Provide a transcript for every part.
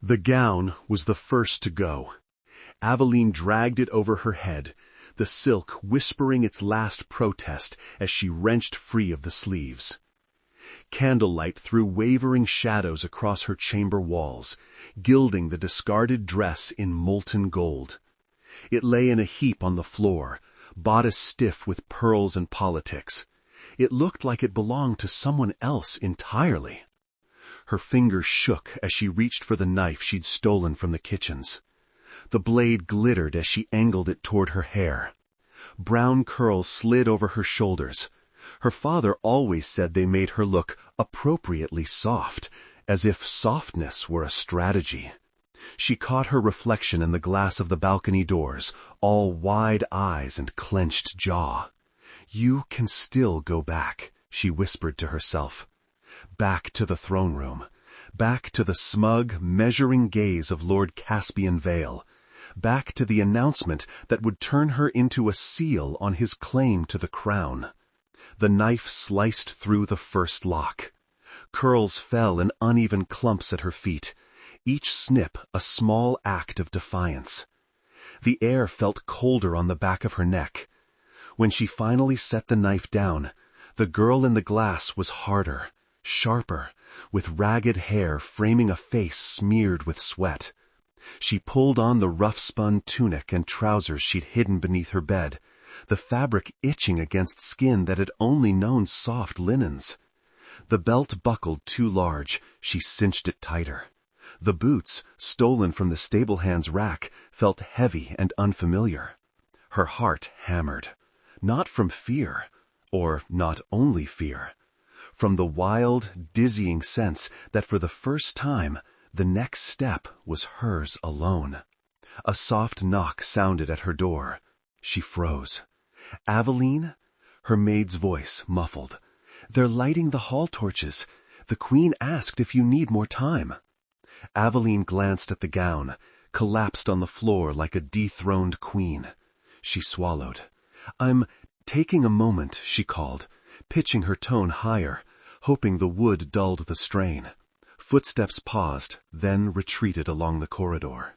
The gown was the first to go. Aveline dragged it over her head, the silk whispering its last protest as she wrenched free of the sleeves. Candlelight threw wavering shadows across her chamber walls, gilding the discarded dress in molten gold. It lay in a heap on the floor, bodice stiff with pearls and politics. It looked like it belonged to someone else entirely. Her fingers shook as she reached for the knife she'd stolen from the kitchens. The blade glittered as she angled it toward her hair. Brown curls slid over her shoulders. Her father always said they made her look appropriately soft, as if softness were a strategy. She caught her reflection in the glass of the balcony doors, all wide eyes and clenched jaw. "You can still go back," she whispered to herself. Back to the throne room. Back to the smug, measuring gaze of Lord Caspian Vale. Back to the announcement that would turn her into a seal on his claim to the crown. The knife sliced through the first lock. Curls fell in uneven clumps at her feet, each snip a small act of defiance. The air felt colder on the back of her neck. When she finally set the knife down, the girl in the glass was harder, sharper, with ragged hair framing a face smeared with sweat. She pulled on the rough-spun tunic and trousers she'd hidden beneath her bed, the fabric itching against skin that had only known soft linens. The belt buckled too large, she cinched it tighter. The boots, stolen from the stable-hand's rack, felt heavy and unfamiliar. Her heart hammered. Not from fear, or not only fear. From the wild, dizzying sense that for the first time, the next step was hers alone. A soft knock sounded at her door. She froze. "Aveline?" Her maid's voice muffled. "They're lighting the hall torches. The Queen asked if you need more time." Aveline glanced at the gown, collapsed on the floor like a dethroned queen. She swallowed. "I'm taking a moment," she called, pitching her tone higher, hoping the wood dulled the strain. Footsteps paused, then retreated along the corridor.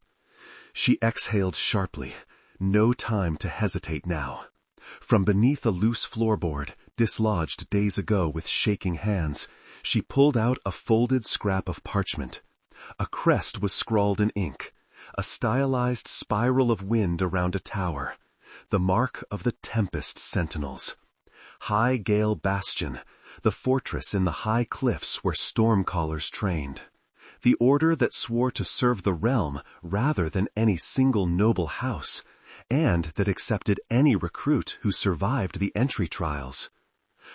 She exhaled sharply. No time to hesitate now. From beneath a loose floorboard, dislodged days ago with shaking hands, she pulled out a folded scrap of parchment. A crest was scrawled in ink, a stylized spiral of wind around a tower, the mark of the Tempest Sentinels. High Gale Bastion, the fortress in the high cliffs where storm-callers trained. The order that swore to serve the realm rather than any single noble house, and that accepted any recruit who survived the entry trials.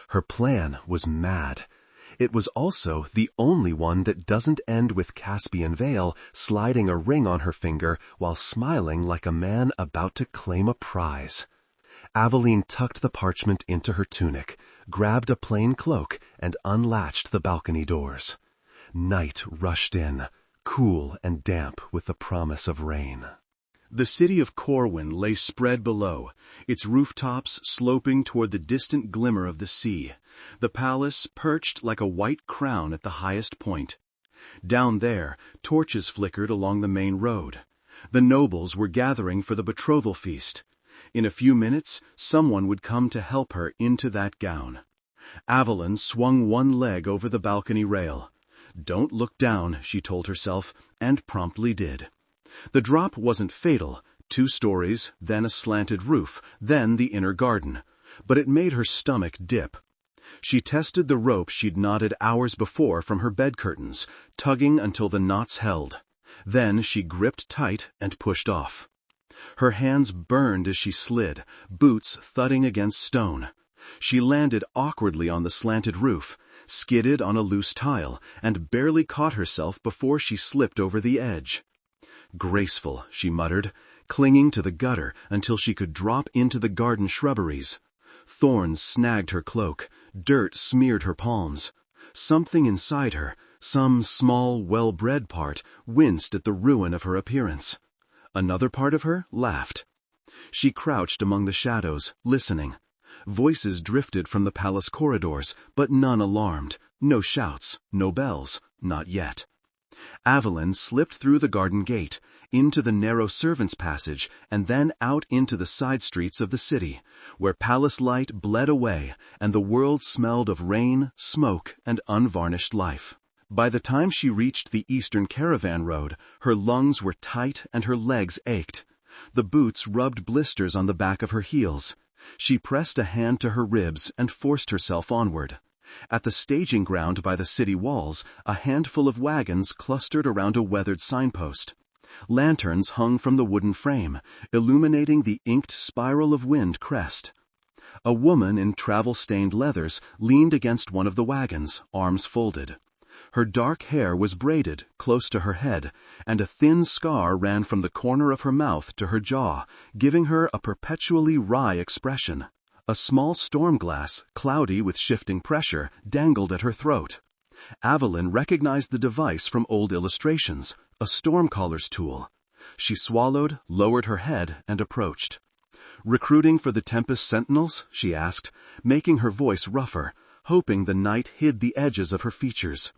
Her plan was mad. It was also the only one that doesn't end with Caspian Vale sliding a ring on her finger while smiling like a man about to claim a prize. Aveline tucked the parchment into her tunic, grabbed a plain cloak, and unlatched the balcony doors. Night rushed in, cool and damp with the promise of rain. The city of Corwyn lay spread below, its rooftops sloping toward the distant glimmer of the sea, the palace perched like a white crown at the highest point. Down there, torches flickered along the main road. The nobles were gathering for the betrothal feast. In a few minutes, someone would come to help her into that gown. Aveline swung one leg over the balcony rail. "Don't look down," she told herself, and promptly did. The drop wasn't fatal, 2 stories, then a slanted roof, then the inner garden, but it made her stomach dip. She tested the rope she'd knotted hours before from her bed curtains, tugging until the knots held. Then she gripped tight and pushed off. Her hands burned as she slid, boots thudding against stone. She landed awkwardly on the slanted roof, skidded on a loose tile, and barely caught herself before she slipped over the edge. "Graceful," she muttered, clinging to the gutter until she could drop into the garden shrubberies. Thorns snagged her cloak, dirt smeared her palms. Something inside her, some small, well-bred part, winced at the ruin of her appearance. Another part of her laughed. She crouched among the shadows, listening. Voices drifted from the palace corridors, but none alarmed. No shouts, no bells, not yet. Aveline slipped through the garden gate, into the narrow servants' passage, and then out into the side streets of the city, where palace light bled away and the world smelled of rain, smoke, and unvarnished life. By the time she reached the eastern caravan road, her lungs were tight and her legs ached. The boots rubbed blisters on the back of her heels. She pressed a hand to her ribs and forced herself onward. At the staging ground by the city walls, a handful of wagons clustered around a weathered signpost. Lanterns hung from the wooden frame, illuminating the inked spiral of wind crest. A woman in travel-stained leathers leaned against one of the wagons, arms folded. Her dark hair was braided close to her head, and a thin scar ran from the corner of her mouth to her jaw, giving her a perpetually wry expression. A small storm glass, cloudy with shifting pressure, dangled at her throat. Aveline recognized the device from old illustrations, a stormcaller's tool. She swallowed, lowered her head, and approached. "Recruiting for the Tempest Sentinels?" she asked, making her voice rougher, hoping the night hid the edges of her features.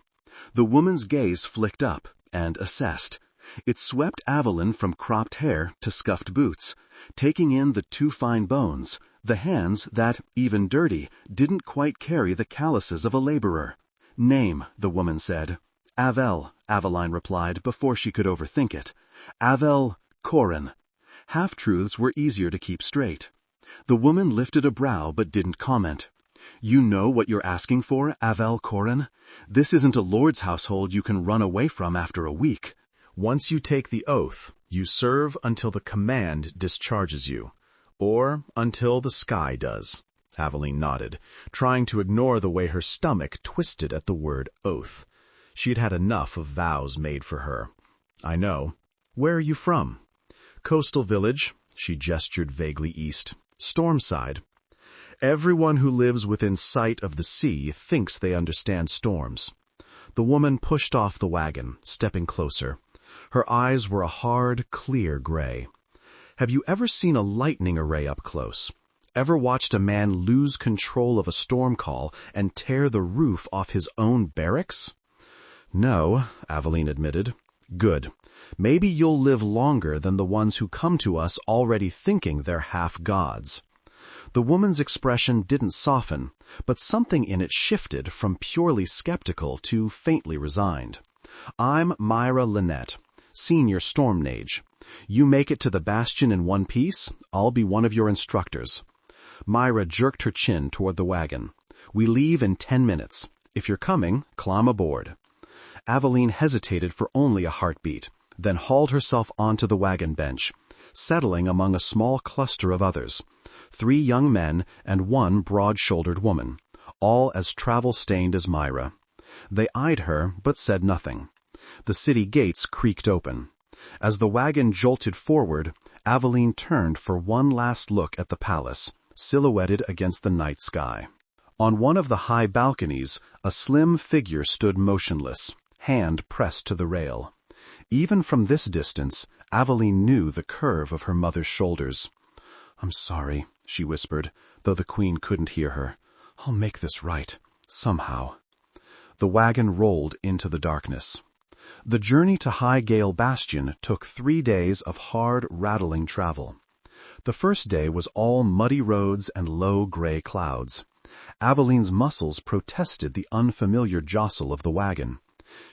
The woman's gaze flicked up and assessed. It swept Aveline from cropped hair to scuffed boots, taking in the too fine bones, the hands that, even dirty, didn't quite carry the calluses of a laborer. "Name," the woman said. "Avelle," Aveline replied before she could overthink it. "Aveline Corwyn." Half-truths were easier to keep straight. The woman lifted a brow but didn't comment. "You know what you're asking for, Aveline Corwyn? This isn't a lord's household you can run away from after a week. Once you take the oath, you serve until the command discharges you. Or until the sky does." Aveline nodded, trying to ignore the way her stomach twisted at the word oath. She'd had enough of vows made for her. "I know. Where are you from?" "Coastal village," she gestured vaguely east. "Stormside. Everyone who lives within sight of the sea thinks they understand storms." The woman pushed off the wagon, stepping closer. Her eyes were a hard, clear gray. "Have you ever seen a lightning array up close? Ever watched a man lose control of a storm call and tear the roof off his own barracks?" "No," Aveline admitted. "Good. Maybe you'll live longer than the ones who come to us already thinking they're half gods." The woman's expression didn't soften, but something in it shifted from purely skeptical to faintly resigned. "I'm Myra Lynette, senior storm mage. You make it to the bastion in one piece, I'll be one of your instructors." Myra jerked her chin toward the wagon. "We leave in 10 minutes. If you're coming, climb aboard." Aveline hesitated for only a heartbeat, then hauled herself onto the wagon bench, settling among a small cluster of others, 3 young men and 1 broad-shouldered woman, all as travel-stained as Myra. They eyed her but said nothing. The city gates creaked open. As the wagon jolted forward, Aveline turned for one last look at the palace, silhouetted against the night sky. On one of the high balconies, a slim figure stood motionless, hand pressed to the rail. Even from this distance, Aveline knew the curve of her mother's shoulders. "I'm sorry," she whispered, though the queen couldn't hear her. "I'll make this right, somehow." The wagon rolled into the darkness. The journey to High Gale Bastion took 3 days of hard, rattling travel. The first day was all muddy roads and low gray clouds. Aveline's muscles protested the unfamiliar jostle of the wagon.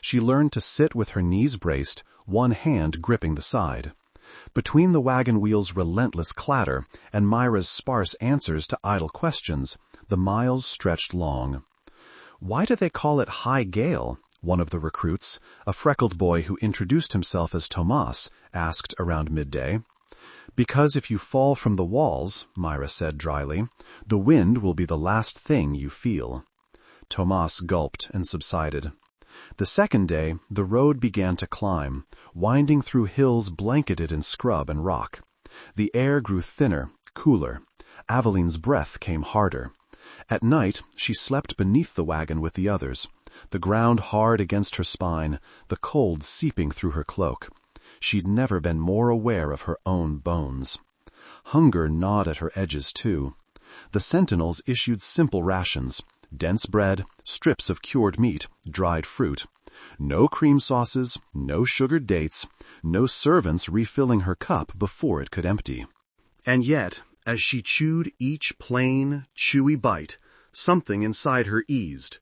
She learned to sit with her knees braced, one hand gripping the side. Between the wagon wheel's relentless clatter and Myra's sparse answers to idle questions, the miles stretched long. "Why do they call it High Gale?" one of the recruits, a freckled boy who introduced himself as Tomas, asked around midday. "Because if you fall from the walls," Myra said dryly, "the wind will be the last thing you feel." Tomas gulped and subsided. The second day, the road began to climb, winding through hills blanketed in scrub and rock. The air grew thinner, cooler. Aveline's breath came harder. At night, she slept beneath the wagon with the others, the ground hard against her spine, the cold seeping through her cloak. She'd never been more aware of her own bones. Hunger gnawed at her edges, too. The Sentinels issued simple rations, dense bread, strips of cured meat, dried fruit. No cream sauces, no sugared dates, no servants refilling her cup before it could empty. And yet, as she chewed each plain, chewy bite, something inside her eased.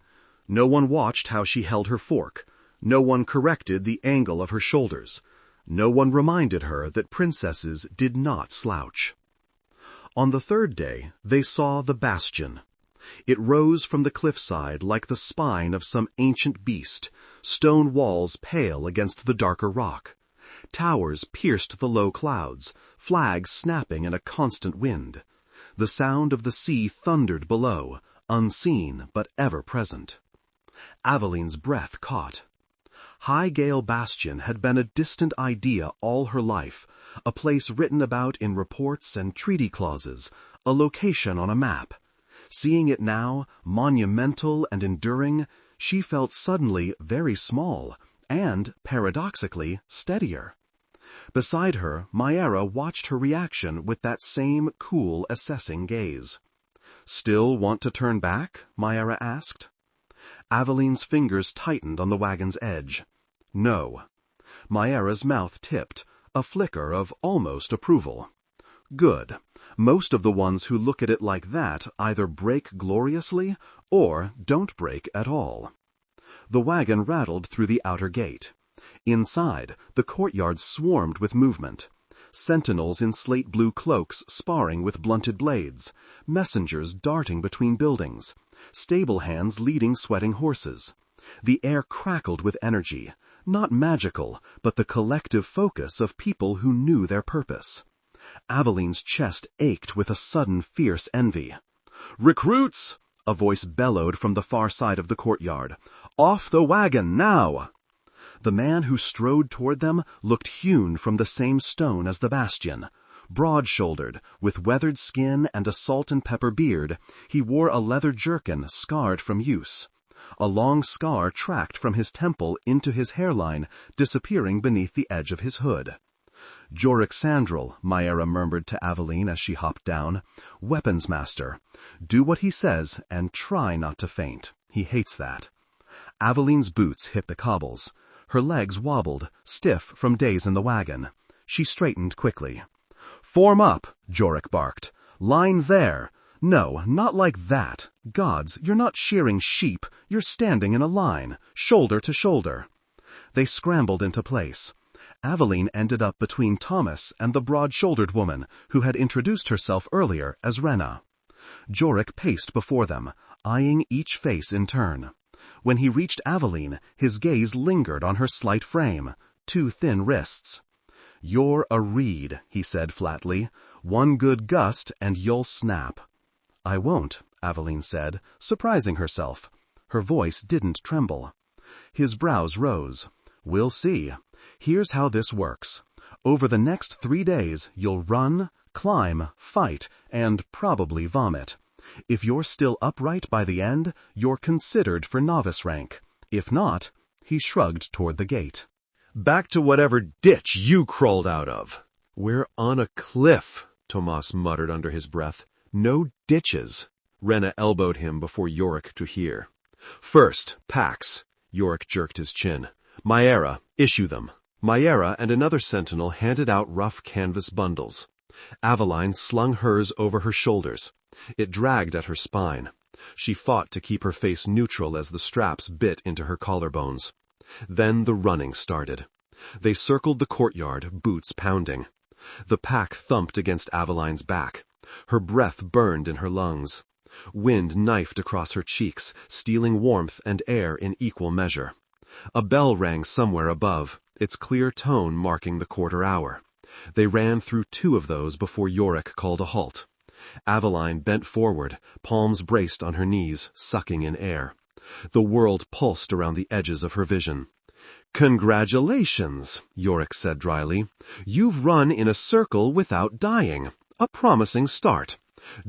No one watched how she held her fork. No one corrected the angle of her shoulders. No one reminded her that princesses did not slouch. On the third day, they saw the bastion. It rose from the cliffside like the spine of some ancient beast, stone walls pale against the darker rock. Towers pierced the low clouds, flags snapping in a constant wind. The sound of the sea thundered below, unseen but ever present. Aveline's breath caught. Highgale Bastion had been a distant idea all her life, a place written about in reports and treaty clauses, a location on a map. Seeing it now, monumental and enduring, she felt suddenly very small, and, paradoxically, steadier. Beside her, Myra watched her reaction with that same cool, assessing gaze. "Still want to turn back?" Myra asked. Aveline's fingers tightened on the wagon's edge. "No." Myra's mouth tipped, a flicker of almost approval. "Good. Most of the ones who look at it like that either break gloriously or don't break at all." The wagon rattled through the outer gate. Inside, the courtyard swarmed with movement. Sentinels in slate-blue cloaks sparring with blunted blades, messengers darting between buildings, stable hands leading sweating horses. The air crackled with energy, not magical, but the collective focus of people who knew their purpose. Aveline's chest ached with a sudden fierce envy. "Recruits!" a voice bellowed from the far side of the courtyard. "Off the wagon, now!" The man who strode toward them looked hewn from the same stone as the bastion. Broad-shouldered, with weathered skin and a salt-and-pepper beard, he wore a leather jerkin scarred from use. A long scar tracked from his temple into his hairline, disappearing beneath the edge of his hood. "Jorik Sandrel," Myra murmured to Aveline as she hopped down. "Weapons master. Do what he says and try not to faint. He hates that." Aveline's boots hit the cobbles. Her legs wobbled, stiff from days in the wagon. She straightened quickly. "Form up," Jorik barked. "Line there. No, not like that. Gods, you're not shearing sheep. You're standing in a line, shoulder to shoulder." They scrambled into place. Aveline ended up between Thomas and the broad-shouldered woman who had introduced herself earlier as Rena. Jorik paced before them, eyeing each face in turn. When he reached Aveline, his gaze lingered on her slight frame, two thin wrists. "You're a reed," he said flatly. "One good gust and you'll snap." "I won't," Aveline said, surprising herself. Her voice didn't tremble. His brows rose. "We'll see. Here's how this works. Over the next 3 days, you'll run, climb, fight, and probably vomit. If you're still upright by the end, you're considered for novice rank. If not," he shrugged toward the gate. "Back to whatever ditch you crawled out of." "We're on a cliff," Tomas muttered under his breath. "No ditches." Rena elbowed him before Jorik could hear. "First, packs." Jorik jerked his chin. "Myra, issue them." Myra and another sentinel handed out rough canvas bundles. Aveline slung hers over her shoulders. It dragged at her spine. She fought to keep her face neutral as the straps bit into her collarbones. Then the running started. They circled the courtyard, boots pounding. The pack thumped against Aveline's back. Her breath burned in her lungs. Wind knifed across her cheeks, stealing warmth and air in equal measure. A bell rang somewhere above, its clear tone marking the quarter hour. They ran through 2 of those before Jorik called a halt. Aveline bent forward, palms braced on her knees, sucking in air. The world pulsed around the edges of her vision. "Congratulations," Jorik said dryly. "You've run in a circle without dying. A promising start.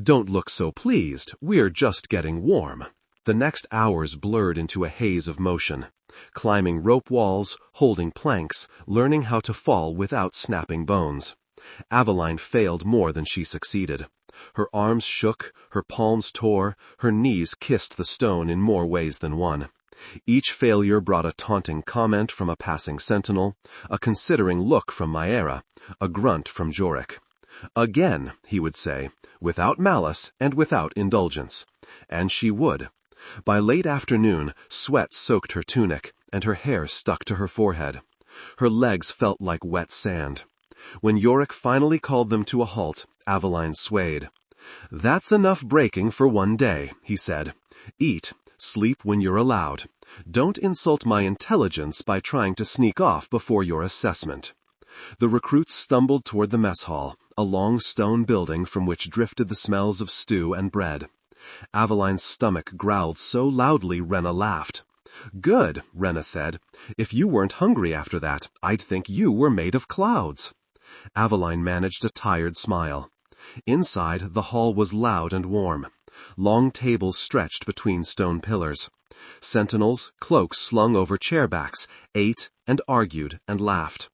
Don't look so pleased, we're just getting warm." The next hours blurred into a haze of motion. Climbing rope walls, holding planks, learning how to fall without snapping bones. Aveline failed more than she succeeded. Her arms shook, her palms tore, her knees kissed the stone in more ways than one. Each failure brought a taunting comment from a passing sentinel, a considering look from Maera, a grunt from Jorik. Again, he would say, without malice and without indulgence. And she would. By late afternoon, sweat soaked her tunic, and her hair stuck to her forehead. Her legs felt like wet sand. When Jorik finally called them to a halt, Aveline swayed. "That's enough breaking for one day," he said. "Eat, sleep when you're allowed. Don't insult my intelligence by trying to sneak off before your assessment." The recruits stumbled toward the mess hall, a long stone building from which drifted the smells of stew and bread. Aveline's stomach growled so loudly Rena laughed. "Good," Rena said. "If you weren't hungry after that, I'd think you were made of clouds." Aveline managed a tired smile. Inside, the hall was loud and warm. Long tables stretched between stone pillars. Sentinels, cloaks slung over chair backs, ate and argued and laughed.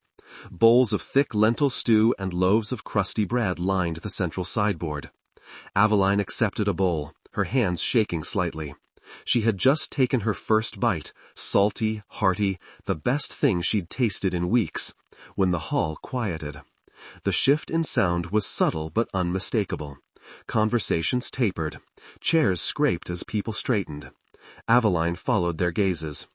Bowls of thick lentil stew and loaves of crusty bread lined the central sideboard. Aveline accepted a bowl, her hands shaking slightly. She had just taken her first bite, salty, hearty, the best thing she'd tasted in weeks, when the hall quieted. The shift in sound was subtle but unmistakable. Conversations tapered. Chairs scraped as people straightened. Aveline followed their gazes.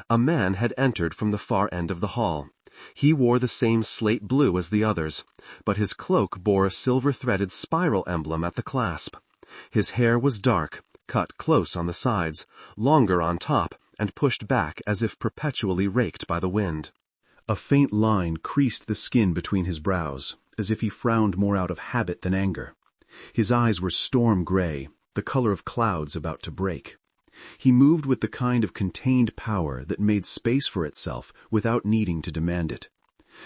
A man had entered from the far end of the hall. He wore the same slate blue as the others, but his cloak bore a silver-threaded spiral emblem at the clasp. His hair was dark, cut close on the sides, longer on top, and pushed back as if perpetually raked by the wind. A faint line creased the skin between his brows, as if he frowned more out of habit than anger. His eyes were storm gray, the color of clouds about to break. He moved with the kind of contained power that made space for itself without needing to demand it.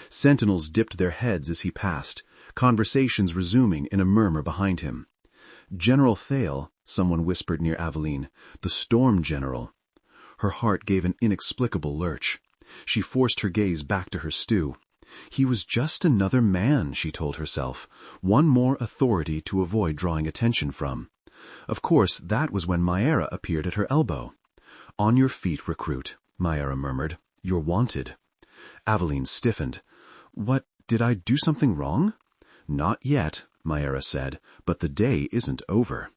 Sentinels dipped their heads as he passed, conversations resuming in a murmur behind him. "General Thale," someone whispered near Aveline, "the Storm General." Her heart gave an inexplicable lurch. She forced her gaze back to her stew. He was just another man, she told herself, one more authority to avoid drawing attention from. Of course, that was when Maera appeared at her elbow. "On your feet, recruit," Maera murmured. "You're wanted." Aveline stiffened. "What, did I do something wrong?" "Not yet," Maera said, "but the day isn't over."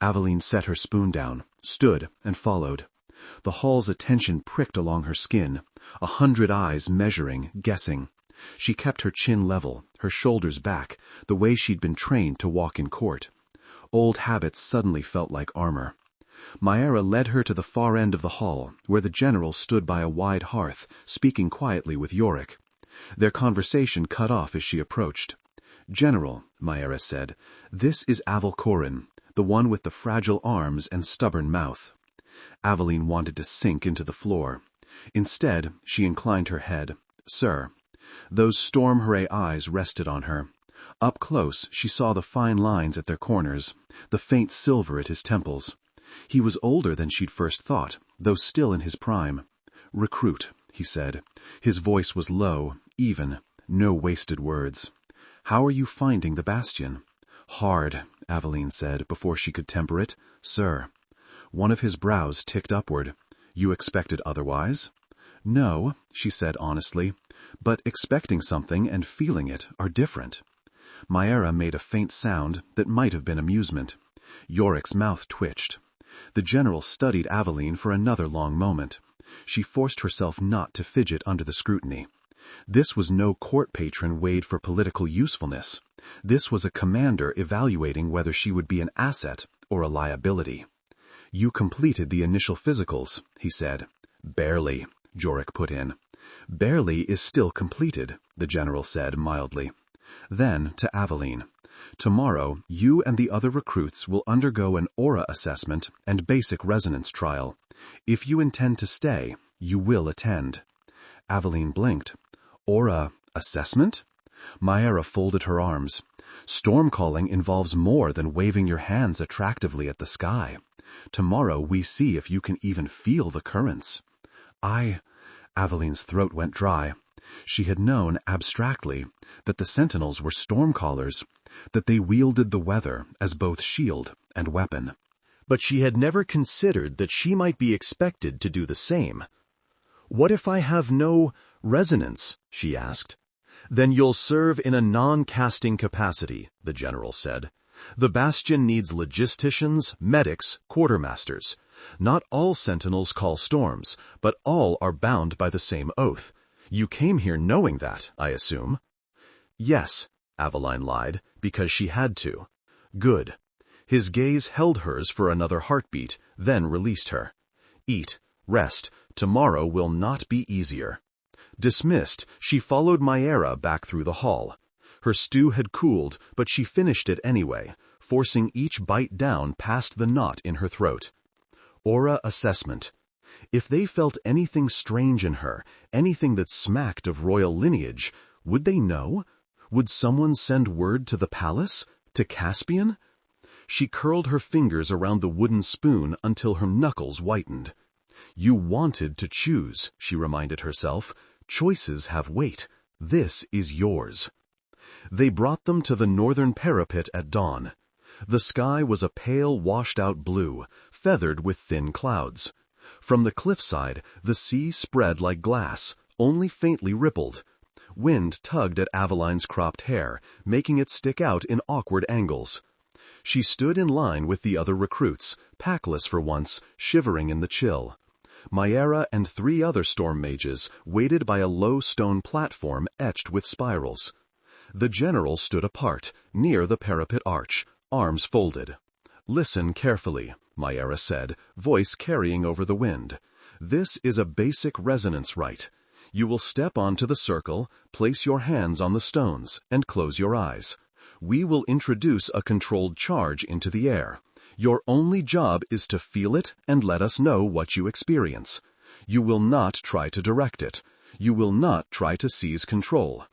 Aveline set her spoon down, stood, and followed. The hall's attention pricked along her skin, 100 eyes measuring, guessing. She kept her chin level, her shoulders back, the way she'd been trained to walk in court. Old habits suddenly felt like armor. Maera led her to the far end of the hall, where the general stood by a wide hearth, speaking quietly with Jorik. Their conversation cut off as she approached. "General," Maera said, "this is Aveline Corwyn, the one with the fragile arms and stubborn mouth." Aveline wanted to sink into the floor. Instead, she inclined her head. "Sir." Those storm-hooray eyes rested on her. Up close, she saw the fine lines at their corners, the faint silver at his temples. He was older than she'd first thought, though still in his prime. "Recruit," he said. His voice was low, even, no wasted words. "How are you finding the bastion?" "Hard," Aveline said, before she could temper it. "Sir." One of his brows ticked upward. "You expected otherwise?" "No," she said honestly, "but expecting something and feeling it are different." Maera made a faint sound that might have been amusement. Yorik's mouth twitched. The general studied Aveline for another long moment. She forced herself not to fidget under the scrutiny. This was no court patron weighed for political usefulness. This was a commander evaluating whether she would be an asset or a liability. "You completed the initial physicals," he said. "Barely," Jorik put in. "Barely is still completed," the general said mildly. Then, to Aveline, "Tomorrow, you and the other recruits will undergo an aura assessment and basic resonance trial. If you intend to stay, you will attend." Aveline blinked. "Aura assessment?" Maera folded her arms. "Storm calling involves more than waving your hands attractively at the sky. Tomorrow we see if you can even feel the currents." Aveline's throat went dry. She had known, abstractly, that the Sentinels were storm callers, that they wielded the weather as both shield and weapon. But she had never considered that she might be expected to do the same. "What if I have no resonance?" she asked. "Then you'll serve in a non-casting capacity," the general said. "The bastion needs logisticians, medics, quartermasters. Not all sentinels call storms, but all are bound by the same oath. You came here knowing that, I assume?" "Yes," Aveline lied, because she had to. "Good." His gaze held hers for another heartbeat, then released her. "Eat, rest. Tomorrow will not be easier." Dismissed, she followed Maera back through the hall. Her stew had cooled, but she finished it anyway, forcing each bite down past the knot in her throat. Aura assessment. If they felt anything strange in her, anything that smacked of royal lineage, would they know? Would someone send word to the palace? To Caspian? She curled her fingers around the wooden spoon until her knuckles whitened. "You wanted to choose," she reminded herself. "Choices have weight. This is yours." They brought them to the northern parapet at dawn. The sky was a pale, washed-out blue, feathered with thin clouds. From the cliffside, the sea spread like glass, only faintly rippled. Wind tugged at Aveline's cropped hair, making it stick out in awkward angles. She stood in line with the other recruits, packless for once, shivering in the chill. Maera and 3 other storm mages waited by a low stone platform etched with spirals. The general stood apart, near the parapet arch, arms folded. "Listen carefully," Maera said, voice carrying over the wind. "This is a basic resonance rite. You will step onto the circle, place your hands on the stones, and close your eyes. We will introduce a controlled charge into the air. Your only job is to feel it and let us know what you experience. You will not try to direct it. You will not try to seize control.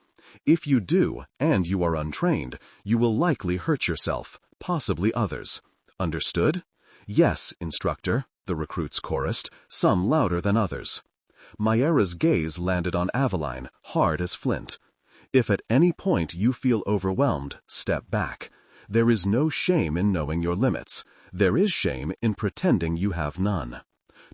If you do, and you are untrained, you will likely hurt yourself, possibly others. Understood?" "Yes, instructor," the recruits chorused, some louder than others. Maera's gaze landed on Aveline, hard as flint. "If at any point you feel overwhelmed, step back. There is no shame in knowing your limits. There is shame in pretending you have none."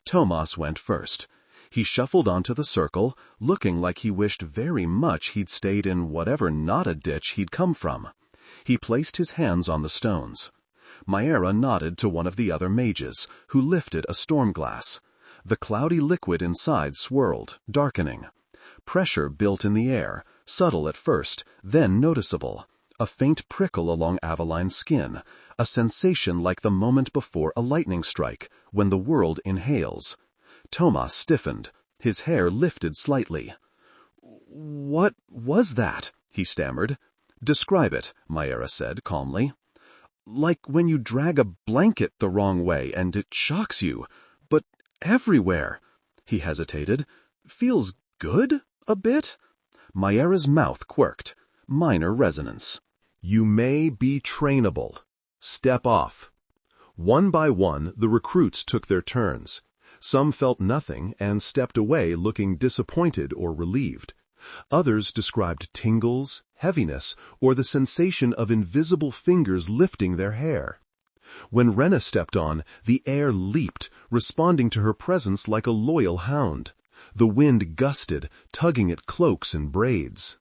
Tomas went first. He shuffled onto the circle, looking like he wished very much he'd stayed in whatever not-a-ditch he'd come from. He placed his hands on the stones. Maera nodded to one of the other mages, who lifted a storm glass. The cloudy liquid inside swirled, darkening. Pressure built in the air, subtle at first, then noticeable. A faint prickle along Aveline's skin, a sensation like the moment before a lightning strike, when the world inhales. Tomas stiffened. His hair lifted slightly. "What was that?" he stammered. "Describe it," Maera said calmly. "Like when you drag a blanket the wrong way and it shocks you. But everywhere." He hesitated. "Feels good, a bit?" Maera's mouth quirked. Minor resonance. "You may be trainable. Step off." One by one, the recruits took their turns. Some felt nothing and stepped away looking disappointed or relieved. Others described tingles, heaviness, or the sensation of invisible fingers lifting their hair. When Rena stepped on, the air leaped, responding to her presence like a loyal hound. The wind gusted, tugging at cloaks and braids.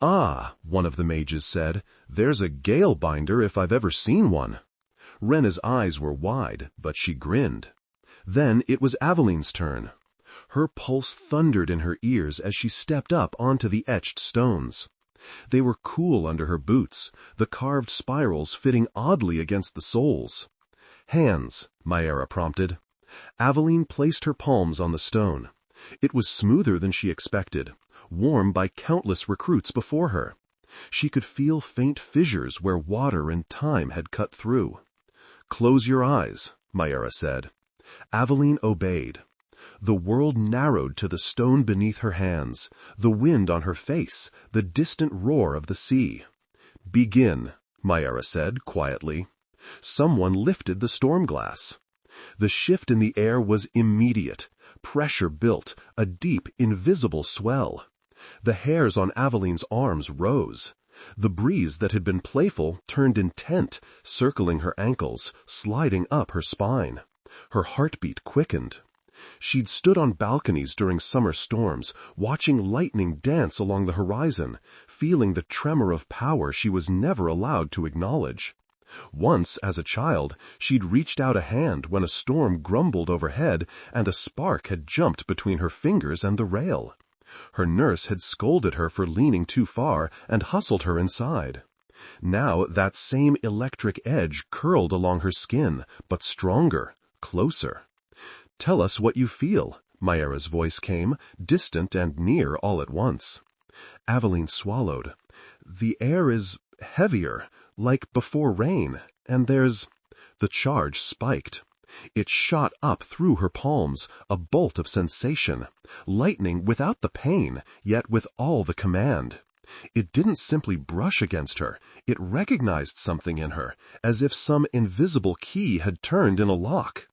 "Ah," one of the mages said, "there's a gale binder if I've ever seen one." Rena's eyes were wide, but she grinned. Then it was Aveline's turn. Her pulse thundered in her ears as she stepped up onto the etched stones. They were cool under her boots, the carved spirals fitting oddly against the soles. "Hands," Maera prompted. Aveline placed her palms on the stone. It was smoother than she expected, warm by countless recruits before her. She could feel faint fissures where water and time had cut through. "Close your eyes," Maera said. Aveline obeyed. The world narrowed to the stone beneath her hands, the wind on her face, the distant roar of the sea. "Begin," Maera said quietly. Someone lifted the storm glass. The shift in the air was immediate. Pressure built, a deep, invisible swell. The hairs on Aveline's arms rose. The breeze that had been playful turned intent, circling her ankles, sliding up her spine. Her heartbeat quickened. She'd stood on balconies during summer storms, watching lightning dance along the horizon, feeling the tremor of power she was never allowed to acknowledge. Once, as a child, she'd reached out a hand when a storm grumbled overhead and a spark had jumped between her fingers and the rail. Her nurse had scolded her for leaning too far and hustled her inside. Now that same electric edge curled along her skin, but stronger, closer. "Tell us what you feel," Maera's voice came, distant and near all at once. Aveline swallowed. "The air is heavier, like before rain, and there's—" The charge spiked. It shot up through her palms, a bolt of sensation, lightning without the pain, yet with all the command. It didn't simply brush against her, it recognized something in her, as if some invisible key had turned in a lock.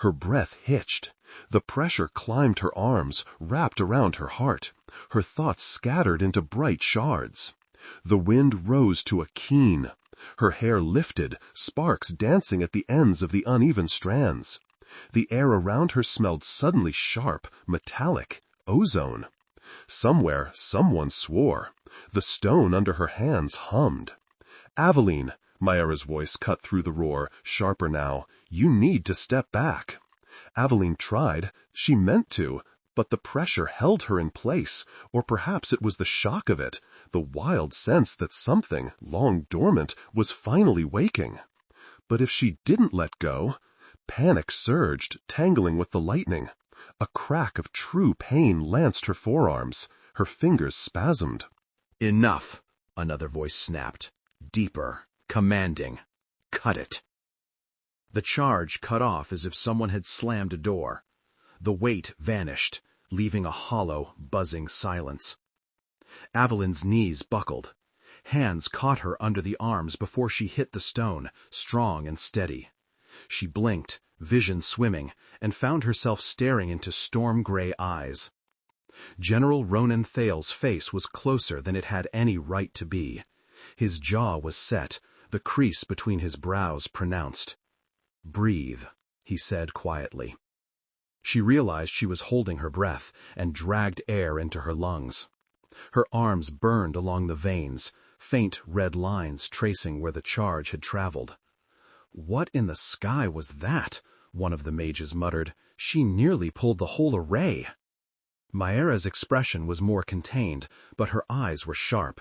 Her breath hitched. The pressure climbed her arms, wrapped around her heart. Her thoughts scattered into bright shards. The wind rose to a keen. Her hair lifted, sparks dancing at the ends of the uneven strands. The air around her smelled suddenly sharp, metallic, ozone. Somewhere, someone swore. The stone under her hands hummed. "Aveline," Maera's voice cut through the roar, sharper now. "You need to step back." Aveline tried. She meant to, but the pressure held her in place, or perhaps it was the shock of it, the wild sense that something, long dormant, was finally waking. But if she didn't let go, panic surged, tangling with the lightning. A crack of true pain lanced her forearms. Her fingers spasmed. "Enough," another voice snapped. Deeper, commanding. "Cut it." The charge cut off as if someone had slammed a door. The weight vanished, leaving a hollow, buzzing silence. Aveline's knees buckled. Hands caught her under the arms before she hit the stone, strong and steady. She blinked, vision swimming, and found herself staring into storm-gray eyes. General Ronan Thale's face was closer than it had any right to be. His jaw was set, the crease between his brows pronounced. "Breathe," he said quietly. She realized she was holding her breath and dragged air into her lungs. Her arms burned along the veins, faint red lines tracing where the charge had traveled. "What in the sky was that?" one of the mages muttered. "She nearly pulled the whole array." Maera's expression was more contained, but her eyes were sharp.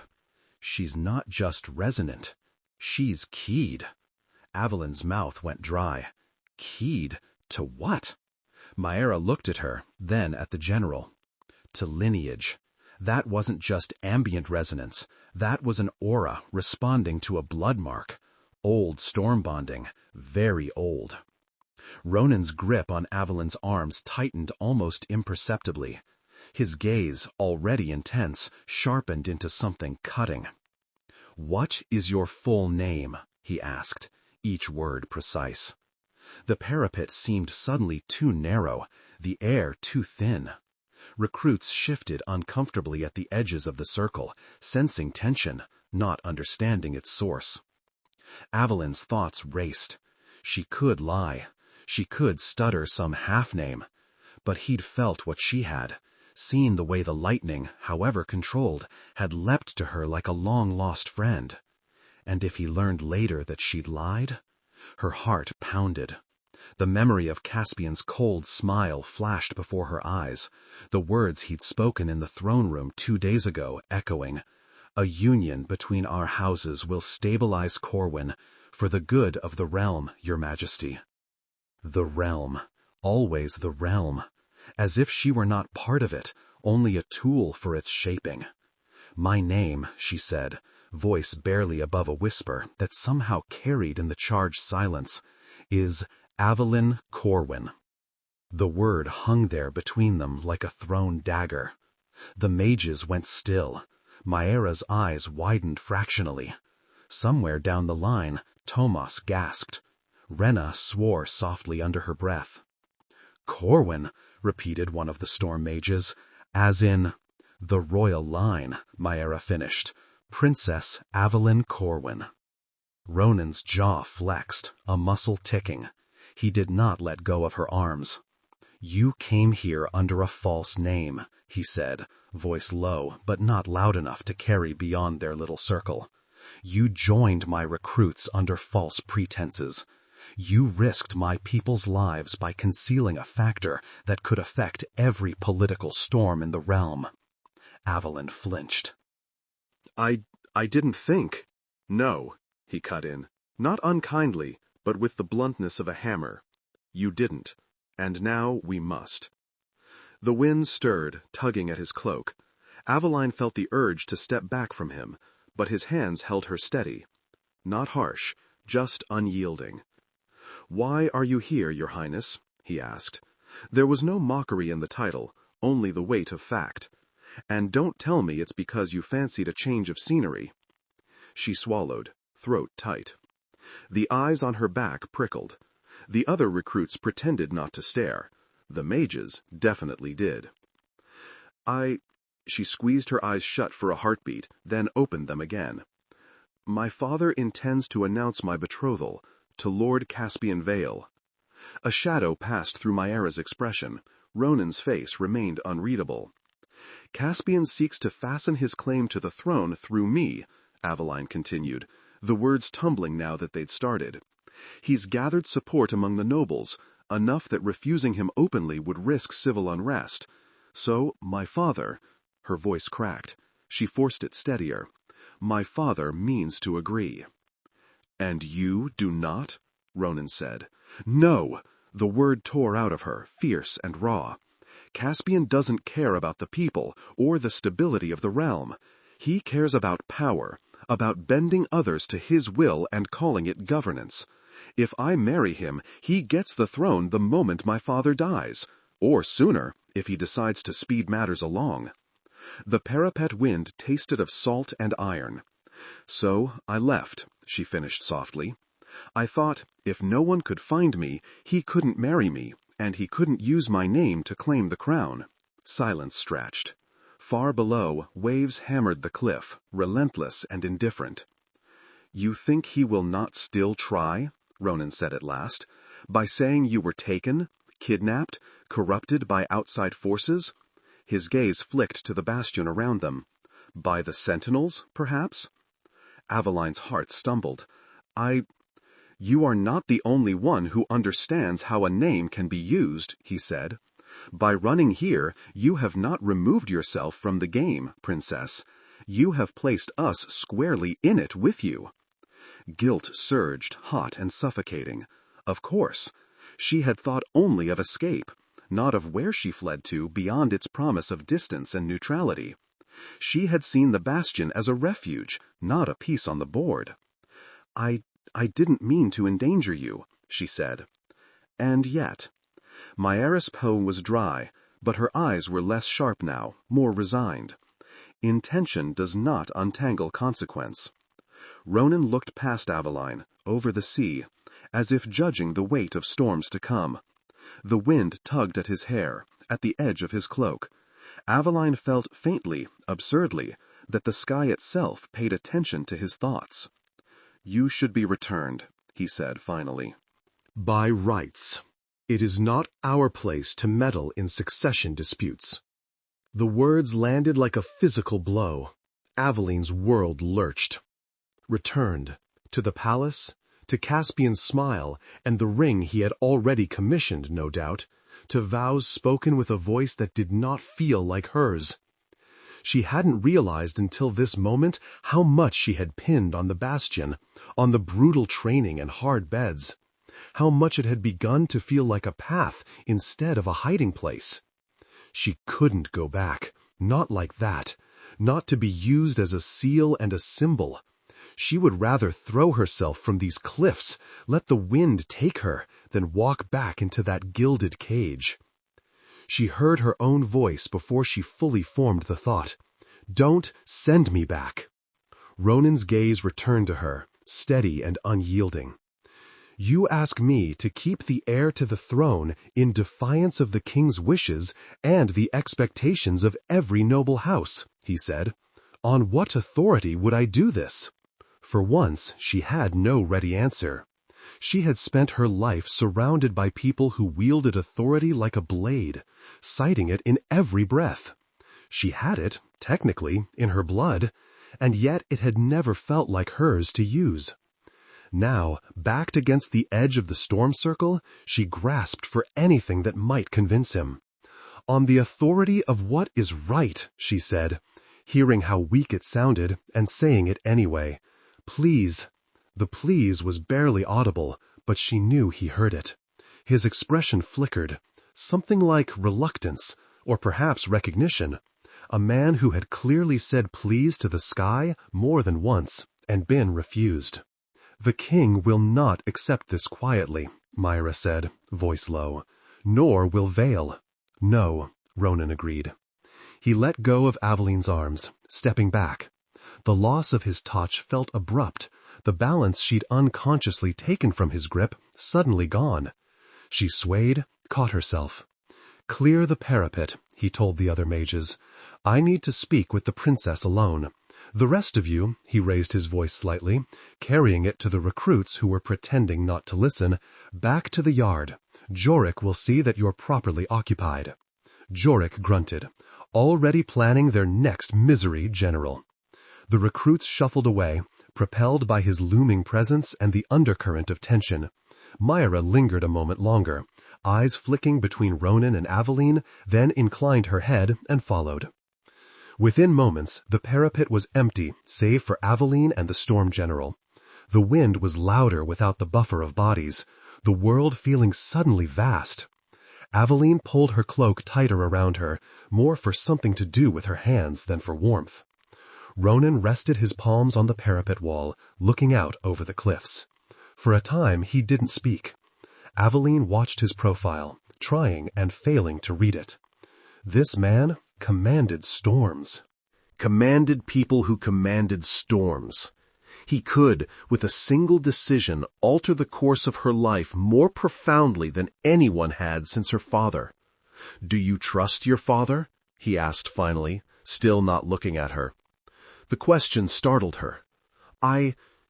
"She's not just resonant. She's keyed." Aveline's mouth went dry. Keyed to what? Maera looked at her, then at the general. To lineage. That wasn't just ambient resonance. That was an aura responding to a blood mark. Old storm bonding. Very old. Ronan's grip on Aveline's arms tightened almost imperceptibly. His gaze, already intense, sharpened into something cutting. "What is your full name?" he asked, each word precise. The parapet seemed suddenly too narrow, the air too thin. Recruits shifted uncomfortably at the edges of the circle, sensing tension, not understanding its source. Aveline's thoughts raced. She could lie. She could stutter some half-name. But he'd felt what she had, seen the way the lightning, however controlled, had leapt to her like a long-lost friend. And if he learned later that she'd lied? Her heart pounded. The memory of Caspian's cold smile flashed before her eyes, the words he'd spoken in the throne room 2 days ago echoing, "A union between our houses will stabilize Corwyn, for the good of the realm, Your Majesty." The realm. Always the realm. As if she were not part of it, only a tool for its shaping. "My name," she said, voice barely above a whisper that somehow carried in the charged silence, "is Aveline Corwyn." The word hung there between them like a thrown dagger. The mages went still. Maera's eyes widened fractionally. Somewhere down the line, Tomas gasped. Rena swore softly under her breath. "Corwyn," repeated one of the storm mages, "as in—" "The royal line," Maera finished, Princess Aveline Corwyn. Ronan's jaw flexed, a muscle ticking. He did not let go of her arms. "You came here under a false name," he said, voice low but not loud enough to carry beyond their little circle. "You joined my recruits under false pretenses. You risked my people's lives by concealing a factor that could affect every political storm in the realm." Aveline flinched. I didn't think." "No," he cut in, not unkindly, but with the bluntness of a hammer. "You didn't, and now we must." The wind stirred, tugging at his cloak. Aveline felt the urge to step back from him, but his hands held her steady. Not harsh, just unyielding. "Why are you here, Your Highness?" he asked. There was no mockery in the title, only the weight of fact. "And don't tell me it's because you fancied a change of scenery." She swallowed, throat tight. The eyes on her back prickled. The other recruits pretended not to stare. The mages definitely did. She squeezed her eyes shut for a heartbeat, then opened them again. "My father intends to announce my betrothal to Lord Caspian Vale." A shadow passed through Myera's expression. Ronan's face remained unreadable. "Caspian seeks to fasten his claim to the throne through me," Aveline continued, the words tumbling now that they'd started. "He's gathered support among the nobles, enough that refusing him openly would risk civil unrest. So, my father—" her voice cracked. She forced it steadier. "My father means to agree." "And you do not?" Ronan said. "No!" The word tore out of her, fierce and raw. "Caspian doesn't care about the people, or the stability of the realm. He cares about power, about bending others to his will and calling it governance. If I marry him, he gets the throne the moment my father dies, or sooner, if he decides to speed matters along." The parapet wind tasted of salt and iron. "So I left," she finished softly. "I thought, if no one could find me, he couldn't marry me, and he couldn't use my name to claim the crown." Silence stretched. Far below, waves hammered the cliff, relentless and indifferent. "You think he will not still try?" Ronan said at last. "By saying you were taken, kidnapped, corrupted by outside forces?" His gaze flicked to the bastion around them. "By the Sentinels, perhaps?" Aveline's heart stumbled. "You are not the only one who understands how a name can be used," he said. "By running here, you have not removed yourself from the game, Princess. You have placed us squarely in it with you." Guilt surged, hot and suffocating. Of course. She had thought only of escape, not of where she fled to beyond its promise of distance and neutrality. She had seen the bastion as a refuge, not a piece on the board. I didn't mean to endanger you," she said. And yet. Myera's poem was dry, but her eyes were less sharp now, more resigned. Intention does not untangle consequence. Ronan looked past Aveline, over the sea, as if judging the weight of storms to come. The wind tugged at his hair, at the edge of his cloak. Aveline felt faintly, absurdly, that the sky itself paid attention to his thoughts. "You should be returned," he said finally. "By rights. It is not our place to meddle in succession disputes." The words landed like a physical blow. Aveline's world lurched. Returned. To the palace, to Caspian's smile and the ring he had already commissioned, no doubt, to vows spoken with a voice that did not feel like hers. She hadn't realized until this moment how much she had pinned on the bastion, on the brutal training and hard beds, how much it had begun to feel like a path instead of a hiding place. She couldn't go back, not like that, not to be used as a seal and a symbol. She would rather throw herself from these cliffs, let the wind take her, than walk back into that gilded cage. She heard her own voice before she fully formed the thought. "Don't send me back." Ronan's gaze returned to her, steady and unyielding. "You ask me to keep the heir to the throne in defiance of the king's wishes and the expectations of every noble house," he said. On what authority would I do this? For once, she had no ready answer. She had spent her life surrounded by people who wielded authority like a blade, citing it in every breath. She had it, technically, in her blood, and yet it had never felt like hers to use. Now, backed against the edge of the storm circle, she grasped for anything that might convince him. On the authority of what is right, she said, hearing how weak it sounded and saying it anyway. Please. The please was barely audible, but she knew he heard it. His expression flickered, something like reluctance, or perhaps recognition. A man who had clearly said please to the sky more than once and been refused. The king will not accept this quietly, Myra said, voice low. Nor will Vale. No, Ronan agreed. He let go of Aveline's arms, stepping back. The loss of his touch felt abrupt, the balance she'd unconsciously taken from his grip suddenly gone. She swayed, caught herself. Clear the parapet, he told the other mages. I need to speak with the princess alone. The rest of you, he raised his voice slightly, carrying it to the recruits who were pretending not to listen, back to the yard. Jorik will see that you're properly occupied. Jorik grunted, already planning their next misery, General. The recruits shuffled away, propelled by his looming presence and the undercurrent of tension. Myra lingered a moment longer, eyes flicking between Ronan and Aveline, then inclined her head and followed. Within moments, the parapet was empty, save for Aveline and the Storm General. The wind was louder without the buffer of bodies, the world feeling suddenly vast. Aveline pulled her cloak tighter around her, more for something to do with her hands than for warmth. Ronan rested his palms on the parapet wall, looking out over the cliffs. For a time he didn't speak. Aveline watched his profile, trying and failing to read it. This man commanded storms. Commanded people who commanded storms. He could, with a single decision, alter the course of her life more profoundly than anyone had since her father. "Do you trust your father?" he asked finally, still not looking at her. The question startled her.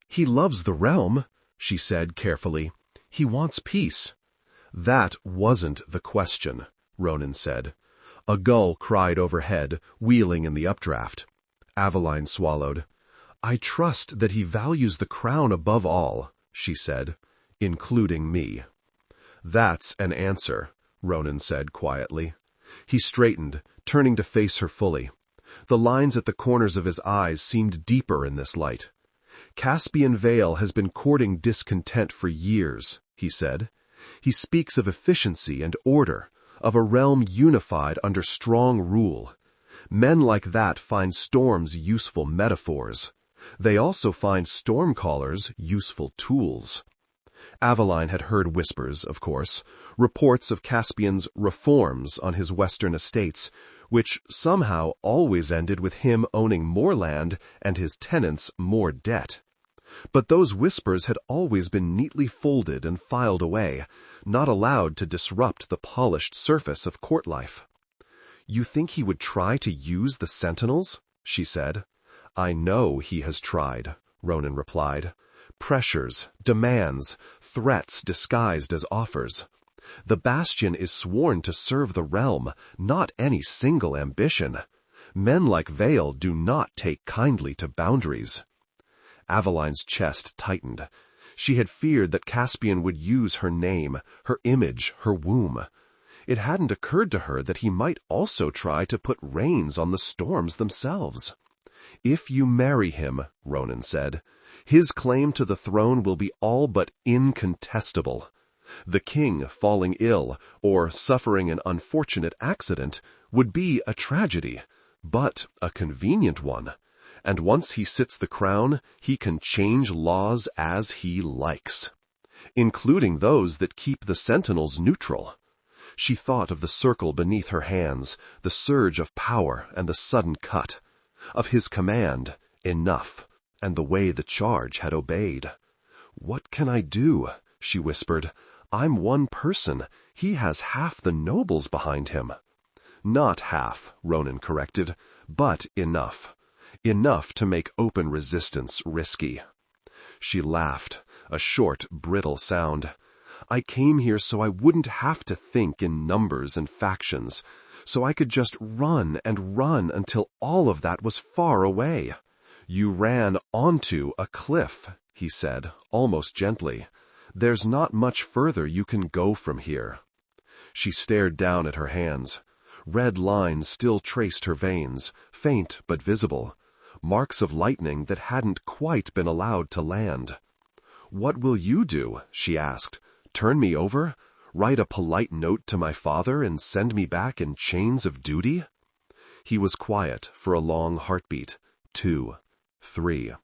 He loves the realm," she said carefully. "He wants peace." "That wasn't the question," Ronan said. A gull cried overhead, wheeling in the updraft. Aveline swallowed. "I trust that he values the crown above all," she said, "including me." "That's an answer," Ronan said quietly. He straightened, turning to face her fully. The lines at the corners of his eyes seemed deeper in this light. "Caspian Vale has been courting discontent for years," he said. "He speaks of efficiency and order, of a realm unified under strong rule. Men like that find storms useful metaphors. They also find storm-callers useful tools." Aveline had heard whispers, of course, reports of Caspian's reforms on his western estates, which somehow always ended with him owning more land and his tenants more debt. But those whispers had always been neatly folded and filed away, not allowed to disrupt the polished surface of court life. "You think he would try to use the Sentinels?" she said. "I know he has tried," Ronan replied. "Pressures, demands, threats disguised as offers. The Bastion is sworn to serve the realm, not any single ambition. Men like Vale do not take kindly to boundaries." Aveline's chest tightened. She had feared that Caspian would use her name, her image, her womb. It hadn't occurred to her that he might also try to put reins on the storms themselves. "If you marry him," Ronan said, "his claim to the throne will be all but incontestable. The king falling ill or suffering an unfortunate accident would be a tragedy, but a convenient one. And once he sits the crown, he can change laws as he likes, including those that keep the Sentinels neutral." She thought of the circle beneath her hands, the surge of power and the sudden cut, of his command, enough, and the way the charge had obeyed. "What can I do?" she whispered. "I'm one person. He has half the nobles behind him." "Not half," Ronan corrected, "but enough. enough to make open resistance risky. She laughed, a short, brittle sound. I came here so I wouldn't have to think in numbers and factions, so I could just run and run until all of that was far away. You ran onto a cliff, he said, almost gently. There's not much further you can go from here. She stared down at her hands. Red lines still traced her veins, faint but visible, marks of lightning that hadn't quite been allowed to land. What will you do? She asked. Turn me over? Write a polite note to my father and send me back in chains of duty? He was quiet for a long heartbeat. 2, 3.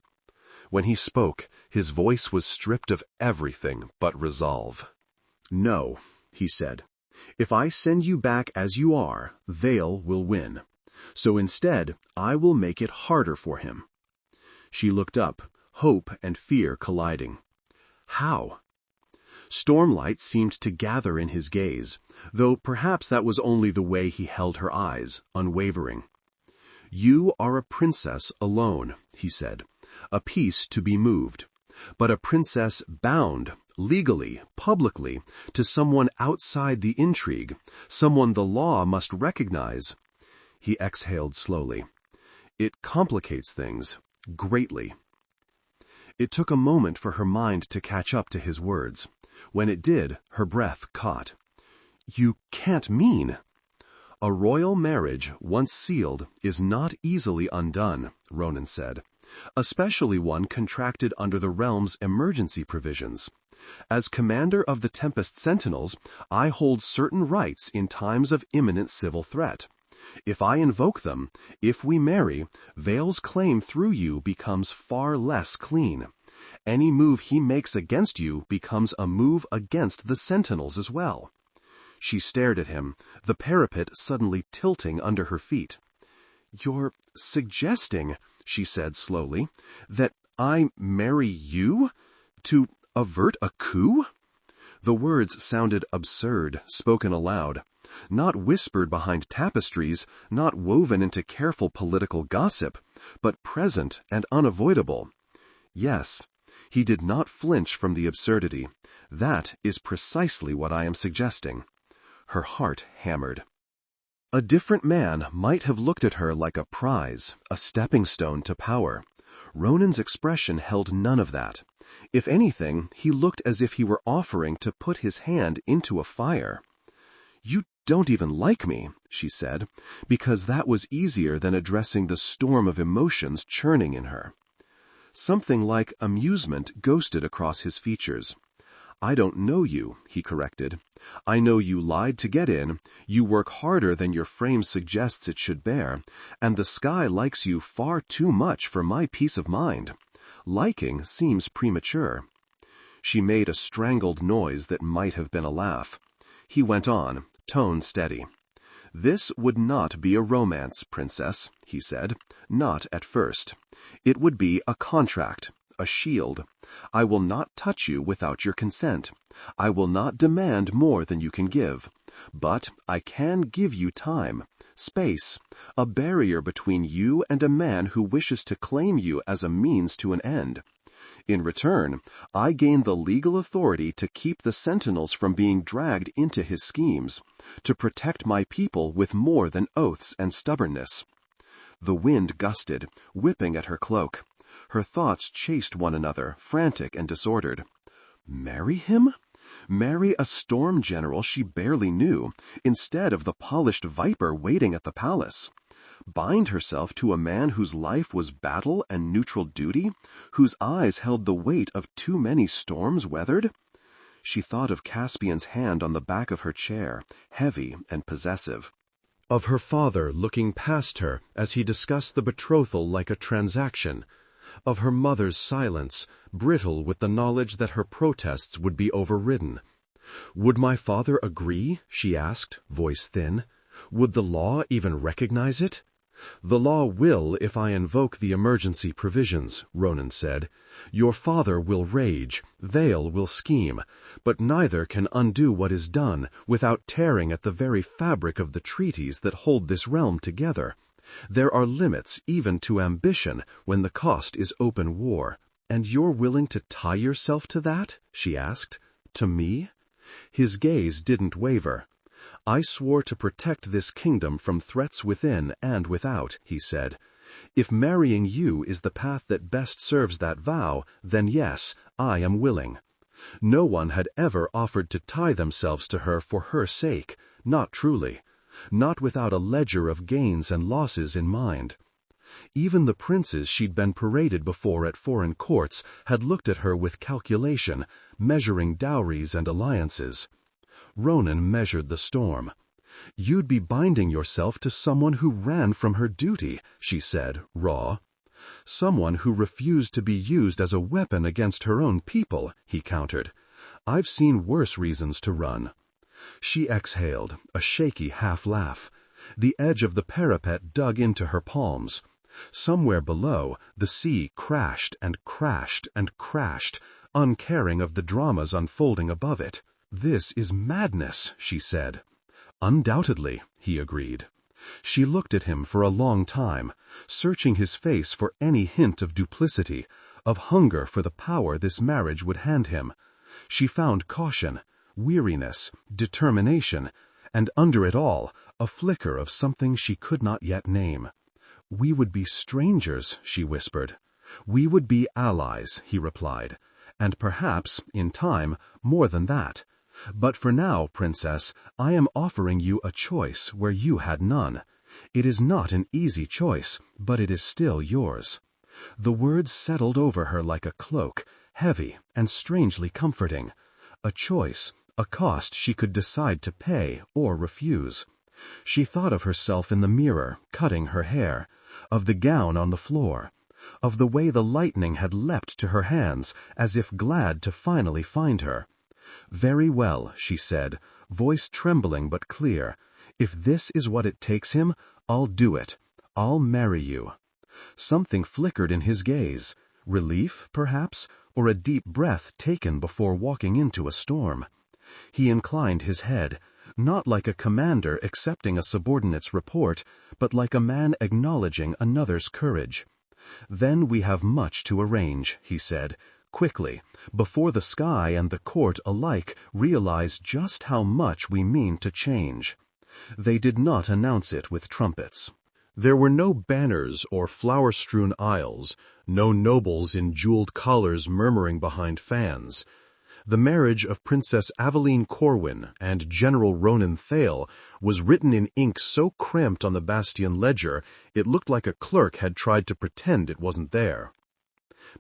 When he spoke, his voice was stripped of everything but resolve. No, he said. If I send you back as you are, Thale will win. So instead, I will make it harder for him. She looked up, hope and fear colliding. How? Stormlight seemed to gather in his gaze, though perhaps that was only the way he held her eyes, unwavering. You are a princess alone, he said, a piece to be moved, but a princess bound, legally, publicly, to someone outside the intrigue, someone the law must recognize. He exhaled slowly. It complicates things, greatly. It took a moment for her mind to catch up to his words. When it did, her breath caught. You can't mean. A royal marriage, once sealed, is not easily undone, Ronan said, especially one contracted under the realm's emergency provisions. As commander of the Tempest Sentinels, I hold certain rights in times of imminent civil threat. If I invoke them, if we marry, Thale's claim through you becomes far less clean. Any move he makes against you becomes a move against the Sentinels as well. She stared at him, the parapet suddenly tilting under her feet. You're suggesting, she said slowly, that I marry you? To avert a coup? The words sounded absurd, spoken aloud. Not whispered behind tapestries, not woven into careful political gossip, but present and unavoidable. Yes, he did not flinch from the absurdity. That is precisely what I am suggesting. Her heart hammered. A different man might have looked at her like a prize, a stepping stone to power. Ronan's expression held none of that. If anything, he looked as if he were offering to put his hand into a fire. You don't even like me, she said, because that was easier than addressing the storm of emotions churning in her. Something like amusement ghosted across his features. I don't know you, he corrected. I know you lied to get in, you work harder than your frame suggests it should bear, and the sky likes you far too much for my peace of mind. Liking seems premature. She made a strangled noise that might have been a laugh. He went on, tone steady. This would not be a romance, princess, he said. Not at first. It would be a contract, a shield. I will not touch you without your consent. I will not demand more than you can give. But I can give you time, space, a barrier between you and a man who wishes to claim you as a means to an end. In return, I gain the legal authority to keep the Sentinels from being dragged into his schemes, to protect my people with more than oaths and stubbornness. The wind gusted, whipping at her cloak. Her thoughts chased one another, frantic and disordered. Marry him? Marry a storm general she barely knew, instead of the polished viper waiting at the palace. Bind herself to a man whose life was battle and neutral duty, whose eyes held the weight of too many storms weathered? She thought of Caspian's hand on the back of her chair, heavy and possessive. Of her father looking past her as he discussed the betrothal like a transaction. Of her mother's silence, brittle with the knowledge that her protests would be overridden. Would my father agree? She asked, voice thin. Would the law even recognize it? The law will if I invoke the emergency provisions, Ronan said. Your father will rage, Thale will scheme, but neither can undo what is done without tearing at the very fabric of the treaties that hold this realm together. There are limits even to ambition when the cost is open war. And you're willing to tie yourself to that? She asked. To me? His gaze didn't waver. I swore to protect this kingdom from threats within and without, he said. If marrying you is the path that best serves that vow, then yes, I am willing. No one had ever offered to tie themselves to her for her sake, not truly, not without a ledger of gains and losses in mind. Even the princes she'd been paraded before at foreign courts had looked at her with calculation, measuring dowries and alliances. Ronan measured the storm. You'd be binding yourself to someone who ran from her duty, she said, raw. Someone who refused to be used as a weapon against her own people, he countered. I've seen worse reasons to run. She exhaled, a shaky half-laugh. The edge of the parapet dug into her palms. Somewhere below, the sea crashed and crashed and crashed, uncaring of the dramas unfolding above it. This is madness, she said. Undoubtedly, he agreed. She looked at him for a long time, searching his face for any hint of duplicity, of hunger for the power this marriage would hand him. She found caution, weariness, determination, and under it all, a flicker of something she could not yet name. We would be strangers, she whispered. We would be allies, he replied, and perhaps, in time, more than that. But for now, Princess, I am offering you a choice where you had none. It is not an easy choice, but it is still yours. The words settled over her like a cloak, heavy and strangely comforting. A choice, a cost she could decide to pay or refuse. She thought of herself in the mirror, cutting her hair, of the gown on the floor, of the way the lightning had leapt to her hands, as if glad to finally find her. Very well, she said, voice trembling but clear. If this is what it takes him, I'll do it. I'll marry you. Something flickered in his gaze. Relief, perhaps, or a deep breath taken before walking into a storm. He inclined his head, not like a commander accepting a subordinate's report, but like a man acknowledging another's courage. Then we have much to arrange, he said, quickly, before the sky and the court alike realize just how much we mean to change. They did not announce it with trumpets. There were no banners or flower-strewn aisles, no nobles in jeweled collars murmuring behind fans. The marriage of Princess Aveline Corwyn and General Ronan Thale was written in ink so cramped on the Bastion ledger it looked like a clerk had tried to pretend it wasn't there.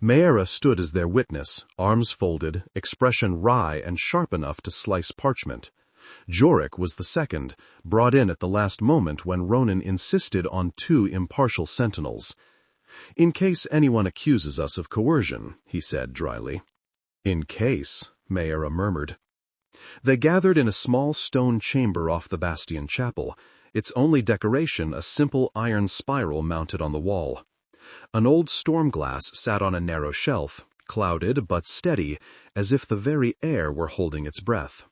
Maera stood as their witness, arms folded, expression wry and sharp enough to slice parchment. Jorik was the second, brought in at the last moment when Ronan insisted on 2 impartial sentinels. In case anyone accuses us of coercion, he said dryly. In case, Maera murmured. They gathered in a small stone chamber off the Bastion chapel, its only decoration a simple iron spiral mounted on the wall. An old storm glass sat on a narrow shelf, clouded but steady, as if the very air were holding its breath.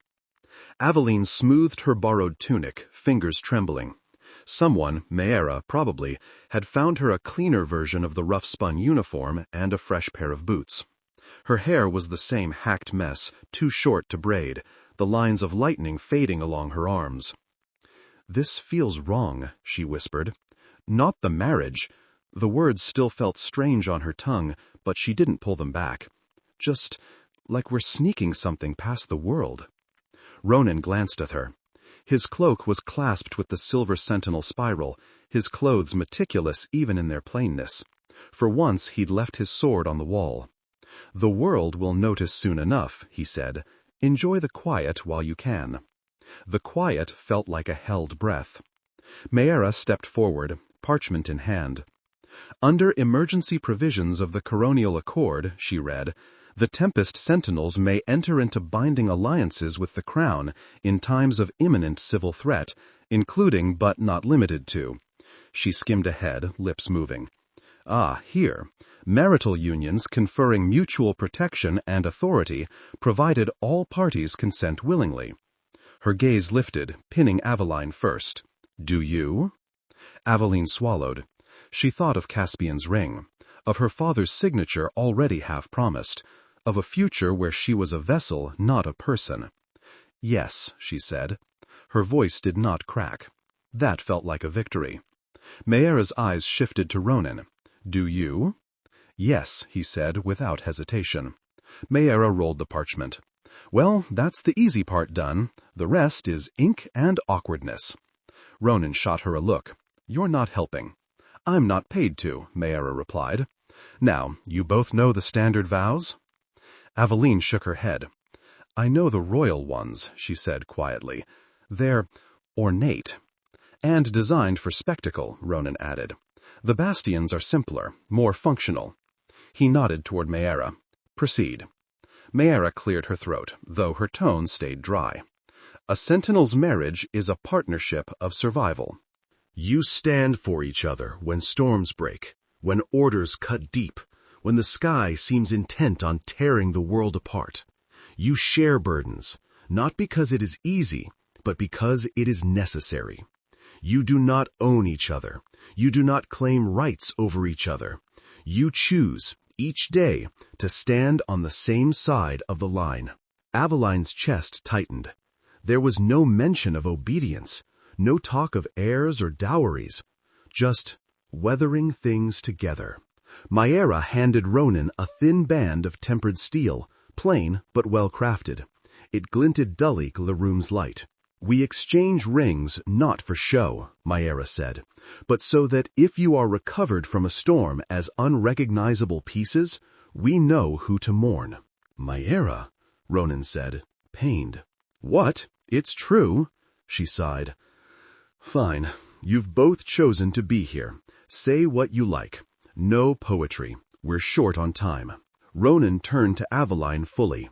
Aveline smoothed her borrowed tunic, fingers trembling. Someone, Maera probably, had found her a cleaner version of the rough-spun uniform and a fresh pair of boots. Her hair was the same hacked mess, too short to braid, the lines of lightning fading along her arms. This feels wrong, she whispered. Not the marriage. The words still felt strange on her tongue, but she didn't pull them back. Just like we're sneaking something past the world. Ronan glanced at her. His cloak was clasped with the silver sentinel spiral, his clothes meticulous even in their plainness. For once he'd left his sword on the wall. The world will notice soon enough, he said. Enjoy the quiet while you can. The quiet felt like a held breath. Maera stepped forward, parchment in hand. Under emergency provisions of the Coronial Accord, she read, the Tempest Sentinels may enter into binding alliances with the Crown in times of imminent civil threat, including but not limited to. She skimmed ahead, lips moving. Ah, here. Marital unions conferring mutual protection and authority, provided all parties consent willingly. Her gaze lifted, pinning Aveline first. Do you? Aveline swallowed. She thought of Caspian's ring, of her father's signature already half promised, of a future where she was a vessel, not a person. "Yes," she said. Her voice did not crack. That felt like a victory. Maera's eyes shifted to Ronan. "Do you?" "Yes," he said without hesitation. Maera rolled the parchment. "Well, that's the easy part done. The rest is ink and awkwardness." Ronan shot her a look. "You're not helping." "I'm not paid to," Maera replied. "Now, you both know the standard vows?" Aveline shook her head. "I know the royal ones," she said quietly. "They're ornate." "And designed for spectacle," Ronan added. "The bastions are simpler, more functional." He nodded toward Maera. "Proceed." Maera cleared her throat, though her tone stayed dry. "A sentinel's marriage is a partnership of survival. You stand for each other when storms break, when orders cut deep, when the sky seems intent on tearing the world apart. You share burdens, not because it is easy, but because it is necessary. You do not own each other. You do not claim rights over each other. You choose, each day, to stand on the same side of the line." Aveline's chest tightened. There was no mention of obedience, no talk of heirs or dowries, just weathering things together. Maera handed Ronan a thin band of tempered steel, plain but well-crafted. It glinted dully to the room's light. "We exchange rings not for show," Maera said, "but so that if you are recovered from a storm as unrecognizable pieces, we know who to mourn." "Maera," Ronan said, pained. "What? It's true," she sighed. "Fine. You've both chosen to be here. Say what you like. No poetry. We're short on time." Ronan turned to Aveline fully.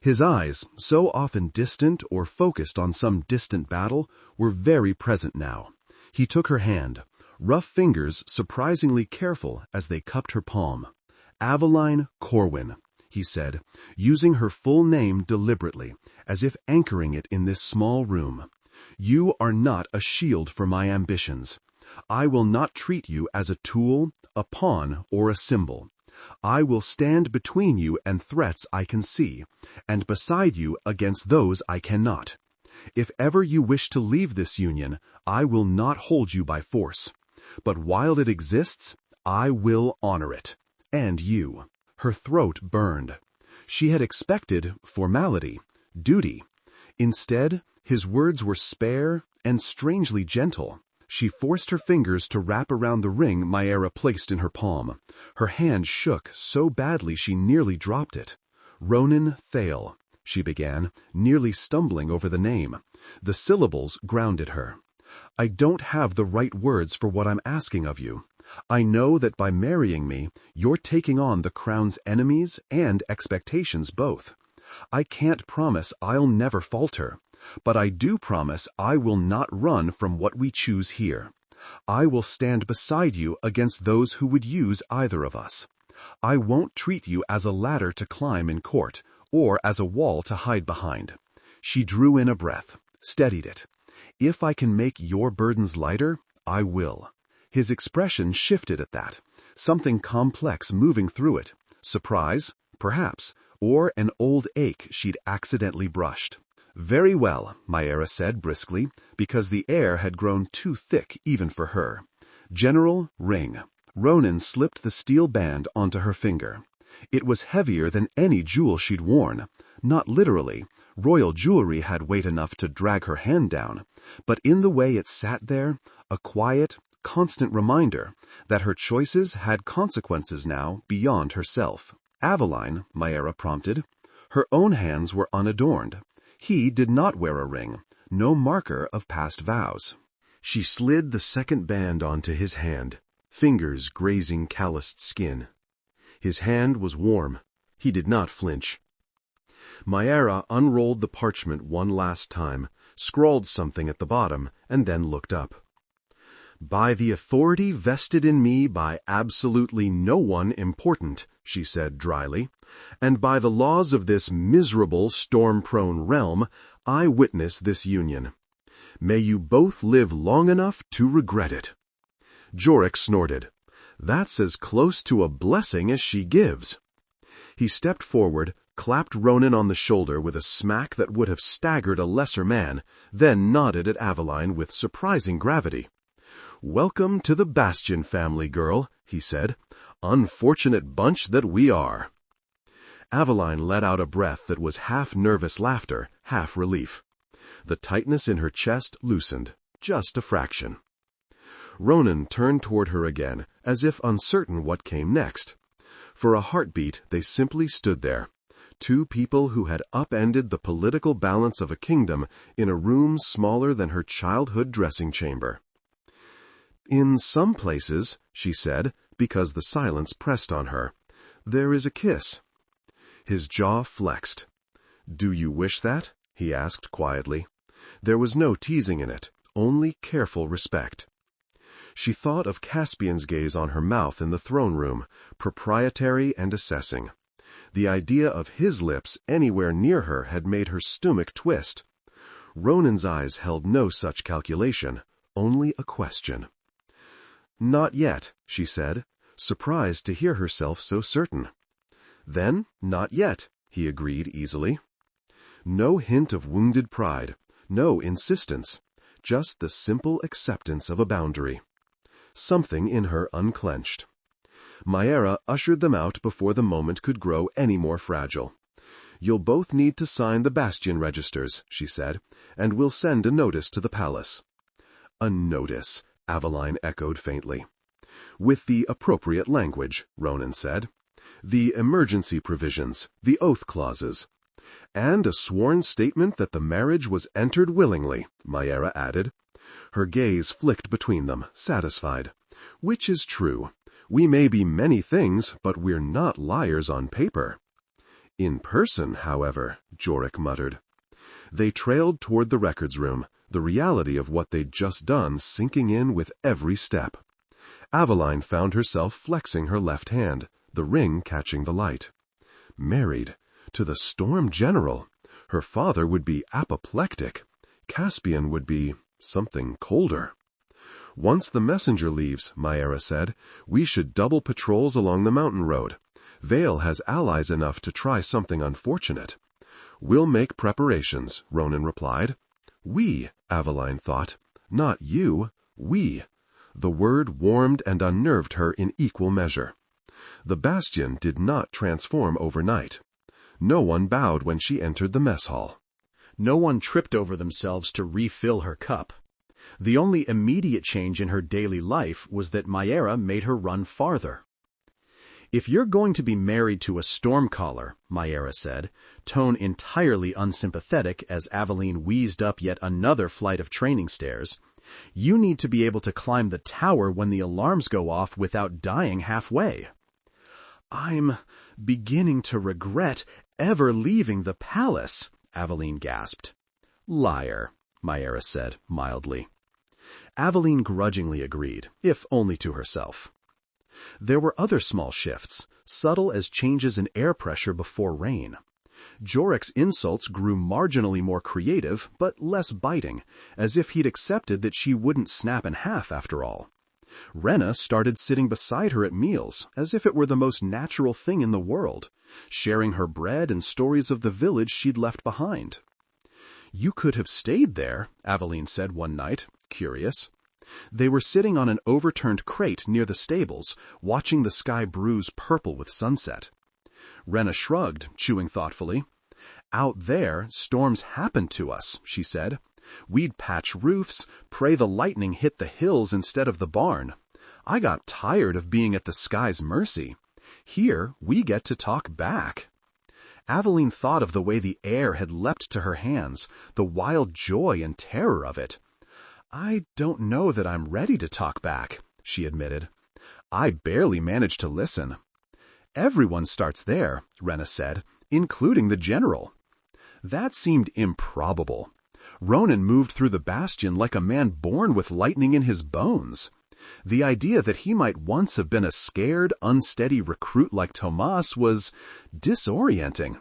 His eyes, so often distant or focused on some distant battle, were very present now. He took her hand, rough fingers surprisingly careful as they cupped her palm. "Aveline Corwyn," he said, using her full name deliberately, as if anchoring it in this small room. "You are not a shield for my ambitions. I will not treat you as a tool, a pawn, or a symbol. I will stand between you and threats I can see, and beside you against those I cannot. If ever you wish to leave this union, I will not hold you by force. But while it exists, I will honor it. And you." Her throat burned. She had expected formality, duty. Instead, his words were spare and strangely gentle. She forced her fingers to wrap around the ring Maera placed in her palm. Her hand shook so badly she nearly dropped it. "Ronan Thale," she began, nearly stumbling over the name. The syllables grounded her. "I don't have the right words for what I'm asking of you. I know that by marrying me, you're taking on the crown's enemies and expectations both. I can't promise I'll never falter. But I do promise I will not run from what we choose here. I will stand beside you against those who would use either of us. I won't treat you as a ladder to climb in court, or as a wall to hide behind." She drew in a breath, steadied it. "If I can make your burdens lighter, I will." His expression shifted at that, something complex moving through it. Surprise, perhaps, or an old ache she'd accidentally brushed. "Very well," Maera said briskly, because the air had grown too thick even for her. "General, ring." Ronan slipped the steel band onto her finger. It was heavier than any jewel she'd worn. Not literally. Royal jewelry had weight enough to drag her hand down. But in the way it sat there, a quiet, constant reminder that her choices had consequences now beyond herself. "Aveline," Maera prompted. Her own hands were unadorned. He did not wear a ring, no marker of past vows. She slid the second band onto his hand, fingers grazing calloused skin. His hand was warm. He did not flinch. Maera unrolled the parchment one last time, scrawled something at the bottom, and then looked up. "By the authority vested in me by absolutely no one important," she said dryly, "and by the laws of this miserable, storm-prone realm, I witness this union. May you both live long enough to regret it." Jorik snorted. That's as close to a blessing as she gives. He stepped forward, clapped Ronan on the shoulder with a smack that would have staggered a lesser man, then nodded at Aveline with surprising gravity. "Welcome to the Bastion family, girl," he said. "Unfortunate bunch that we are." Aveline let out a breath that was half nervous laughter, half relief. The tightness in her chest loosened, just a fraction. Ronan turned toward her again, as if uncertain what came next. For a heartbeat, they simply stood there. Two people who had upended the political balance of a kingdom in a room smaller than her childhood dressing chamber. "In some places," she said, because the silence pressed on her, "there is a kiss." His jaw flexed. "Do you wish that?" he asked quietly. There was no teasing in it, only careful respect. She thought of Caspian's gaze on her mouth in the throne room, proprietary and assessing. The idea of his lips anywhere near her had made her stomach twist. Ronan's eyes held no such calculation, only a question. "Not yet," she said, surprised to hear herself so certain. "Then, not yet," he agreed easily. No hint of wounded pride, no insistence, just the simple acceptance of a boundary. Something in her unclenched. Maera ushered them out before the moment could grow any more fragile. "You'll both need to sign the Bastion registers," she said, "and we'll send a notice to the palace." "A notice," Aveline echoed faintly. "With the appropriate language," Ronan said. "The emergency provisions, the oath clauses." "And a sworn statement that the marriage was entered willingly," Maera added. Her gaze flicked between them, satisfied. "Which is true. We may be many things, but we're not liars on paper." "In person, however," Jorik muttered. They trailed toward the records room, the reality of what they'd just done sinking in with every step. Aveline found herself flexing her left hand, the ring catching the light. Married. To the Storm General. Her father would be apoplectic. Caspian would be something colder. "Once the messenger leaves," Maera said, "we should double patrols along the mountain road. Vale has allies enough to try something unfortunate." "We'll make preparations," Ronan replied. "We," Aveline thought. "Not you. We." The word warmed and unnerved her in equal measure. The Bastion did not transform overnight. No one bowed when she entered the mess hall. No one tripped over themselves to refill her cup. The only immediate change in her daily life was that Maera made her run farther. "If you're going to be married to a stormcaller," Maera said, tone entirely unsympathetic as Aveline wheezed up yet another flight of training stairs, "you need to be able to climb the tower when the alarms go off without dying halfway." "I'm beginning to regret ever leaving the palace," Aveline gasped. "Liar," Maera said mildly. Aveline grudgingly agreed, if only to herself. There were other small shifts, subtle as changes in air pressure before rain. Jorik's insults grew marginally more creative, but less biting, as if he'd accepted that she wouldn't snap in half after all. Rena started sitting beside her at meals, as if it were the most natural thing in the world, sharing her bread and stories of the village she'd left behind. "You could have stayed there," Aveline said one night, curious. They were sitting on an overturned crate near the stables, watching the sky bruise purple with sunset. Rena shrugged, chewing thoughtfully. "Out there, storms happened to us," she said. "We'd patch roofs, pray the lightning hit the hills instead of the barn. I got tired of being at the sky's mercy. Here, we get to talk back." Aveline thought of the way the air had leapt to her hands, the wild joy and terror of it. "I don't know that I'm ready to talk back," she admitted. "I barely managed to listen." "Everyone starts there," Rena said, "including the general." That seemed improbable. Ronan moved through the Bastion like a man born with lightning in his bones. The idea that he might once have been a scared, unsteady recruit like Tomas was disorienting.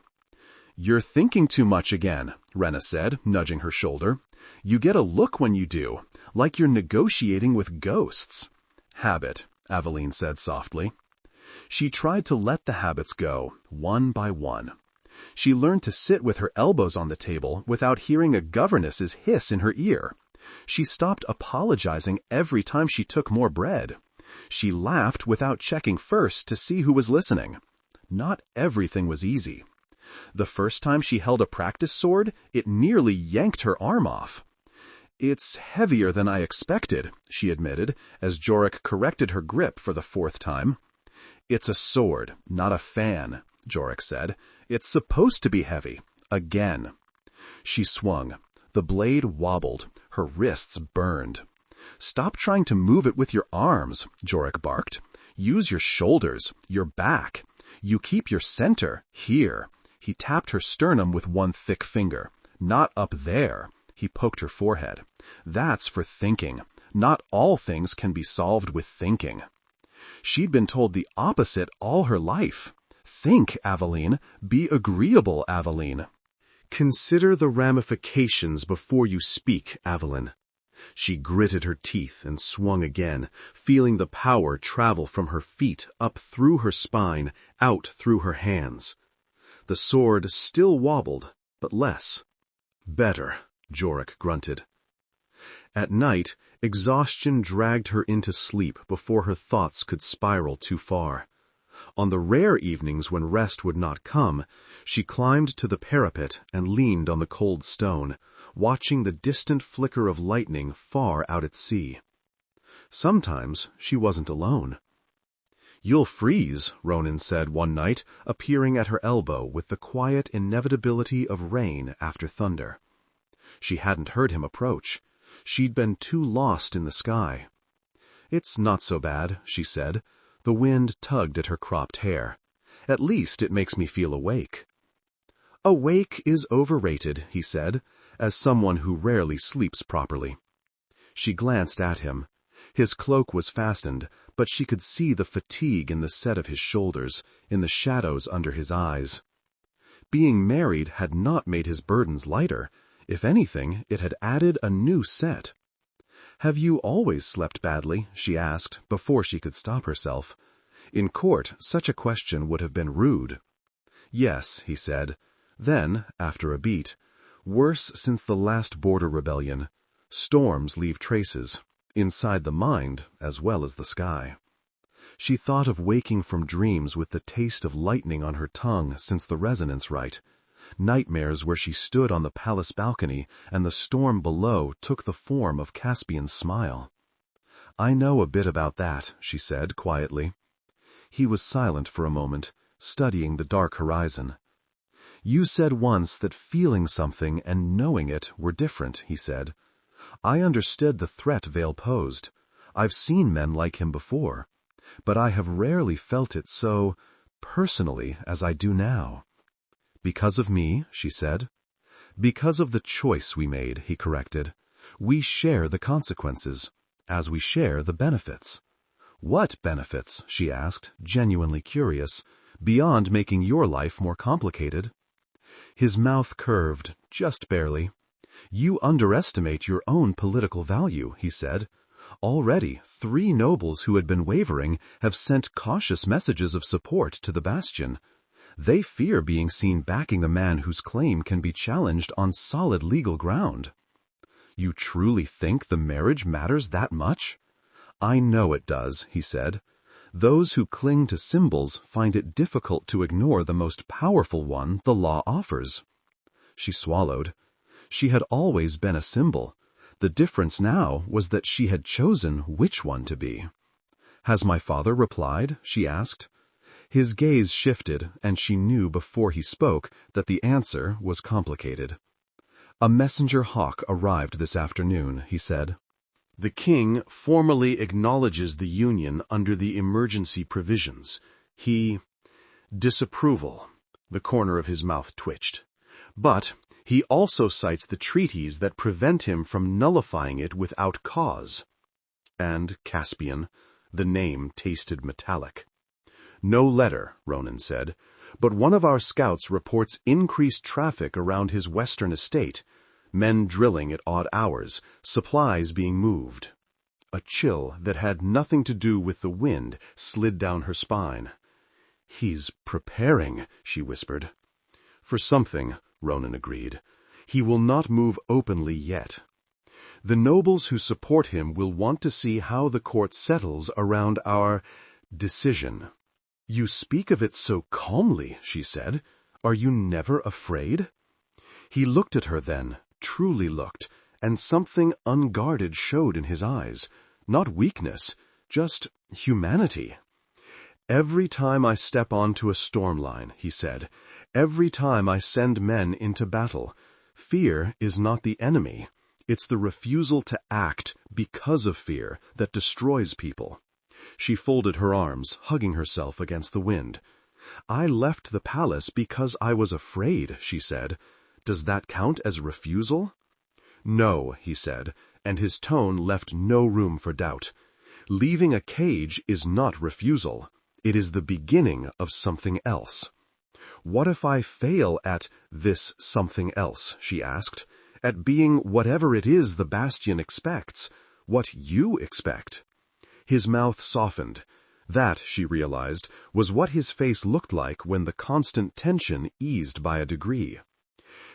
"You're thinking too much again," Rena said, nudging her shoulder. "You get a look when you do, like you're negotiating with ghosts." Habit, Aveline said softly. She tried to let the habits go, one by one. She learned to sit with her elbows on the table without hearing a governess's hiss in her ear. She stopped apologizing every time she took more bread. She laughed without checking first to see who was listening. Not everything was easy. The first time she held a practice sword, it nearly yanked her arm off. "It's heavier than I expected," she admitted, as Jorik corrected her grip for the fourth time. "It's a sword, not a fan," Jorik said. "It's supposed to be heavy." Again. She swung. The blade wobbled. Her wrists burned. "Stop trying to move it with your arms," Jorik barked. "Use your shoulders, your back. You keep your center here." He tapped her sternum with one thick finger. "Not up there." He poked her forehead. "That's for thinking. Not all things can be solved with thinking." She'd been told the opposite all her life. "Think, Aveline. Be agreeable, Aveline." "Consider the ramifications before you speak, Aveline." She gritted her teeth and swung again, feeling the power travel from her feet up through her spine, out through her hands. The sword still wobbled, but less. "Better," Jorik grunted. At night, exhaustion dragged her into sleep before her thoughts could spiral too far. On the rare evenings when rest would not come, she climbed to the parapet and leaned on the cold stone, watching the distant flicker of lightning far out at sea. Sometimes she wasn't alone. "You'll freeze," Ronan said one night, appearing at her elbow with the quiet inevitability of rain after thunder. She hadn't heard him approach. She'd been too lost in the sky. "It's not so bad," she said. The wind tugged at her cropped hair. "At least it makes me feel awake." "Awake is overrated," he said, as someone who rarely sleeps properly. She glanced at him. His cloak was fastened, but she could see the fatigue in the set of his shoulders, in the shadows under his eyes. Being married had not made his burdens lighter. If anything, it had added a new set. "Have you always slept badly?" she asked, before she could stop herself. In court, such a question would have been rude. "Yes," he said. Then, after a beat, "Worse since the last border rebellion. Storms leave traces, inside the mind as well as the sky." She thought of waking from dreams with the taste of lightning on her tongue since the resonance rite. Nightmares where she stood on the palace balcony and the storm below took the form of Caspian's smile. "I know a bit about that," she said quietly. He was silent for a moment, studying the dark horizon. "You said once that feeling something and knowing it were different," he said. "I understood the threat Vale posed. I've seen men like him before, but I have rarely felt it so personally as I do now." "Because of me?" she said. "Because of the choice we made," he corrected. "We share the consequences, as we share the benefits." "What benefits?" she asked, genuinely curious, "beyond making your life more complicated?" His mouth curved, just barely. "You underestimate your own political value," he said. "Already, 3 nobles who had been wavering have sent cautious messages of support to the bastion. They fear being seen backing the man whose claim can be challenged on solid legal ground." "You truly think the marriage matters that much?" "I know it does," he said. "Those who cling to symbols find it difficult to ignore the most powerful one the law offers." She swallowed. She had always been a symbol. The difference now was that she had chosen which one to be. "Has my father replied?" she asked. His gaze shifted, and she knew before he spoke that the answer was complicated. "A messenger hawk arrived this afternoon," he said. "The king formally acknowledges the union under the emergency provisions. He... disapproval." The corner of his mouth twitched. "But he also cites the treaties that prevent him from nullifying it without cause." And Caspian, the name tasted metallic. "No letter," Ronan said, "but one of our scouts reports increased traffic around his western estate, men drilling at odd hours, supplies being moved." A chill that had nothing to do with the wind slid down her spine. "He's preparing," she whispered. "For something," Ronan agreed. "He will not move openly yet. The nobles who support him will want to see how the court settles around our decision." "You speak of it so calmly," she said. "Are you never afraid?" He looked at her then, truly looked, and something unguarded showed in his eyes. Not weakness, just humanity. "Every time I step onto a storm line," he said, "every time I send men into battle, fear is not the enemy. It's the refusal to act because of fear that destroys people." She folded her arms, hugging herself against the wind. "I left the palace because I was afraid," she said. "Does that count as refusal?" "No," he said, and his tone left no room for doubt. "Leaving a cage is not refusal. It is the beginning of something else." "What if I fail at this something else?" she asked. "At being whatever it is the Bastion expects, what you expect?" His mouth softened. That, she realized, was what his face looked like when the constant tension eased by a degree.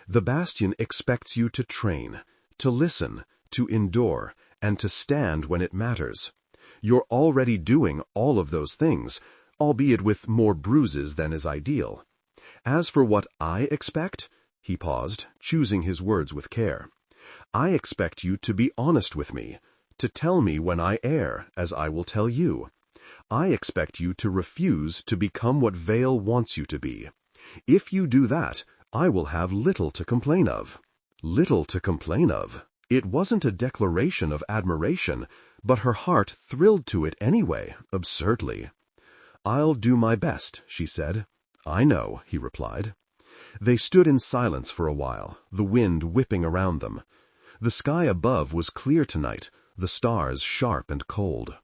"The Bastion expects you to train, to listen, to endure, and to stand when it matters. You're already doing all of those things, albeit with more bruises than is ideal. As for what I expect," he paused, choosing his words with care, "I expect you to be honest with me, to tell me when I err, as I will tell you. I expect you to refuse to become what Vale wants you to be. If you do that, I will have little to complain of." Little to complain of. It wasn't a declaration of admiration, but her heart thrilled to it anyway, absurdly. "I'll do my best," she said. "I know," he replied. They stood in silence for a while, the wind whipping around them. The sky above was clear tonight, the stars sharp and cold.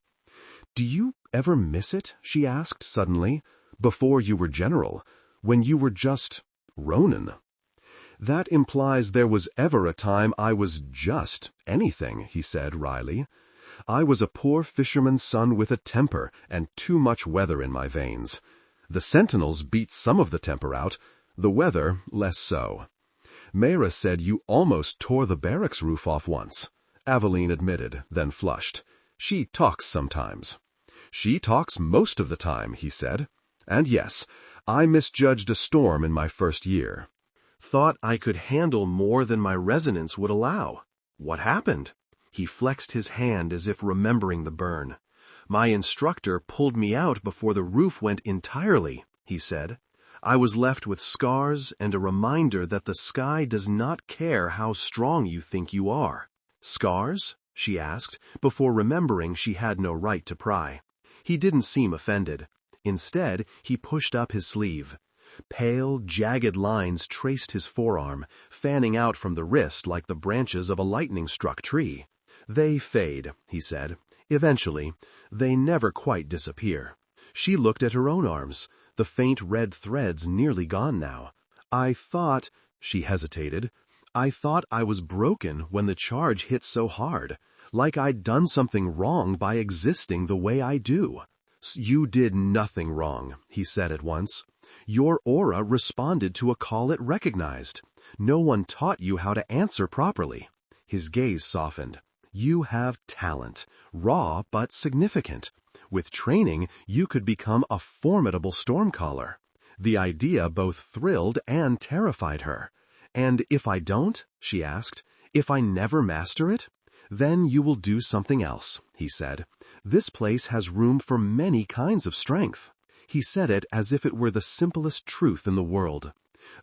"Do you ever miss it?" she asked suddenly. "Before you were general, when you were just Ronan?" "That implies there was ever a time I was just anything," he said wryly. "I was a poor fisherman's son with a temper and too much weather in my veins. The Sentinels beat some of the temper out, the weather less so. Mayra said you almost tore the barracks roof off once." Aveline admitted, then flushed. "She talks sometimes." "She talks most of the time," he said. "And yes, I misjudged a storm in my first year. Thought I could handle more than my resonance would allow. What happened?" He flexed his hand as if remembering the burn. "My instructor pulled me out before the roof went entirely," he said. "I was left with scars and a reminder that the sky does not care how strong you think you are." "Scars?" she asked, before remembering she had no right to pry. He didn't seem offended. Instead, he pushed up his sleeve. Pale, jagged lines traced his forearm, fanning out from the wrist like the branches of a lightning-struck tree. "They fade," he said. "Eventually. They never quite disappear." She looked at her own arms, the faint red threads nearly gone now. "I thought," she hesitated, "I thought I was broken when the charge hit so hard, like I'd done something wrong by existing the way I do." "You did nothing wrong," he said at once. "Your aura responded to a call it recognized. No one taught you how to answer properly." His gaze softened. "You have talent, raw but significant. With training, you could become a formidable stormcaller." The idea both thrilled and terrified her. "And if I don't?" she asked. "If I never master it?" "Then you will do something else," he said. "This place has room for many kinds of strength." He said it as if it were the simplest truth in the world.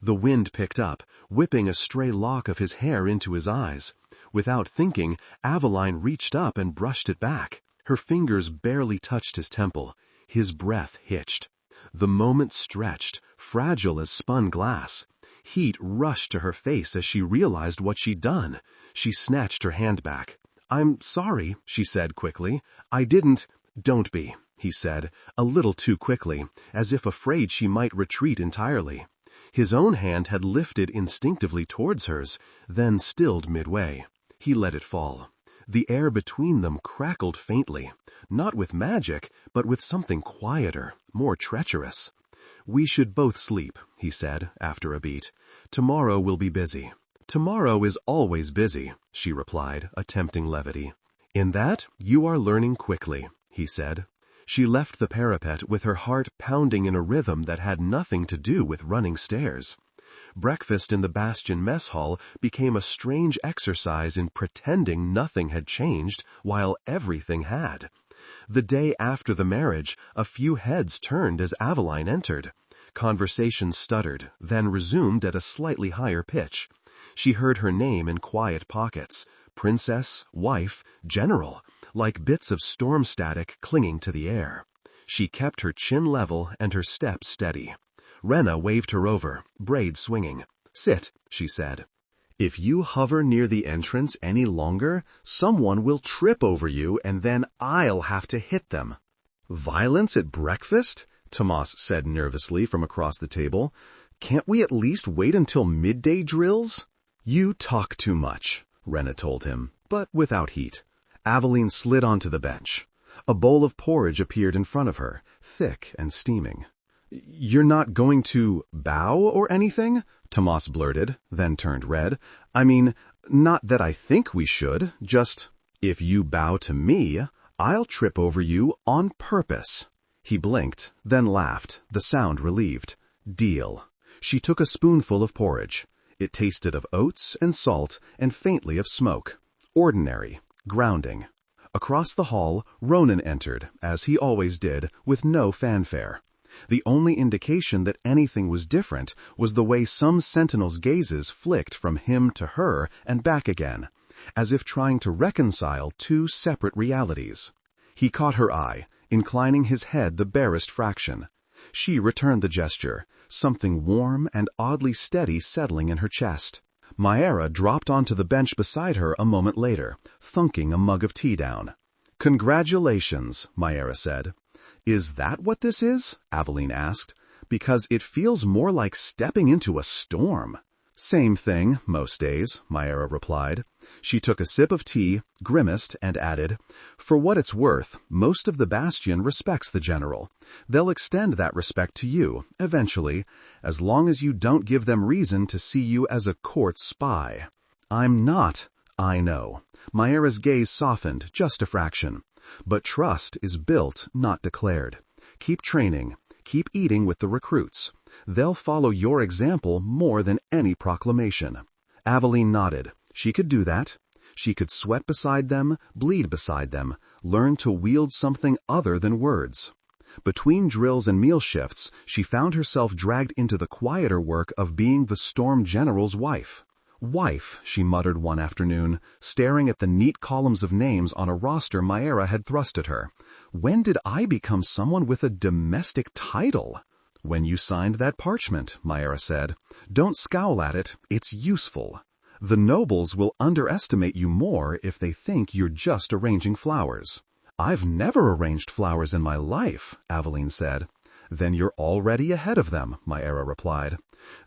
The wind picked up, whipping a stray lock of his hair into his eyes. Without thinking, Aveline reached up and brushed it back. Her fingers barely touched his temple. His breath hitched. The moment stretched, fragile as spun glass. Heat rushed to her face as she realized what she'd done. She snatched her hand back. "I'm sorry," she said quickly. "I didn't—" "Don't be," he said, a little too quickly, as if afraid she might retreat entirely. His own hand had lifted instinctively towards hers, then stilled midway. He let it fall. The air between them crackled faintly, not with magic, but with something quieter, more treacherous. "We should both sleep," he said, after a beat. "Tomorrow will be busy." "Tomorrow is always busy," she replied, attempting levity. "In that, you are learning quickly," he said. She left the parapet with her heart pounding in a rhythm that had nothing to do with running stairs. Breakfast in the Bastion mess hall became a strange exercise in pretending nothing had changed while everything had. The day after the marriage, a few heads turned as Aveline entered. Conversation stuttered, then resumed at a slightly higher pitch. She heard her name in quiet pockets: princess, wife, general, like bits of storm static clinging to the air. She kept her chin level and her step steady. Rena waved her over, braids swinging. "Sit," she said. "If you hover near the entrance any longer, someone will trip over you and then I'll have to hit them." "Violence at breakfast?" Tomas said nervously from across the table. "Can't we at least wait until midday drills?" "You talk too much," Rena told him, but without heat. Aveline slid onto the bench. A bowl of porridge appeared in front of her, thick and steaming. "You're not going to bow or anything?" Tomas blurted, then turned red. "I mean, not that I think we should, just, if you bow to me, I'll trip over you on purpose." He blinked, then laughed, the sound relieved. "Deal." She took a spoonful of porridge. It tasted of oats and salt and faintly of smoke. Ordinary, grounding. Across the hall, Ronan entered, as he always did, with no fanfare. The only indication that anything was different was the way some sentinels' gazes flicked from him to her and back again, as if trying to reconcile two separate realities. He caught her eye, inclining his head the barest fraction. She returned the gesture, something warm and oddly steady settling in her chest. Maera dropped onto the bench beside her a moment later, thunking a mug of tea down. "Congratulations," Maera said. "Is that what this is?" Aveline asked. "Because it feels more like stepping into a storm." "Same thing, most days," Maera replied. She took a sip of tea, grimaced, and added, "For what it's worth, most of the Bastion respects the general. They'll extend that respect to you, eventually, as long as you don't give them reason to see you as a court spy." "I'm not." "I know." Maera's gaze softened just a fraction. "But trust is built, not declared. Keep training. Keep eating with the recruits. They'll follow your example more than any proclamation." Aveline nodded. She could do that. She could sweat beside them, bleed beside them, learn to wield something other than words. Between drills and meal shifts, she found herself dragged into the quieter work of being the Storm General's wife. "Wife," she muttered one afternoon, staring at the neat columns of names on a roster Maera had thrust at her. "When did I become someone with a domestic title?" "When you signed that parchment," Maera said. "Don't scowl at it, it's useful. The nobles will underestimate you more if they think you're just arranging flowers." "I've never arranged flowers in my life," Aveline said. "Then you're already ahead of them," Maera replied.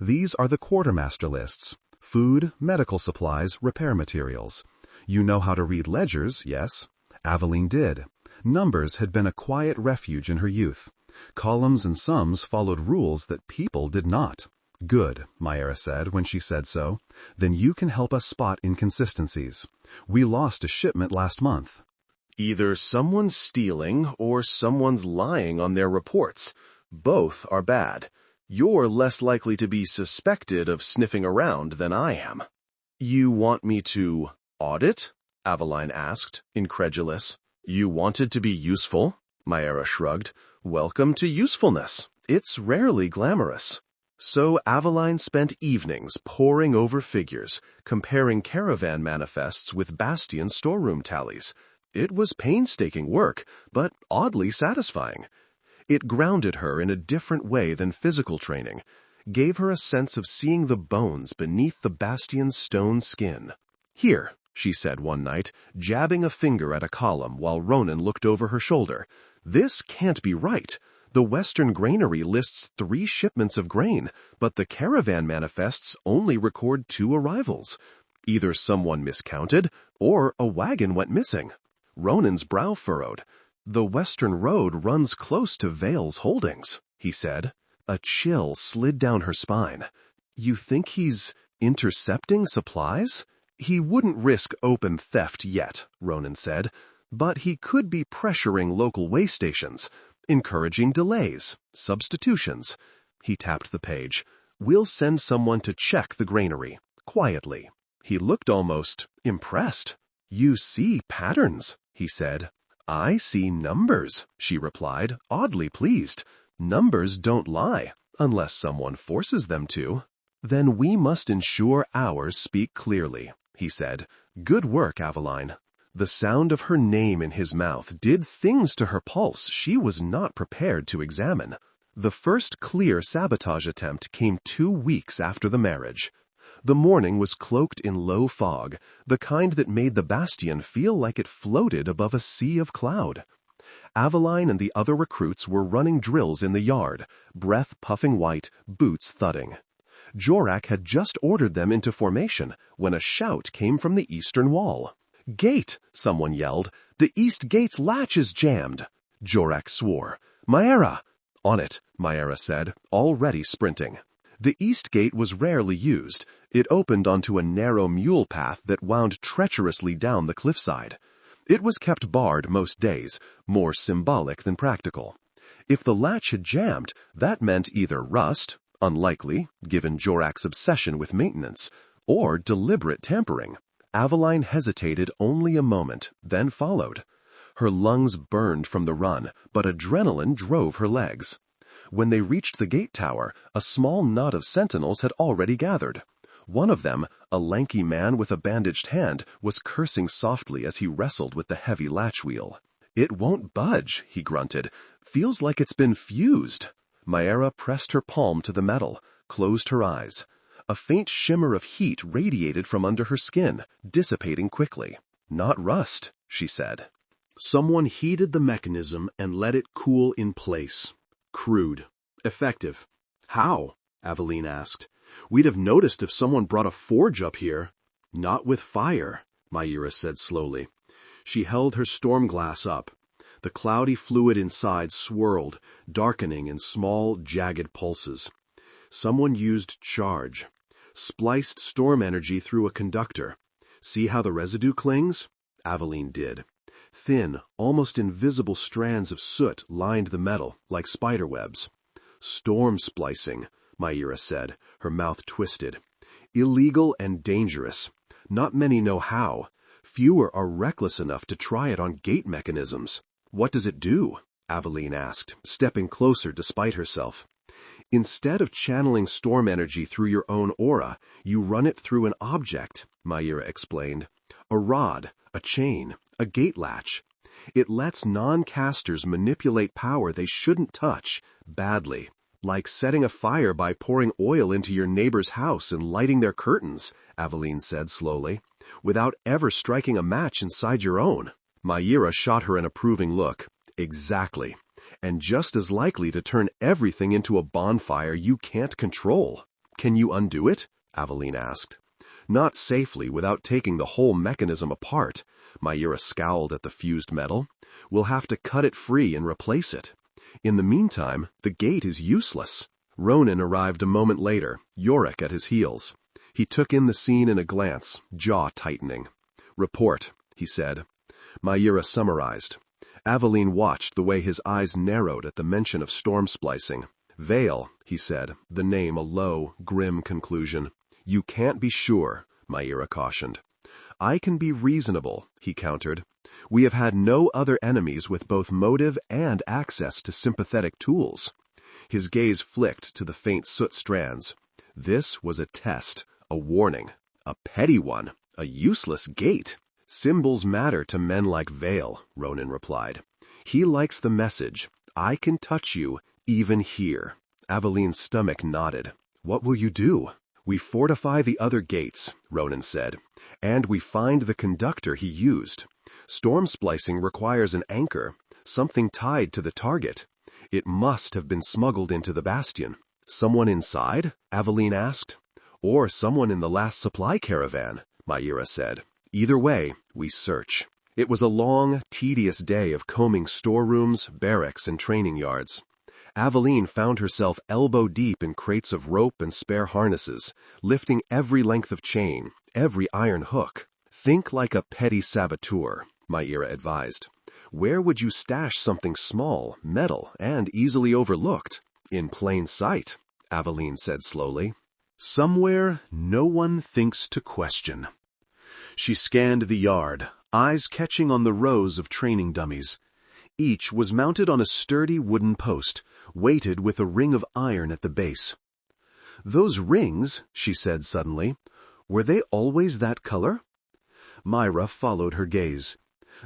"These are the quartermaster lists. Food, medical supplies, repair materials. You know how to read ledgers, yes?" Aveline did. Numbers had been a quiet refuge in her youth. Columns and sums followed rules that people did not. "Good," Maera said when she said so. "Then you can help us spot inconsistencies. We lost a shipment last month." Either someone's stealing or someone's lying on their reports. Both are bad. You're less likely to be suspected of sniffing around than I am. "You want me to audit?" Aveline asked, incredulous. "You wanted to be useful?" Maera shrugged. "Welcome to usefulness. It's rarely glamorous." So Aveline spent evenings poring over figures, comparing caravan manifests with Bastion storeroom tallies. It was painstaking work, but oddly satisfying. It grounded her in a different way than physical training, gave her a sense of seeing the bones beneath the Bastion's stone skin. "Here," she said one night, jabbing a finger at a column while Ronan looked over her shoulder. "This can't be right. The Western Granary lists 3 shipments of grain, but the caravan manifests only record 2 arrivals. Either someone miscounted, or a wagon went missing. Ronan's brow furrowed. The western road runs close to Vale's holdings, he said. A chill slid down her spine. You think he's intercepting supplies? He wouldn't risk open theft yet, Ronan said, but he could be pressuring local way stations, encouraging delays, substitutions. He tapped the page. We'll send someone to check the granary, quietly. He looked almost impressed. You see patterns, he said. I see numbers, she replied, oddly pleased. Numbers don't lie, unless someone forces them to. Then we must ensure ours speak clearly, he said. Good work, Aveline. The sound of her name in his mouth did things to her pulse she was not prepared to examine. The first clear sabotage attempt came 2 weeks after the marriage. The morning was cloaked in low fog, the kind that made the bastion feel like it floated above a sea of cloud. Aveline and the other recruits were running drills in the yard, breath puffing white, boots thudding. Jorak had just ordered them into formation when a shout came from the eastern wall. Gate, someone yelled. The east gate's latch is jammed. Jorak swore. Maera! On it, Maera said, already sprinting. The east gate was rarely used. It opened onto a narrow mule path that wound treacherously down the cliffside. It was kept barred most days, more symbolic than practical. If the latch had jammed, that meant either rust, unlikely, given Jorak's obsession with maintenance, or deliberate tampering. Aveline hesitated only a moment, then followed. Her lungs burned from the run, but adrenaline drove her legs. When they reached the gate tower, a small knot of sentinels had already gathered. One of them, a lanky man with a bandaged hand, was cursing softly as he wrestled with the heavy latch wheel. It won't budge, he grunted. Feels like it's been fused. Maera pressed her palm to the metal, closed her eyes. A faint shimmer of heat radiated from under her skin, dissipating quickly. Not rust, she said. Someone heated the mechanism and let it cool in place. Crude. Effective. How? Aveline asked. We'd have noticed if someone brought a forge up here. Not with fire, Maera said slowly. She held her storm glass up. The cloudy fluid inside swirled, darkening in small, jagged pulses. Someone used charge. Spliced storm energy through a conductor. See how the residue clings? Aveline did. Thin, almost invisible strands of soot lined the metal, like spiderwebs. Storm splicing, Maera said, her mouth twisted. Illegal and dangerous. Not many know how. Fewer are reckless enough to try it on gate mechanisms. What does it do? Aveline asked, stepping closer despite herself. Instead of channeling storm energy through your own aura, you run it through an object, Maera explained. A rod, a chain, a gate latch. It lets non-casters manipulate power they shouldn't touch, badly. Like setting a fire by pouring oil into your neighbor's house and lighting their curtains, Aveline said slowly, without ever striking a match inside your own. Maera shot her an approving look. Exactly. And just as likely to turn everything into a bonfire you can't control. Can you undo it? Aveline asked. Not safely without taking the whole mechanism apart. Maera scowled at the fused metal. We'll have to cut it free and replace it. In the meantime, the gate is useless. Ronan arrived a moment later, Yorick at his heels. He took in the scene in a glance, jaw tightening. Report, he said. Maera summarized. Aveline watched the way his eyes narrowed at the mention of storm splicing. Vale, he said, the name a low, grim conclusion. You can't be sure, Maera cautioned. I can be reasonable, he countered. We have had no other enemies with both motive and access to sympathetic tools. His gaze flicked to the faint soot strands. This was a test, a warning, a petty one, a useless gate. Symbols matter to men like Vale, Ronan replied. He likes the message, I can touch you, even here. Aveline's stomach nodded. What will you do? We fortify the other gates, Ronan said, and we find the conductor he used. Storm splicing requires an anchor, something tied to the target. It must have been smuggled into the bastion. Someone inside? Aveline asked. Or someone in the last supply caravan, Myra said. Either way, we search. It was a long, tedious day of combing storerooms, barracks, and training yards. Aveline found herself elbow-deep in crates of rope and spare harnesses, lifting every length of chain, every iron hook. Think like a petty saboteur, Myra advised. Where would you stash something small, metal, and easily overlooked? In plain sight, Aveline said slowly. Somewhere no one thinks to question. She scanned the yard, eyes catching on the rows of training dummies. Each was mounted on a sturdy wooden post, weighted with a ring of iron at the base. Those rings, she said suddenly, were they always that color? Myra followed her gaze.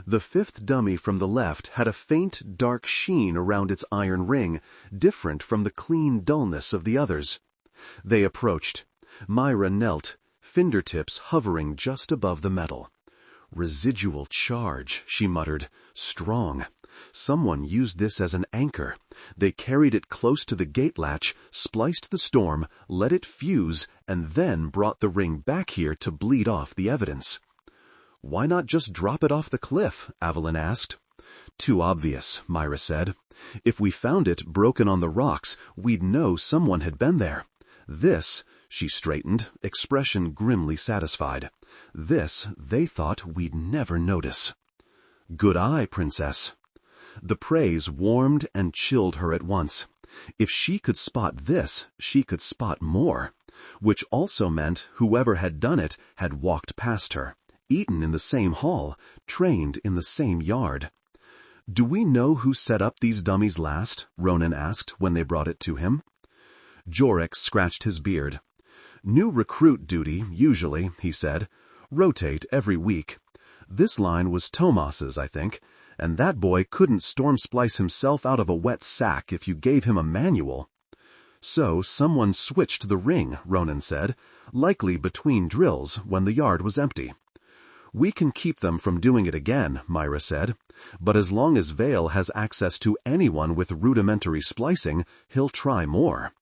The fifth dummy from the left had a faint, dark sheen around its iron ring, different from the clean dullness of the others. They approached. Myra knelt, fingertips hovering just above the metal. Residual charge, she muttered. Strong. Someone used this as an anchor. They carried it close to the gate latch, spliced the storm, let it fuse, and then brought the ring back here to bleed off the evidence. Why not just drop it off the cliff? Aveline asked. Too obvious, Myra said. If we found it broken on the rocks, we'd know someone had been there. This, she straightened, expression grimly satisfied. This, they thought we'd never notice. Good eye, Princess. The praise warmed and chilled her at once. If she could spot this, she could spot more. Which also meant whoever had done it had walked past her, eaten in the same hall, trained in the same yard. Do we know who set up these dummies last? Ronan asked when they brought it to him. Jorik scratched his beard. New recruit duty, usually, he said. Rotate every week. This line was Tomas's, I think, and that boy couldn't storm splice himself out of a wet sack if you gave him a manual. So someone switched the ring, Ronan said, likely between drills when the yard was empty. We can keep them from doing it again, Myra said, but as long as Vale has access to anyone with rudimentary splicing, he'll try more.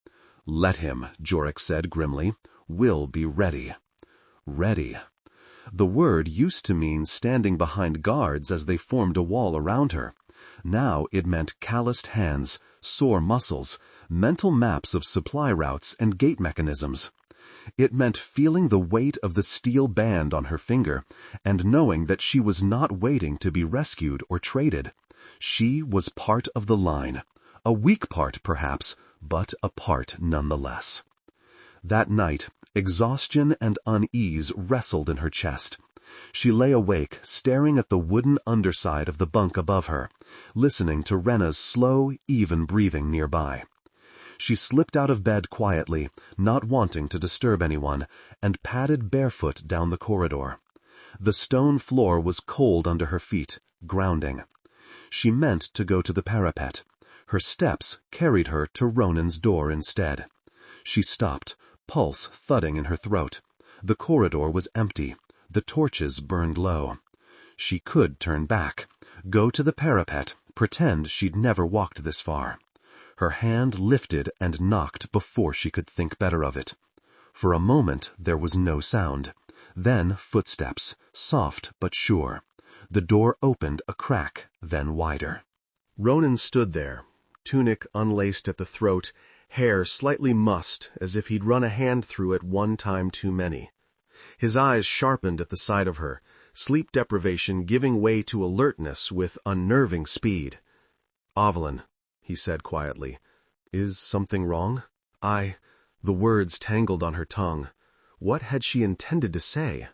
Let him, Jorik said grimly. We'll be ready. Ready. The word used to mean standing behind guards as they formed a wall around her. Now it meant calloused hands, sore muscles, mental maps of supply routes and gate mechanisms. It meant feeling the weight of the steel band on her finger and knowing that she was not waiting to be rescued or traded. She was part of the line. A weak part, perhaps, but a part nonetheless. That night, exhaustion and unease wrestled in her chest. She lay awake, staring at the wooden underside of the bunk above her, listening to Rena's slow, even breathing nearby. She slipped out of bed quietly, not wanting to disturb anyone, and padded barefoot down the corridor. The stone floor was cold under her feet, grounding. She meant to go to the parapet. Her steps carried her to Ronan's door instead. She stopped, pulse thudding in her throat. The corridor was empty. The torches burned low. She could turn back, go to the parapet, pretend she'd never walked this far. Her hand lifted and knocked before she could think better of it. For a moment there was no sound. Then footsteps, soft but sure. The door opened a crack, then wider. Ronan stood there, tunic unlaced at the throat, hair slightly mussed as if he'd run a hand through it one time too many. His eyes sharpened at the sight of her, sleep deprivation giving way to alertness with unnerving speed. "Aveline," he said quietly, "is something wrong?" The words tangled on her tongue. What had she intended to say?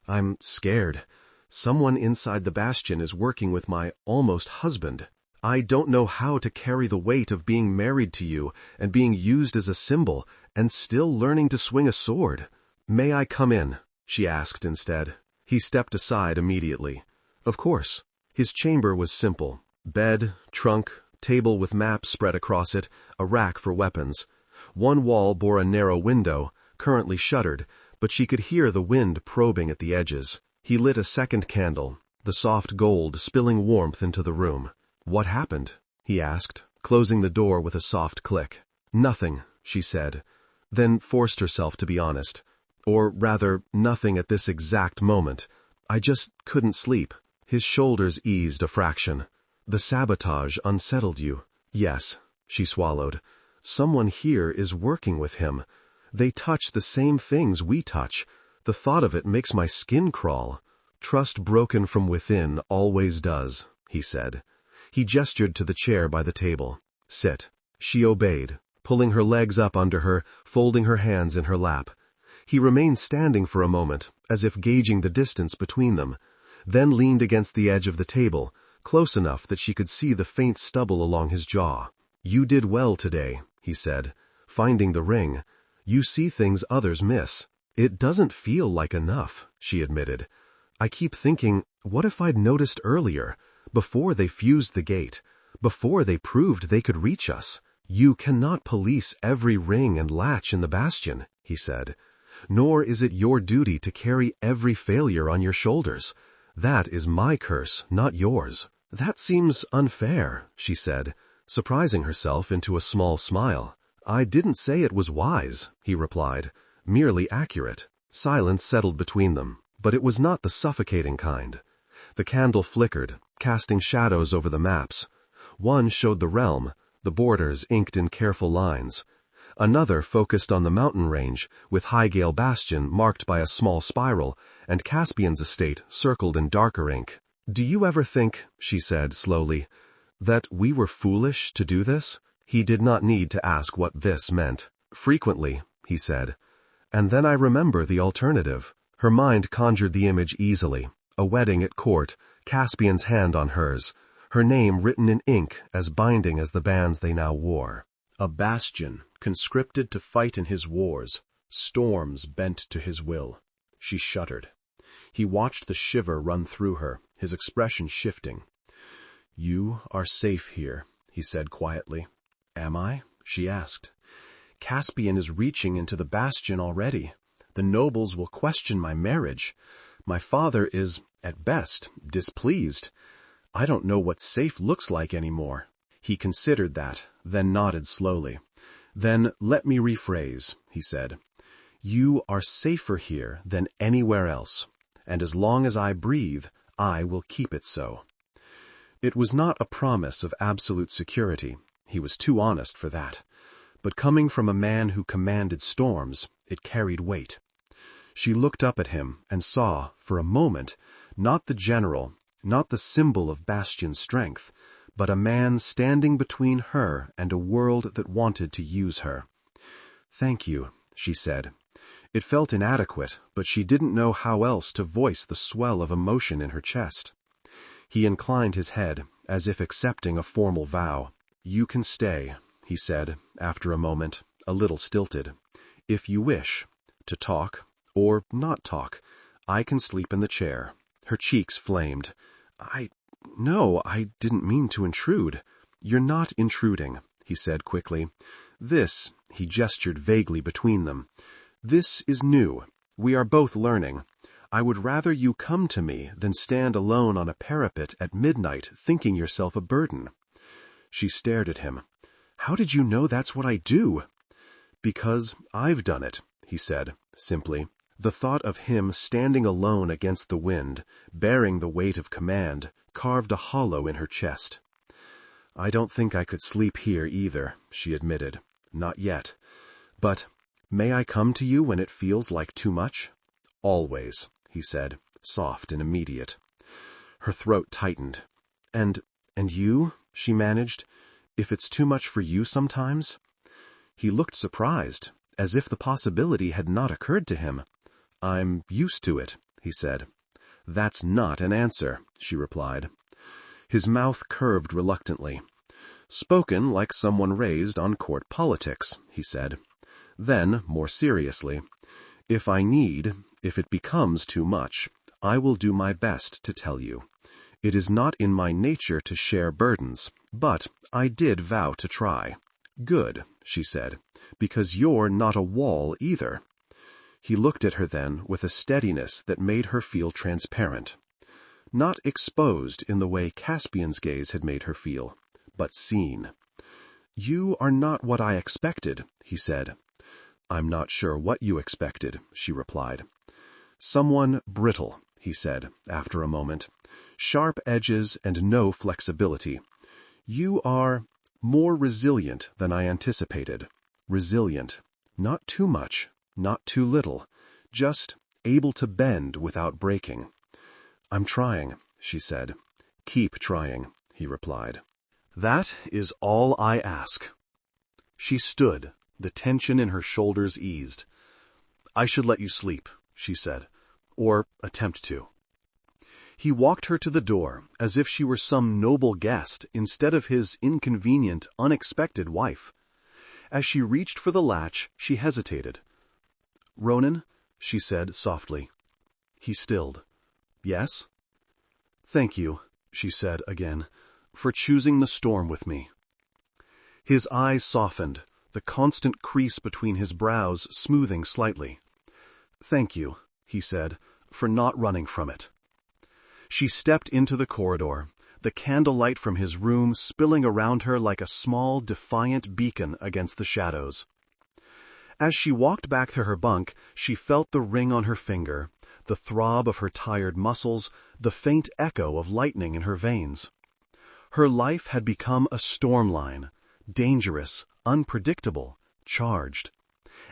"I'm scared. Someone inside the bastion is working with my almost husband. I don't know how to carry the weight of being married to you and being used as a symbol and still learning to swing a sword. May I come in?" she asked instead. He stepped aside immediately. Of course. His chamber was simple. Bed, trunk, table with maps spread across it, a rack for weapons. One wall bore a narrow window, currently shuttered, but she could hear the wind probing at the edges. He lit a second candle, the soft gold spilling warmth into the room. "What happened?" he asked, closing the door with a soft click. "Nothing," she said, then forced herself to be honest. Or rather, nothing at this exact moment. I just couldn't sleep. His shoulders eased a fraction. The sabotage unsettled you. Yes, she swallowed. Someone here is working with him. They touch the same things we touch. The thought of it makes my skin crawl. Trust broken from within always does, he said. He gestured to the chair by the table. Sit. She obeyed, pulling her legs up under her, folding her hands in her lap. He remained standing for a moment, as if gauging the distance between them, then leaned against the edge of the table, close enough that she could see the faint stubble along his jaw. You did well today, he said, finding the ring. You see things others miss. It doesn't feel like enough, she admitted. I keep thinking, what if I'd noticed earlier, before they fused the gate, before they proved they could reach us? You cannot police every ring and latch in the bastion, he said. Nor is it your duty to carry every failure on your shoulders. That is my curse, not yours. That seems unfair, she said, surprising herself into a small smile. I didn't say it was wise, he replied, merely accurate. Silence settled between them, but it was not the suffocating kind. The candle flickered, casting shadows over the maps. One showed the realm, the borders inked in careful lines. Another focused on the mountain range, with Highgale Bastion marked by a small spiral, and Caspian's estate circled in darker ink. Do you ever think, she said slowly, that we were foolish to do this? He did not need to ask what this meant. Frequently, he said. And then I remember the alternative. Her mind conjured the image easily. A wedding at court, Caspian's hand on hers, her name written in ink as binding as the bands they now wore. A bastion, conscripted to fight in his wars, storms bent to his will. She shuddered. He watched the shiver run through her, his expression shifting. You are safe here, he said quietly. Am I? She asked. Caspian is reaching into the bastion already. The nobles will question my marriage. My father is, at best, displeased. I don't know what safe looks like anymore. He considered that, then nodded slowly. Then let me rephrase, he said. You are safer here than anywhere else, and as long as I breathe, I will keep it so. It was not a promise of absolute security. He was too honest for that. But coming from a man who commanded storms, it carried weight. She looked up at him and saw, for a moment, not the general, not the symbol of Bastion's strength, but a man standing between her and a world that wanted to use her. Thank you, she said. It felt inadequate, but she didn't know how else to voice the swell of emotion in her chest. He inclined his head, as if accepting a formal vow. You can stay, he said, after a moment, a little stilted. If you wish, to talk, or not talk, I can sleep in the chair. Her cheeks flamed. No, I didn't mean to intrude. You're not intruding, he said quickly. This, he gestured vaguely between them. This is new. We are both learning. I would rather you come to me than stand alone on a parapet at midnight thinking yourself a burden. She stared at him. How did you know that's what I do? Because I've done it, he said, simply. The thought of him standing alone against the wind, bearing the weight of command, carved a hollow in her chest. I don't think I could sleep here either, she admitted. Not yet. But may I come to you when it feels like too much? Always, he said, soft and immediate. Her throat tightened. And you, she managed, if it's too much for you sometimes? He looked surprised, as if the possibility had not occurred to him. I'm used to it, he said. That's not an answer, she replied. His mouth curved reluctantly. Spoken like someone raised on court politics, he said. Then, more seriously, if it becomes too much, I will do my best to tell you. It is not in my nature to share burdens, but I did vow to try. Good, she said, because you're not a wall either. He looked at her then with a steadiness that made her feel transparent. Not exposed in the way Caspian's gaze had made her feel, but seen. You are not what I expected, he said. I'm not sure what you expected, she replied. Someone brittle, he said, after a moment. Sharp edges and no flexibility. You are more resilient than I anticipated. Resilient. Not too much, not too little. Just able to bend without breaking. I'm trying, she said. Keep trying, he replied. That is all I ask. She stood, the tension in her shoulders eased. I should let you sleep, she said, or attempt to. He walked her to the door as if she were some noble guest instead of his inconvenient, unexpected wife. As she reached for the latch, she hesitated. Ronan, she said softly. He stilled. Yes? Thank you, she said again, for choosing the storm with me. His eyes softened, the constant crease between his brows smoothing slightly. Thank you, he said, for not running from it. She stepped into the corridor, the candlelight from his room spilling around her like a small, defiant beacon against the shadows. As she walked back to her bunk, she felt the ring on her finger, the throb of her tired muscles, the faint echo of lightning in her veins. Her life had become a storm line, dangerous, unpredictable, charged.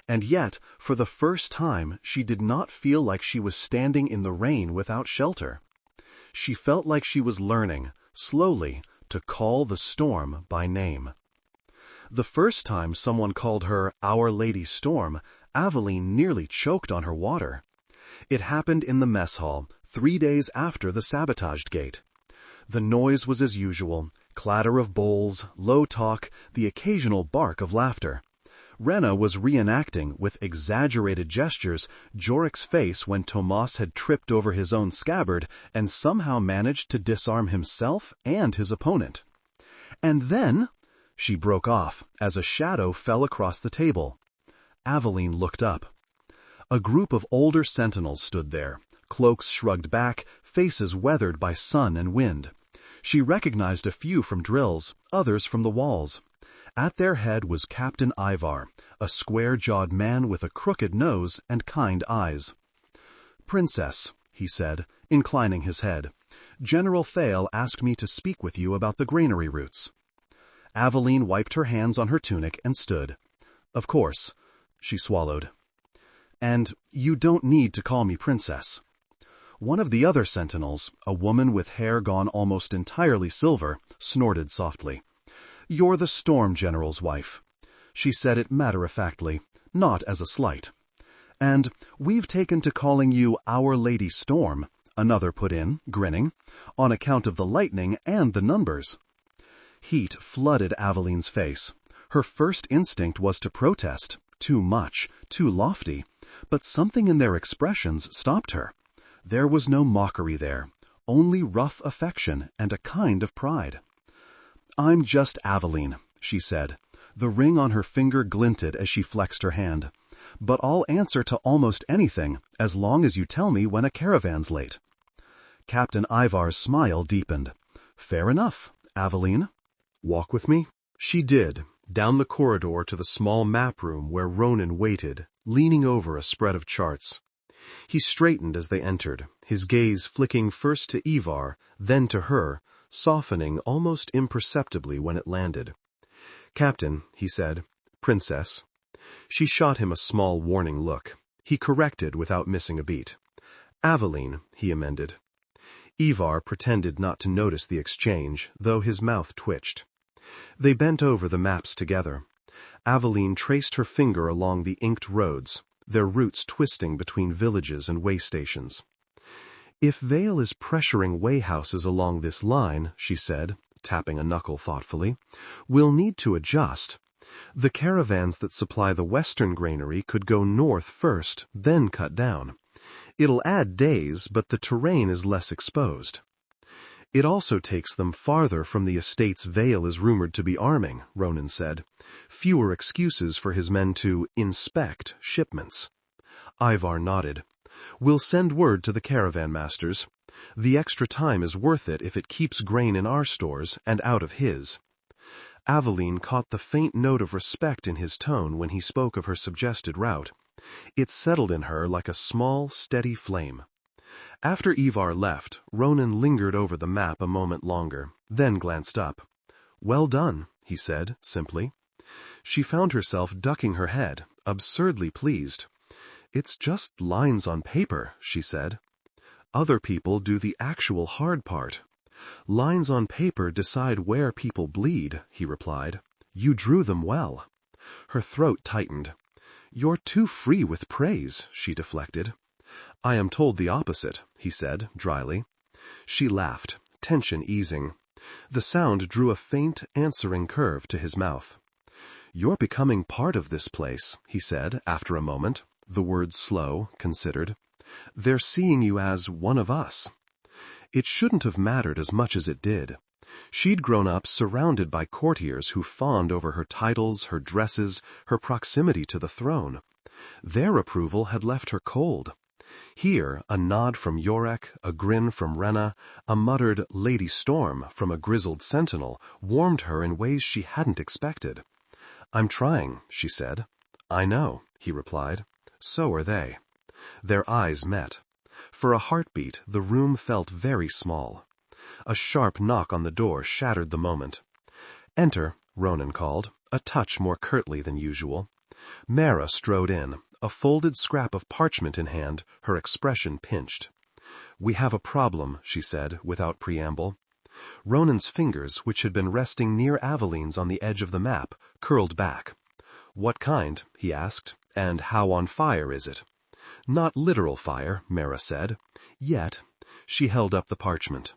And yet, for the first time, she did not feel like she was standing in the rain without shelter. She felt like she was learning, slowly, to call the storm by name. The first time someone called her Our Lady Storm, Aveline nearly choked on her water. It happened in the mess hall, 3 days after the sabotaged gate. The noise was as usual, clatter of bowls, low talk, the occasional bark of laughter. Rena was reenacting, with exaggerated gestures, Jorik's face when Tomas had tripped over his own scabbard and somehow managed to disarm himself and his opponent. And then, she broke off as a shadow fell across the table. Aveline looked up. A group of older sentinels stood there, cloaks shrugged back, faces weathered by sun and wind. She recognized a few from drills, others from the walls. At their head was Captain Ivar, a square-jawed man with a crooked nose and kind eyes. Princess, he said, inclining his head, General Thale asked me to speak with you about the granary routes. Aveline wiped her hands on her tunic and stood. Of course, she swallowed. And you don't need to call me princess. One of the other sentinels, a woman with hair gone almost entirely silver, snorted softly. You're the Storm General's wife. She said it matter-of-factly, not as a slight. And we've taken to calling you Our Lady Storm, another put in, grinning, on account of the lightning and the numbers. Heat flooded Aveline's face. Her first instinct was to protest. Too much, too lofty. But something in their expressions stopped her. There was no mockery there, only rough affection and a kind of pride. I'm just Aveline, she said. The ring on her finger glinted as she flexed her hand. But I'll answer to almost anything, as long as you tell me when a caravan's late. Captain Ivar's smile deepened. Fair enough, Aveline. Walk with me? She did, down the corridor to the small map room where Ronan waited, leaning over a spread of charts. He straightened as they entered, his gaze flicking first to Ivar, then to her, softening almost imperceptibly when it landed. Captain, he said. Princess. She shot him a small warning look. He corrected without missing a beat. Aveline, he amended. Ivar pretended not to notice the exchange, though his mouth twitched. They bent over the maps together. Aveline traced her finger along the inked roads, their routes twisting between villages and way stations. If Vale is pressuring wayhouses along this line, she said, tapping a knuckle thoughtfully, we'll need to adjust. The caravans that supply the western granary could go north first, then cut down. It'll add days, but the terrain is less exposed. It also takes them farther from the estates Vale is rumored to be arming, Ronan said. Fewer excuses for his men to inspect shipments. Ivar nodded. We'll send word to the caravan masters. The extra time is worth it if it keeps grain in our stores and out of his. Aveline caught the faint note of respect in his tone when he spoke of her suggested route. It settled in her like a small, steady flame. After Ivar left, Ronan lingered over the map a moment longer, then glanced up. "Well done," he said, simply. She found herself ducking her head, absurdly pleased. "It's just lines on paper," she said. "Other people do the actual hard part." "Lines on paper decide where people bleed," he replied. "You drew them well." Her throat tightened. "You're too free with praise," she deflected. "I am told the opposite," he said, dryly. She laughed, tension easing. The sound drew a faint, answering curve to his mouth. "You're becoming part of this place," he said, after a moment, the words slow, considered. "They're seeing you as one of us." It shouldn't have mattered as much as it did. She'd grown up surrounded by courtiers who fawned over her titles, her dresses, her proximity to the throne. Their approval had left her cold. Here, a nod from Yorick, a grin from Renna, a muttered "Lady Storm" from a grizzled sentinel warmed her in ways she hadn't expected. "I'm trying," she said. "I know," he replied. "So are they." Their eyes met. For a heartbeat, the room felt very small. A sharp knock on the door shattered the moment. "Enter," Ronan called, a touch more curtly than usual. Mara strode in, a folded scrap of parchment in hand, her expression pinched. "We have a problem," she said, without preamble. Ronan's fingers, which had been resting near Aveline's on the edge of the map, curled back. "What kind?" he asked, "and how on fire is it?" "Not literal fire," Mara said. "Yet." She held up the parchment.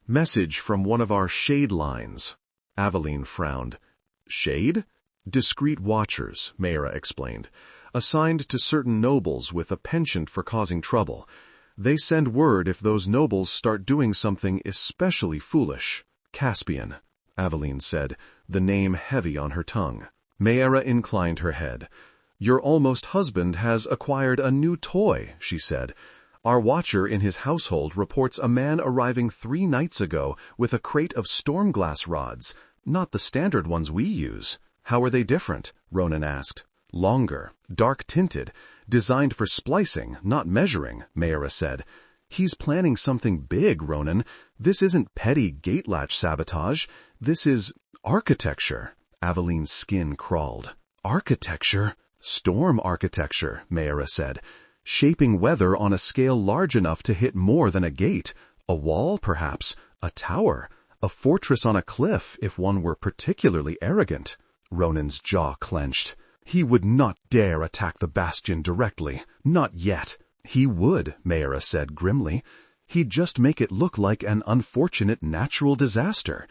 "Message from one of our shade lines." Aveline frowned. "Shade?" "Discreet watchers," Mara explained. "Assigned to certain nobles with a penchant for causing trouble. They send word if those nobles start doing something especially foolish." "Caspian," Aveline said, the name heavy on her tongue. Mara inclined her head. "Your almost husband has acquired a new toy," she said. "Our watcher in his household reports a man arriving 3 nights ago with a crate of storm-glass rods, not the standard ones we use." "How are they different?" Ronan asked. "Longer, dark-tinted, designed for splicing, not measuring," Mara said. "He's planning something big, Ronan. This isn't petty gate-latch sabotage. This is architecture." Aveline's skin crawled. "Architecture?" "Storm architecture," Mara said. "Shaping weather on a scale large enough to hit more than a gate. A wall, perhaps. A tower. A fortress on a cliff, if one were particularly arrogant." Ronan's jaw clenched. He would not dare attack the bastion directly. Not yet. "He would," Mara said grimly. "He'd just make it look like an unfortunate natural disaster.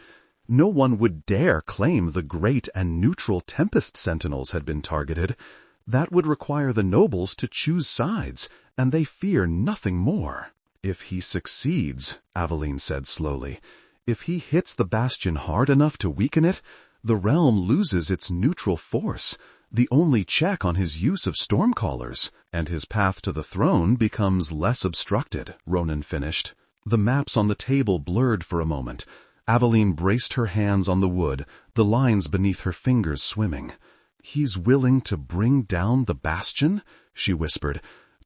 No one would dare claim the great and neutral Tempest Sentinels had been targeted. That would require the nobles to choose sides, and they fear nothing more." "If he succeeds," Aveline said slowly, "if he hits the bastion hard enough to weaken it, the realm loses its neutral force, the only check on his use of stormcallers, and his path to the throne becomes less obstructed," Ronan finished. The maps on the table blurred for a moment. Aveline braced her hands on the wood, the lines beneath her fingers swimming. "He's willing to bring down the bastion?" she whispered.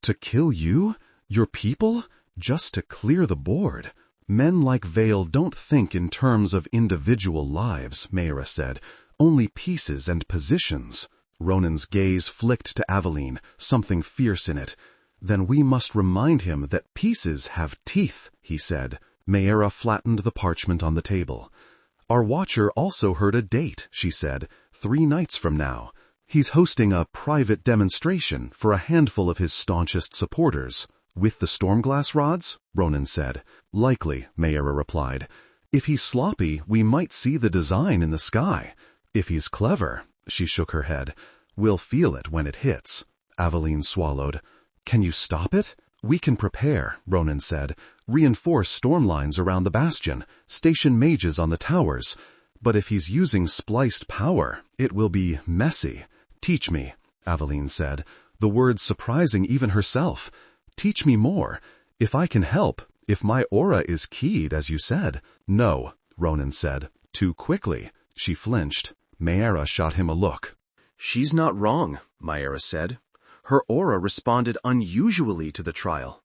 "To kill you? Your people? Just to clear the board?" "Men like Vale don't think in terms of individual lives," Mara said. "Only pieces and positions." Ronan's gaze flicked to Aveline, something fierce in it. "Then we must remind him that pieces have teeth," he said. Mara flattened the parchment on the table. "Our watcher also heard a date," she said, 3 nights from now. He's hosting a private demonstration for a handful of his staunchest supporters." "With the stormglass rods?" Ronan said. "Likely," Mara replied. "If he's sloppy, we might see the design in the sky. If he's clever," she shook her head, "we'll feel it when it hits." Aveline swallowed. "Can you stop it?" "We can prepare," Ronan said. "Reinforce storm lines around the bastion, station mages on the towers. But if he's using spliced power, it will be messy." "Teach me," Aveline said, the words surprising even herself. "Teach me more. If I can help, if my aura is keyed, as you said." "No," Ronan said. "Too quickly." She flinched. Mayra shot him a look. She's not wrong, Mayra said. Her aura responded unusually to the trial.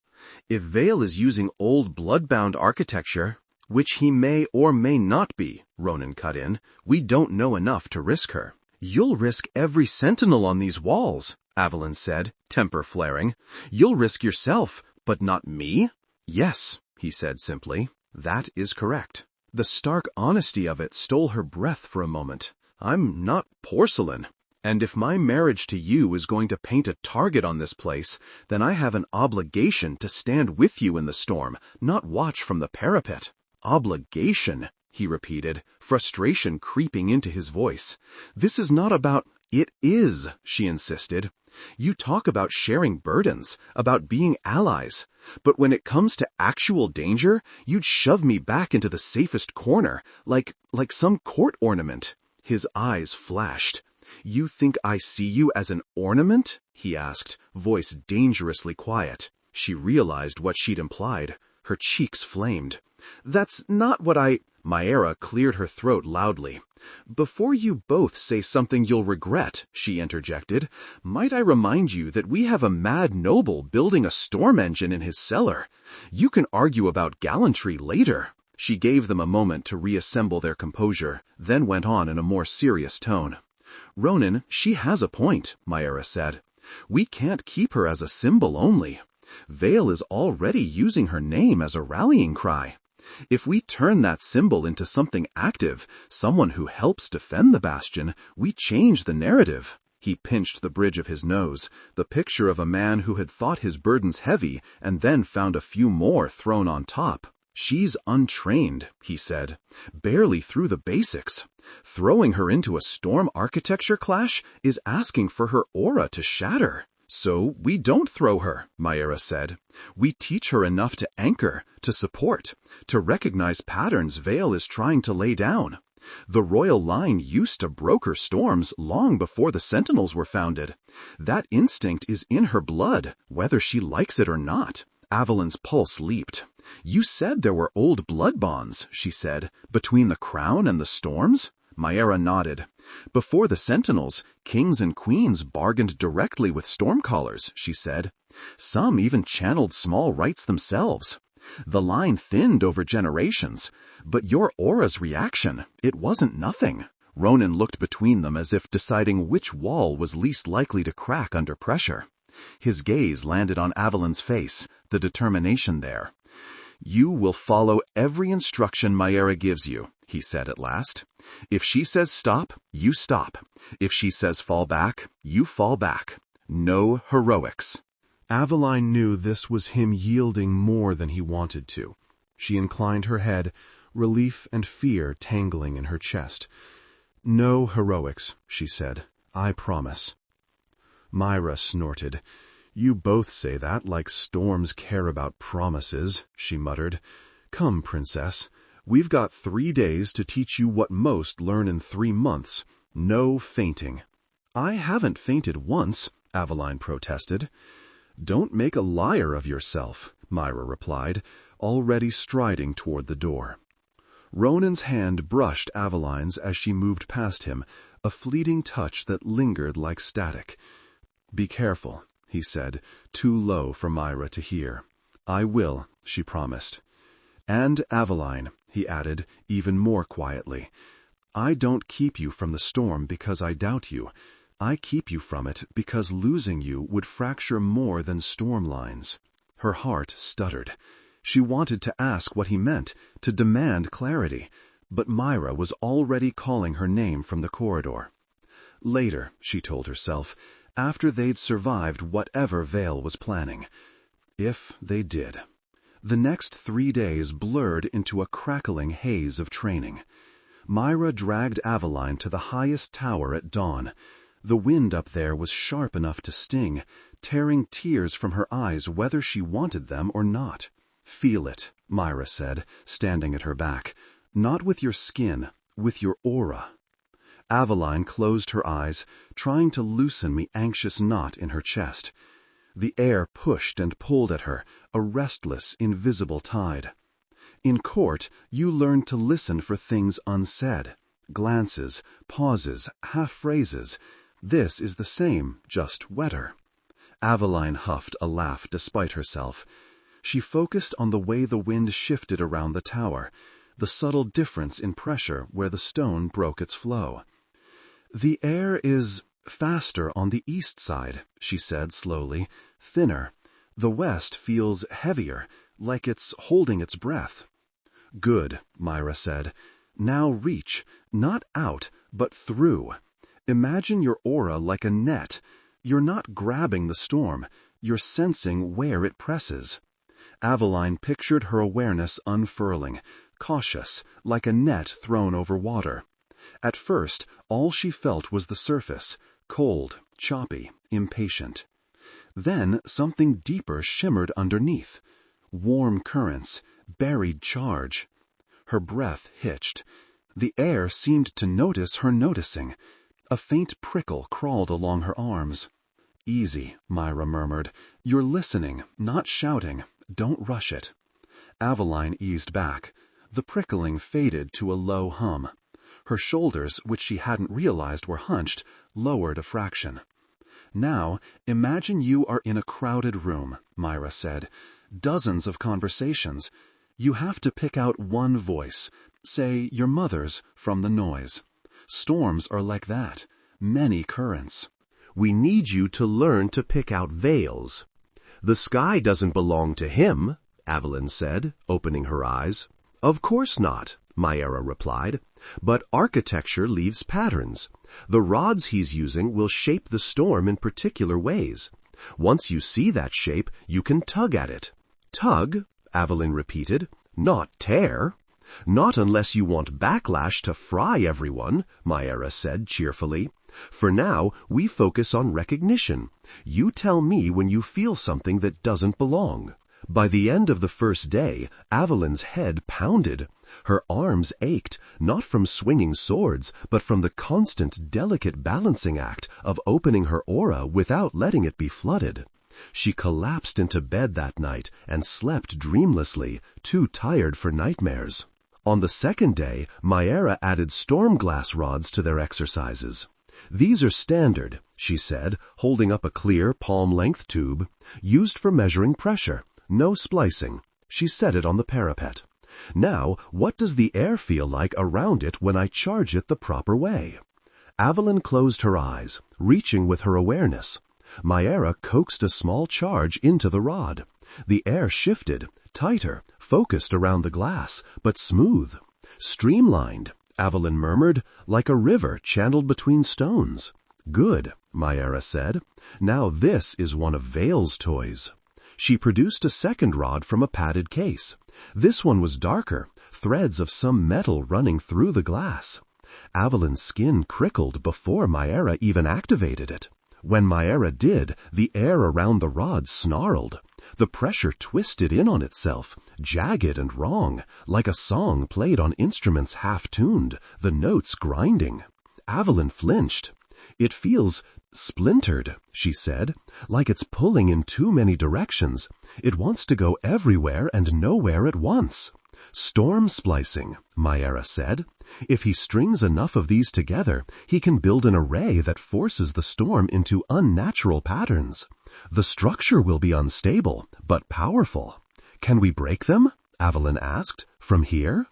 If Vale is using old blood-bound architecture, which he may or may not be, Ronan cut in, we don't know enough to risk her. You'll risk every sentinel on these walls, Aveline said, temper flaring. You'll risk yourself, but not me? Yes, he said simply. That is correct. The stark honesty of it stole her breath for a moment. I'm not porcelain. And if my marriage to you is going to paint a target on this place, then I have an obligation to stand with you in the storm, not watch from the parapet. Obligation, he repeated, frustration creeping into his voice. This is not about— It is, she insisted. You talk about sharing burdens, about being allies, but when it comes to actual danger, you'd shove me back into the safest corner, like some court ornament. His eyes flashed. You think I see you as an ornament? He asked, voice dangerously quiet. She realized what she'd implied. Her cheeks flamed. That's not what Mayra cleared her throat loudly. Before you both say something you'll regret, she interjected, might I remind you that we have a mad noble building a storm engine in his cellar. You can argue about gallantry later. She gave them a moment to reassemble their composure, then went on in a more serious tone. Ronan, she has a point, Mayra said. We can't keep her as a symbol only. Vale is already using her name as a rallying cry. If we turn that symbol into something active, someone who helps defend the bastion, we change the narrative. He pinched the bridge of his nose, the picture of a man who had thought his burdens heavy and then found a few more thrown on top. She's untrained, he said, barely through the basics. Throwing her into a storm architecture clash is asking for her aura to shatter. So we don't throw her, Mayra said. We teach her enough to anchor, to support, to recognize patterns Vale is trying to lay down. The royal line used to broker storms long before the Sentinels were founded. That instinct is in her blood, whether she likes it or not. Aveline's pulse leaped. You said there were old blood bonds, she said, between the crown and the storms? Mayra nodded. Before the Sentinels, kings and queens bargained directly with stormcallers, she said. Some even channeled small rites themselves. The line thinned over generations, but your aura's reaction, it wasn't nothing. Ronan looked between them as if deciding which wall was least likely to crack under pressure. His gaze landed on Aveline's face, the determination there. You will follow every instruction Mayra gives you, he said at last. If she says stop, you stop. If she says fall back, you fall back. No heroics. Aveline knew this was him yielding more than he wanted to. She inclined her head, relief and fear tangling in her chest. No heroics, she said. I promise. Mayra snorted. You both say that like storms care about promises, she muttered. Come, princess. We've got 3 days to teach you what most learn in 3 months. No fainting. I haven't fainted once, Aveline protested. Don't make a liar of yourself, Mayra replied, already striding toward the door. Ronan's hand brushed Aveline's as she moved past him, a fleeting touch that lingered like static. Be careful, he said, too low for Mayra to hear. I will, she promised. And Aveline, he added, even more quietly, I don't keep you from the storm because I doubt you. I keep you from it because losing you would fracture more than storm lines. Her heart stuttered. She wanted to ask what he meant, to demand clarity, but Mayra was already calling her name from the corridor. Later, she told herself, after they'd survived whatever Vale was planning. If they did. The next 3 days blurred into a crackling haze of training. Mayra dragged Aveline to the highest tower at dawn. The wind up there was sharp enough to sting, tearing tears from her eyes whether she wanted them or not. Feel it, Mayra said, standing at her back. Not with your skin, with your aura. Aveline closed her eyes, trying to loosen the anxious knot in her chest. The air pushed and pulled at her, a restless, invisible tide. In court, you learned to listen for things unsaid. Glances, pauses, half-phrases. This is the same, just wetter. Aveline huffed a laugh despite herself. She focused on the way the wind shifted around the tower, the subtle difference in pressure where the stone broke its flow. "The air is faster on the east side," she said slowly, "thinner. The west feels heavier, like it's holding its breath." "Good," Myra said. "Now reach, not out, but through. Imagine your aura like a net. You're not grabbing the storm, you're sensing where it presses." Aveline pictured her awareness unfurling, cautious, like a net thrown over water. At first, all she felt was the surface, cold, choppy, impatient. Then something deeper shimmered underneath. Warm currents, buried charge. Her breath hitched. The air seemed to notice her noticing. A faint prickle crawled along her arms. "Easy," Myra murmured. "You're listening, not shouting. Don't rush it." Aveline eased back. The prickling faded to a low hum. Her shoulders, which she hadn't realized were hunched, lowered a fraction. "Now, imagine you are in a crowded room," Myra said. "Dozens of conversations. You have to pick out one voice, say your mother's, from the noise. Storms are like that. Many currents." "We need you to learn to pick out veils." "The sky doesn't belong to him," Aveline said, opening her eyes. "Of course not," Myra replied. "But architecture leaves patterns. The rods he's using will shape the storm in particular ways. Once you see that shape, you can tug at it." "Tug?" Aveline repeated. "Not tear." "Not unless you want backlash to fry everyone," Myra said cheerfully. "For now, we focus on recognition. You tell me when you feel something that doesn't belong." By the end of the first day, Aveline's head pounded. Her arms ached, not from swinging swords, but from the constant, delicate balancing act of opening her aura without letting it be flooded. She collapsed into bed that night and slept dreamlessly, too tired for nightmares. On the second day, Myra added storm glass rods to their exercises. "These are standard," she said, holding up a clear palm-length tube, "used for measuring pressure. No splicing." She set it on the parapet. "Now, what does the air feel like around it when I charge it the proper way?" Aveline closed her eyes, reaching with her awareness. Myra coaxed a small charge into the rod. The air shifted, tighter, focused around the glass, but smooth. "Streamlined," Aveline murmured, "like a river channeled between stones." "Good," Myra said. "Now this is one of Vale's toys." She produced a second rod from a padded case. This one was darker, threads of some metal running through the glass. Aveline's skin crickled before Myra even activated it. When Myra did, the air around the rod snarled. The pressure twisted in on itself, jagged and wrong, like a song played on instruments half-tuned, the notes grinding. Aveline flinched. "It feels splintered," she said, "like it's pulling in too many directions. It wants to go everywhere and nowhere at once." "Storm splicing," Myra said. "If he strings enough of these together, he can build an array that forces the storm into unnatural patterns. The structure will be unstable, but powerful." "Can we break them?" Aveline asked. "From here?"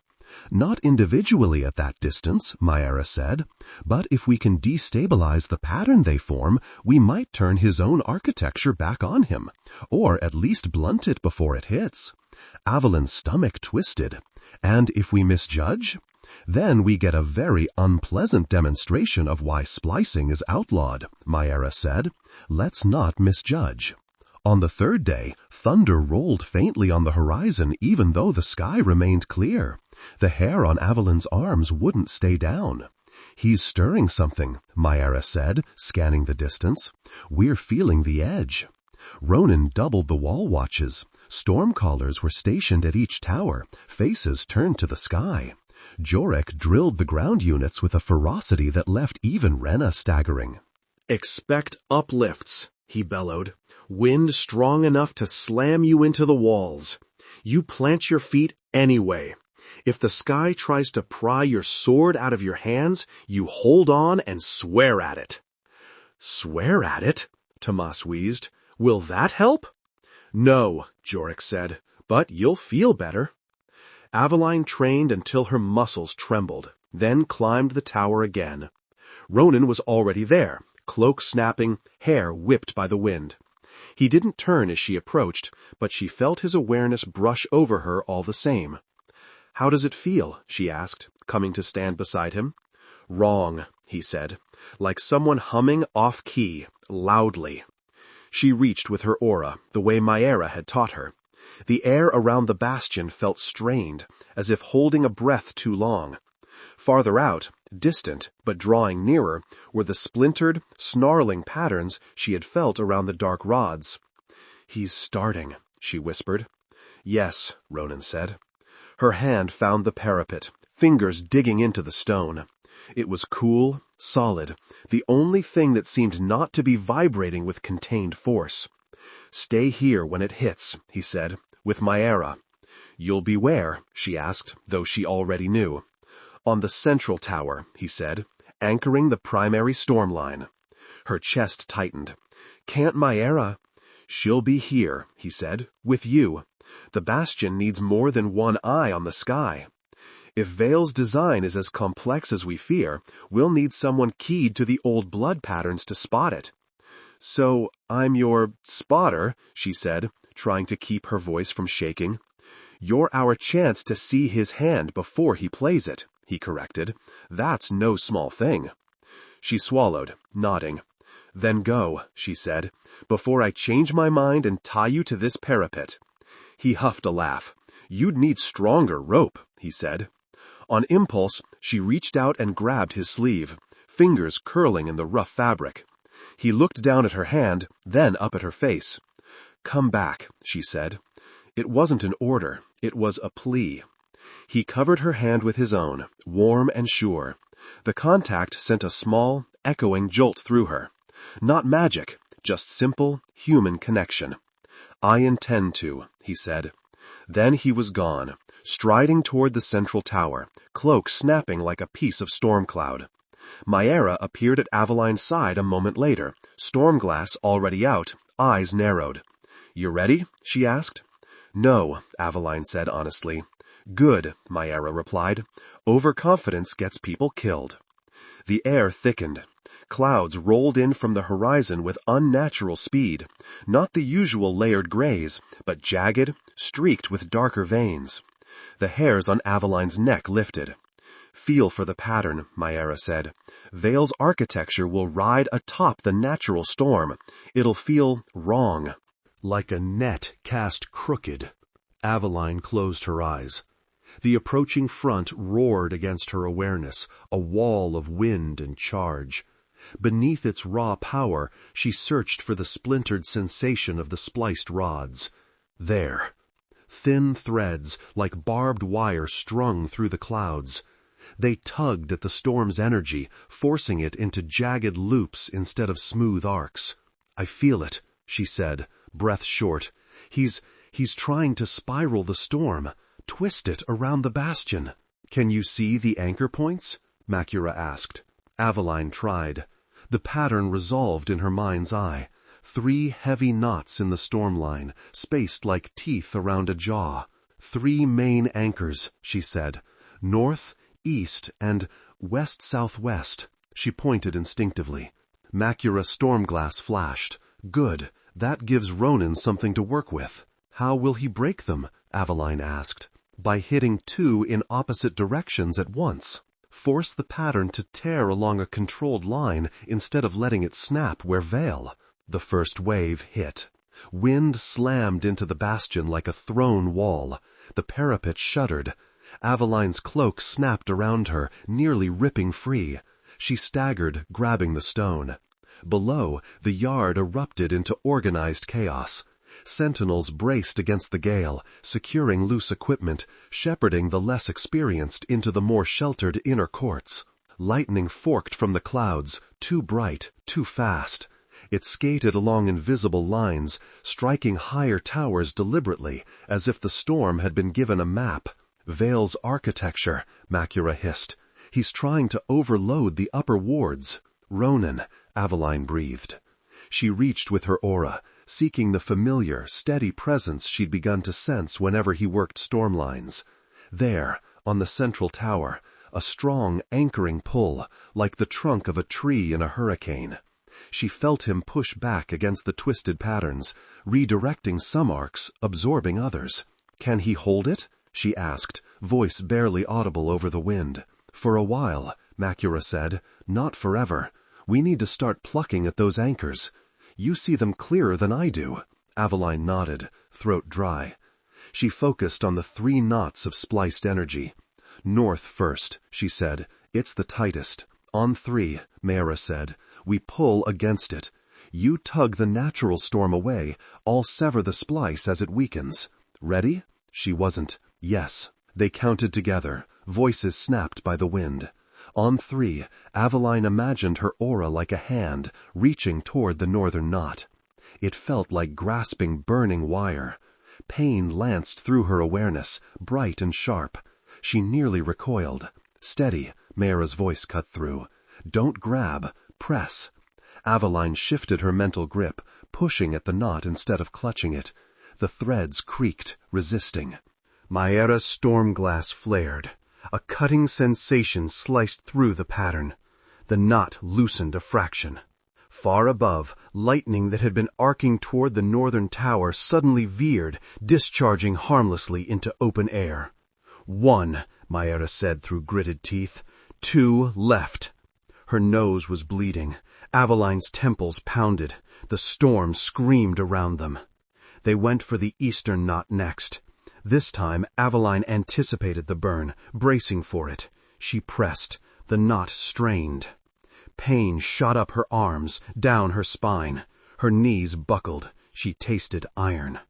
"Not individually at that distance," Myra said. "But if we can destabilize the pattern they form, we might turn his own architecture back on him, or at least blunt it before it hits." Aveline's stomach twisted. "And if we misjudge?" "Then we get a very unpleasant demonstration of why splicing is outlawed," Myra said. "Let's not misjudge." On the third day, thunder rolled faintly on the horizon even though the sky remained clear. The hair on Aveline's arms wouldn't stay down. "He's stirring something," Myra said, scanning the distance. "We're feeling the edge." Ronan doubled the wall watches. Storm callers were stationed at each tower, faces turned to the sky. Jorek drilled the ground units with a ferocity that left even Rena staggering. "Expect uplifts," he bellowed. "Wind strong enough to slam you into the walls. You plant your feet anyway. If the sky tries to pry your sword out of your hands, you hold on and swear at it." "Swear at it?" Tomas wheezed. "Will that help?" "No," Jorik said, "but you'll feel better." Aveline trained until her muscles trembled, then climbed the tower again. Ronan was already there, cloak snapping, hair whipped by the wind. He didn't turn as she approached, but she felt his awareness brush over her all the same. "How does it feel?" she asked, coming to stand beside him. "Wrong," he said, "like someone humming off-key, loudly." She reached with her aura, the way Maera had taught her. The air around the bastion felt strained, as if holding a breath too long. Farther out, distant but drawing nearer, were the splintered, snarling patterns she had felt around the dark rods. "He's starting," she whispered. "Yes," Ronan said. Her hand found the parapet, fingers digging into the stone. It was cool, solid, the only thing that seemed not to be vibrating with contained force. "Stay here when it hits," he said, "with Maera." "You'll be where?" she asked, though she already knew. "On the central tower," he said, "anchoring the primary storm line." Her chest tightened. "Can't Maera—" "She'll be here," he said, "with you. The bastion needs more than one eye on the sky. If Vale's design is as complex as we fear, we'll need someone keyed to the old blood patterns to spot it." "So I'm your spotter," she said, trying to keep her voice from shaking. "You're our chance to see his hand before he plays it," he corrected. "That's no small thing." She swallowed, nodding. "Then go," she said, "before I change my mind and tie you to this parapet." He huffed a laugh. "You'd need stronger rope," he said. On impulse, she reached out and grabbed his sleeve, fingers curling in the rough fabric. He looked down at her hand, then up at her face. "Come back," she said. It wasn't an order, it was a plea. He covered her hand with his own, warm and sure. The contact sent a small, echoing jolt through her. Not magic, just simple, human connection. "I intend to," he said. Then he was gone, striding toward the central tower, cloak snapping like a piece of storm cloud. Maera appeared at Aveline's side a moment later, stormglass already out, eyes narrowed. "You ready?" she asked. "No," Aveline said honestly. "Good," Maera replied. "Overconfidence gets people killed." The air thickened. Clouds rolled in from the horizon with unnatural speed, not the usual layered grays, but jagged, streaked with darker veins. The hairs on Aveline's neck lifted. "Feel for the pattern," Maera said. "Vale's architecture will ride atop the natural storm. It'll feel wrong." Like a net cast crooked. Aveline closed her eyes. The approaching front roared against her awareness, a wall of wind and charge. Beneath its raw power, she searched for the splintered sensation of the spliced rods. There. Thin threads, like barbed wire strung through the clouds. They tugged at the storm's energy, forcing it into jagged loops instead of smooth arcs. "I feel it," she said, breath short. He's trying to spiral the storm, twist it around the bastion." "Can you see the anchor points?" Macura asked. Aveline tried. The pattern resolved in her mind's eye. 3 heavy knots in the storm line, spaced like teeth around a jaw. 3 main anchors, she said. North, east, and west-southwest. She pointed instinctively. Macura stormglass flashed. "Good. That gives Ronan something to work with." "How will he break them?" Aveline asked. "By hitting 2 in opposite directions at once. Force the pattern to tear along a controlled line instead of letting it snap where Vale." The first wave hit. Wind slammed into the bastion like a thrown wall. The parapet shuddered. Aveline's cloak snapped around her, nearly ripping free. She staggered, grabbing the stone. Below, the yard erupted into organized chaos. Sentinels braced against the gale, securing loose equipment, shepherding the less experienced into the more sheltered inner courts. Lightning forked from the clouds, too bright, too fast. It skated along invisible lines, striking higher towers deliberately, as if the storm had been given a map. Vale's architecture, Macura hissed. He's trying to overload the upper wards. Ronan, Aveline breathed. She reached with her aura, seeking the familiar, steady presence she'd begun to sense whenever he worked storm lines. There, on the central tower, a strong anchoring pull, like the trunk of a tree in a hurricane. She felt him push back against the twisted patterns, redirecting some arcs, absorbing others. "Can he hold it?" she asked, voice barely audible over the wind. "For a while," Macura said. "Not forever. We need to start plucking at those anchors. You see them clearer than I do." Aveline nodded, throat dry. She focused on the 3 knots of spliced energy. "North first," she said. "It's the tightest. On 3, Mayra said. We pull against it. You tug the natural storm away, I'll sever the splice as it weakens. Ready?" She wasn't. "Yes." They counted together, voices snapped by the wind. On 3, Aveline imagined her aura like a hand, reaching toward the northern knot. It felt like grasping burning wire. Pain lanced through her awareness, bright and sharp. She nearly recoiled. "Steady," Mayra's voice cut through. "Don't grab. Press." Aveline shifted her mental grip, pushing at the knot instead of clutching it. The threads creaked, resisting. Mayra's storm glass flared. A cutting sensation sliced through the pattern. The knot loosened a fraction. Far above, lightning that had been arcing toward the northern tower suddenly veered, discharging harmlessly into open air. "1," Mayra said through gritted teeth. "2 left." Her nose was bleeding. Aveline's temples pounded. The storm screamed around them. They went for the eastern knot next. This time, Aveline anticipated the burn, bracing for it. She pressed. The knot strained. Pain shot up her arms, down her spine. Her knees buckled. She tasted iron.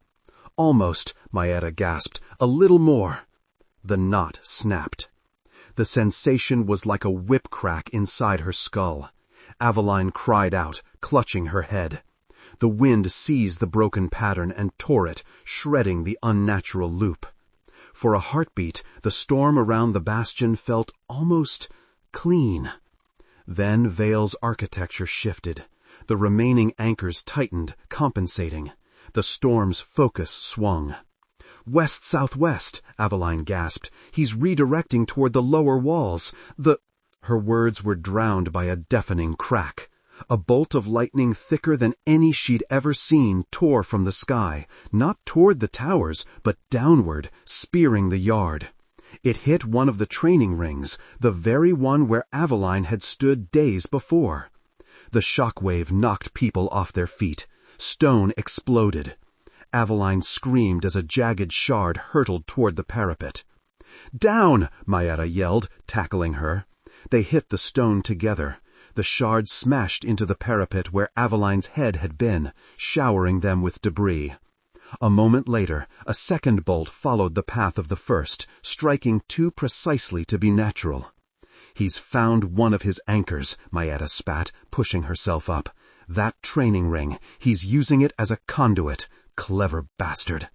"Almost," Mayra gasped. "A little more." The knot snapped. The sensation was like a whip crack inside her skull. Aveline cried out, clutching her head. The wind seized the broken pattern and tore it, shredding the unnatural loop. For a heartbeat, the storm around the bastion felt almost clean. Then Vale's architecture shifted. The remaining anchors tightened, compensating. The storm's focus swung. "West-southwest," Aveline gasped. "He's redirecting toward the lower walls. Her words were drowned by a deafening crack. A bolt of lightning thicker than any she'd ever seen tore from the sky, not toward the towers, but downward, spearing the yard. It hit one of the training rings, the very one where Aveline had stood days before. The shockwave knocked people off their feet. Stone exploded. Aveline screamed as a jagged shard hurtled toward the parapet. "Down!" Mayra yelled, tackling her. They hit the stone together. The shard smashed into the parapet where Aveline's head had been, showering them with debris. A moment later, a second bolt followed the path of the first, striking too precisely to be natural. "He's found one of his anchors," Mayra spat, pushing herself up. "That training ring. He's using it as a conduit. Clever bastard."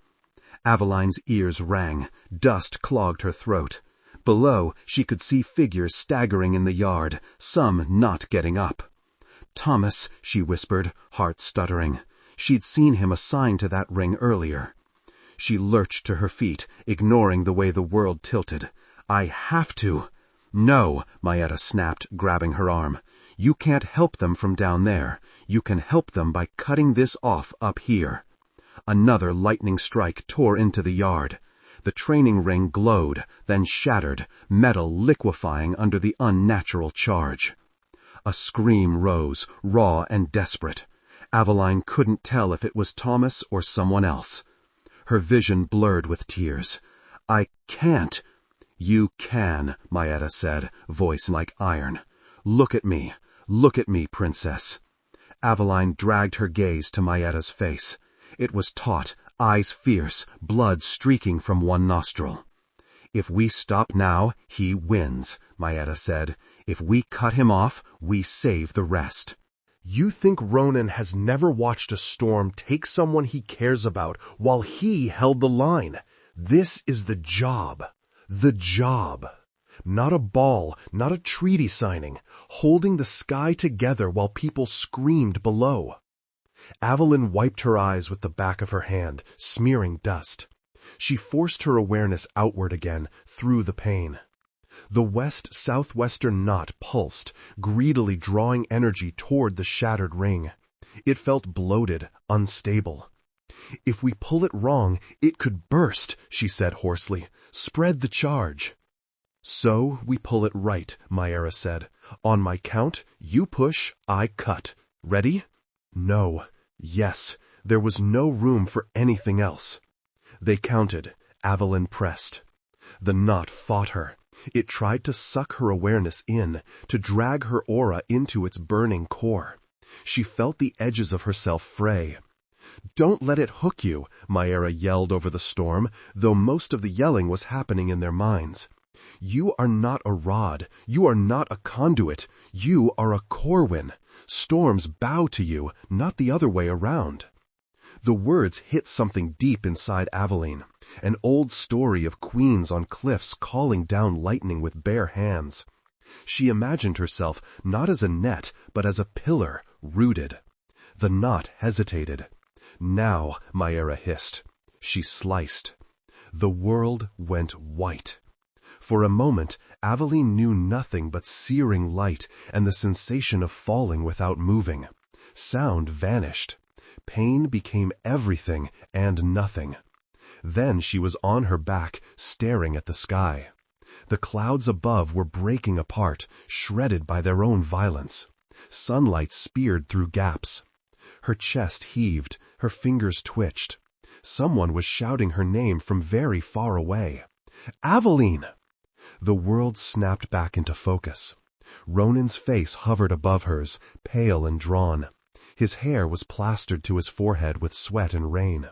Aveline's ears rang. Dust clogged her throat. Below, she could see figures staggering in the yard, some not getting up. "Thomas," she whispered, heart stuttering. She'd seen him assigned to that ring earlier. She lurched to her feet, ignoring the way the world tilted. "I have to." "No," Mayra snapped, grabbing her arm. "You can't help them from down there. You can help them by cutting this off up here." Another lightning strike tore into the yard. The training ring glowed, then shattered, metal liquefying under the unnatural charge. A scream rose, raw and desperate. Aveline couldn't tell if it was Thomas or someone else. Her vision blurred with tears. "I can't." "You can," Mayra said, voice like iron. Look at me, princess." Aveline dragged her gaze to Mayra's face. It was taut, eyes fierce, blood streaking from one nostril. "If we stop now, he wins," Mayra said. "If we cut him off, we save the rest." You think Ronan has never watched a storm take someone he cares about while he held the line? This is the job. The job. Not a ball, not a treaty signing, holding the sky together while people screamed below. Aveline wiped her eyes with the back of her hand, smearing dust. She forced her awareness outward again, through the pain. The west-southwestern knot pulsed, greedily drawing energy toward the shattered ring. It felt bloated, unstable. "If we pull it wrong, it could burst," she said hoarsely. "Spread the charge." "So we pull it right," Maera said. "On my count, you push, I cut. Ready?" No. Yes. There was no room for anything else. They counted. Aveline pressed. The knot fought her. It tried to suck her awareness in, to drag her aura into its burning core. She felt the edges of herself fray. "Don't let it hook you," Maera yelled over the storm, though most of the yelling was happening in their minds. "You are not a rod. You are not a conduit. You are a Corwyn. Storms bow to you, not the other way around." The words hit something deep inside Aveline, an old story of queens on cliffs calling down lightning with bare hands. She imagined herself not as a net, but as a pillar, rooted. The knot hesitated. "Now," Maera hissed. She sliced. The world went white. For a moment, Aveline knew nothing but searing light and the sensation of falling without moving. Sound vanished. Pain became everything and nothing. Then she was on her back, staring at the sky. The clouds above were breaking apart, shredded by their own violence. Sunlight speared through gaps. Her chest heaved, her fingers twitched. Someone was shouting her name from very far away. "Aveline!" The world snapped back into focus. Ronan's face hovered above hers, pale and drawn. His hair was plastered to his forehead with sweat and rain.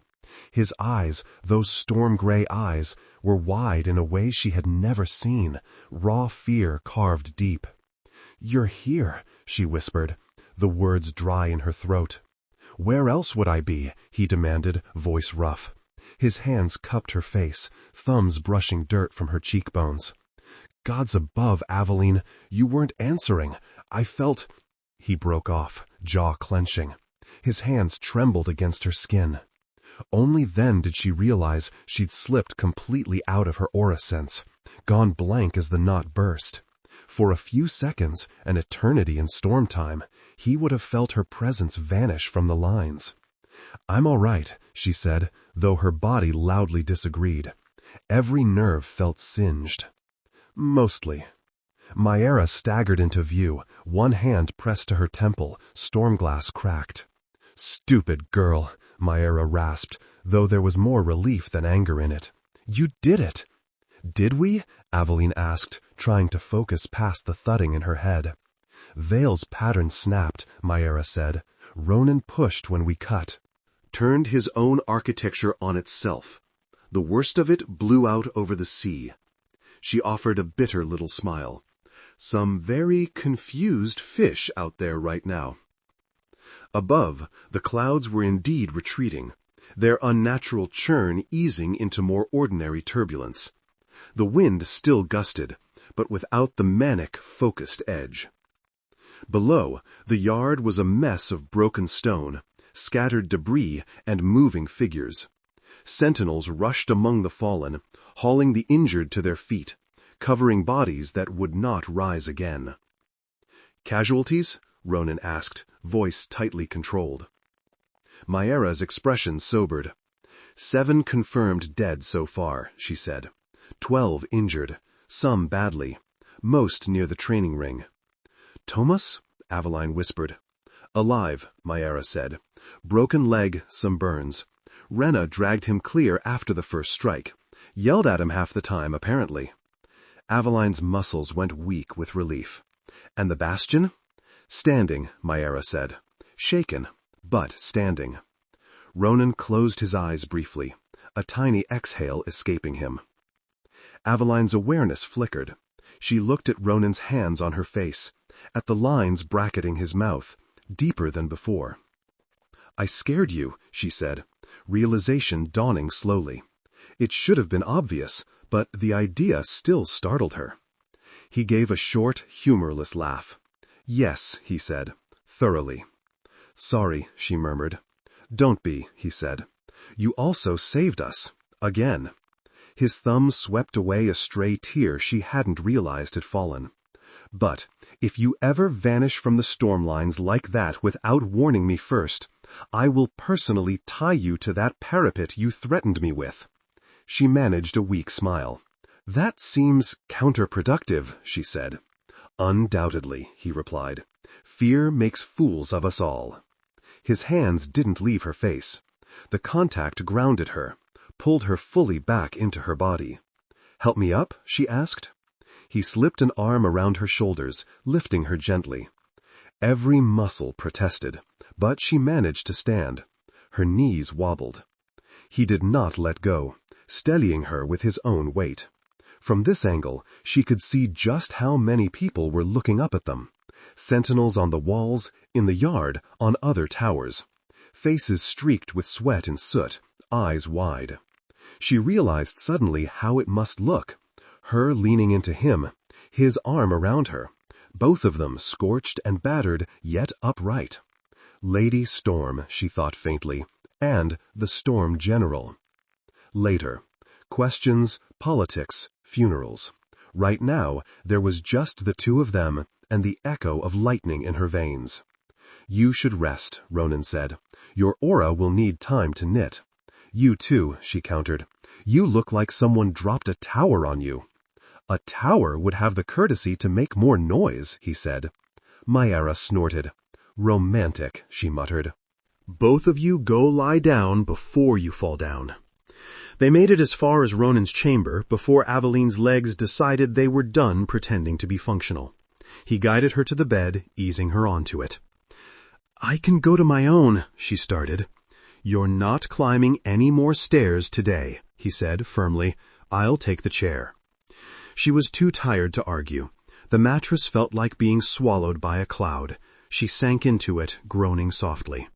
His eyes, those storm-gray eyes, were wide in a way she had never seen, raw fear carved deep. "You're here," she whispered, the words dry in her throat. "Where else would I be?" he demanded, voice rough. His hands cupped her face, thumbs brushing dirt from her cheekbones. "Gods above, Aveline, you weren't answering. I felt—" He broke off, jaw clenching. His hands trembled against her skin. Only then did she realize she'd slipped completely out of her aura sense, gone blank as the knot burst. For a few seconds, an eternity in storm time, he would have felt her presence vanish from the lines. "I'm all right," she said, though her body loudly disagreed. Every nerve felt singed. "Mostly." Maera staggered into view, one hand pressed to her temple, stormglass cracked. "Stupid girl," Maera rasped, though there was more relief than anger in it. "You did it." "Did we?" Aveline asked, trying to focus past the thudding in her head. "Vale's pattern snapped," Maera said. "Ronan pushed when we cut." Turned his own architecture on itself. The worst of it blew out over the sea. She offered a bitter little smile. "Some very confused fish out there right now." Above, the clouds were indeed retreating, their unnatural churn easing into more ordinary turbulence. The wind still gusted, but without the manic, focused edge. Below, the yard was a mess of broken stone, scattered debris, and moving figures. Sentinels rushed among the fallen, hauling the injured to their feet, covering bodies that would not rise again. "Casualties?" Ronan asked, voice tightly controlled. Maera's expression sobered. 7 confirmed dead so far, she said. 12 injured, some badly, most near the training ring. "Thomas?" Aveline whispered. "Alive," Maera said. "Broken leg, some burns. Rena dragged him clear after the first strike. Yelled at him half the time, apparently." Aveline's muscles went weak with relief. "And the bastion?" "Standing," Maera said. "Shaken, but standing." Ronan closed his eyes briefly, a tiny exhale escaping him. Aveline's awareness flickered. She looked at Ronan's hands on her face, at the lines bracketing his mouth, deeper than before. "I scared you," she said, realization dawning slowly. "It should have been obvious, but the idea still startled her. He gave a short, humorless laugh. "Yes," he said, "thoroughly." "Sorry," she murmured. "Don't be," he said. "You also saved us. Again." His thumb swept away a stray tear she hadn't realized had fallen. "But if you ever vanish from the storm lines like that without warning me first, I will personally tie you to that parapet you threatened me with." She managed a weak smile. "That seems counterproductive," she said. "Undoubtedly," he replied. "Fear makes fools of us all." His hands didn't leave her face. The contact grounded her, pulled her fully back into her body. "Help me up?" she asked. He slipped an arm around her shoulders, lifting her gently. Every muscle protested, but she managed to stand. Her knees wobbled. He did not let go, steadying her with his own weight. From this angle, she could see just how many people were looking up at them. Sentinels on the walls, in the yard, on other towers. Faces streaked with sweat and soot, eyes wide. She realized suddenly how it must look. Her leaning into him, his arm around her, both of them scorched and battered, yet upright. Lady Storm, she thought faintly, and the Storm General. Later. Questions, politics, funerals. Right now, there was just the two of them and the echo of lightning in her veins. "You should rest," Ronan said. "Your aura will need time to knit." "You too," she countered. "You look like someone dropped a tower on you." "A tower would have the courtesy to make more noise," he said. Mayara snorted. "Romantic," she muttered. "Both of you go lie down before you fall down." They made it as far as Ronan's chamber before Aveline's legs decided they were done pretending to be functional. He guided her to the bed, easing her onto it. "I can go to my own," she started. "You're not climbing any more stairs today," he said firmly. "I'll take the chair." She was too tired to argue. The mattress felt like being swallowed by a cloud. She sank into it, groaning softly.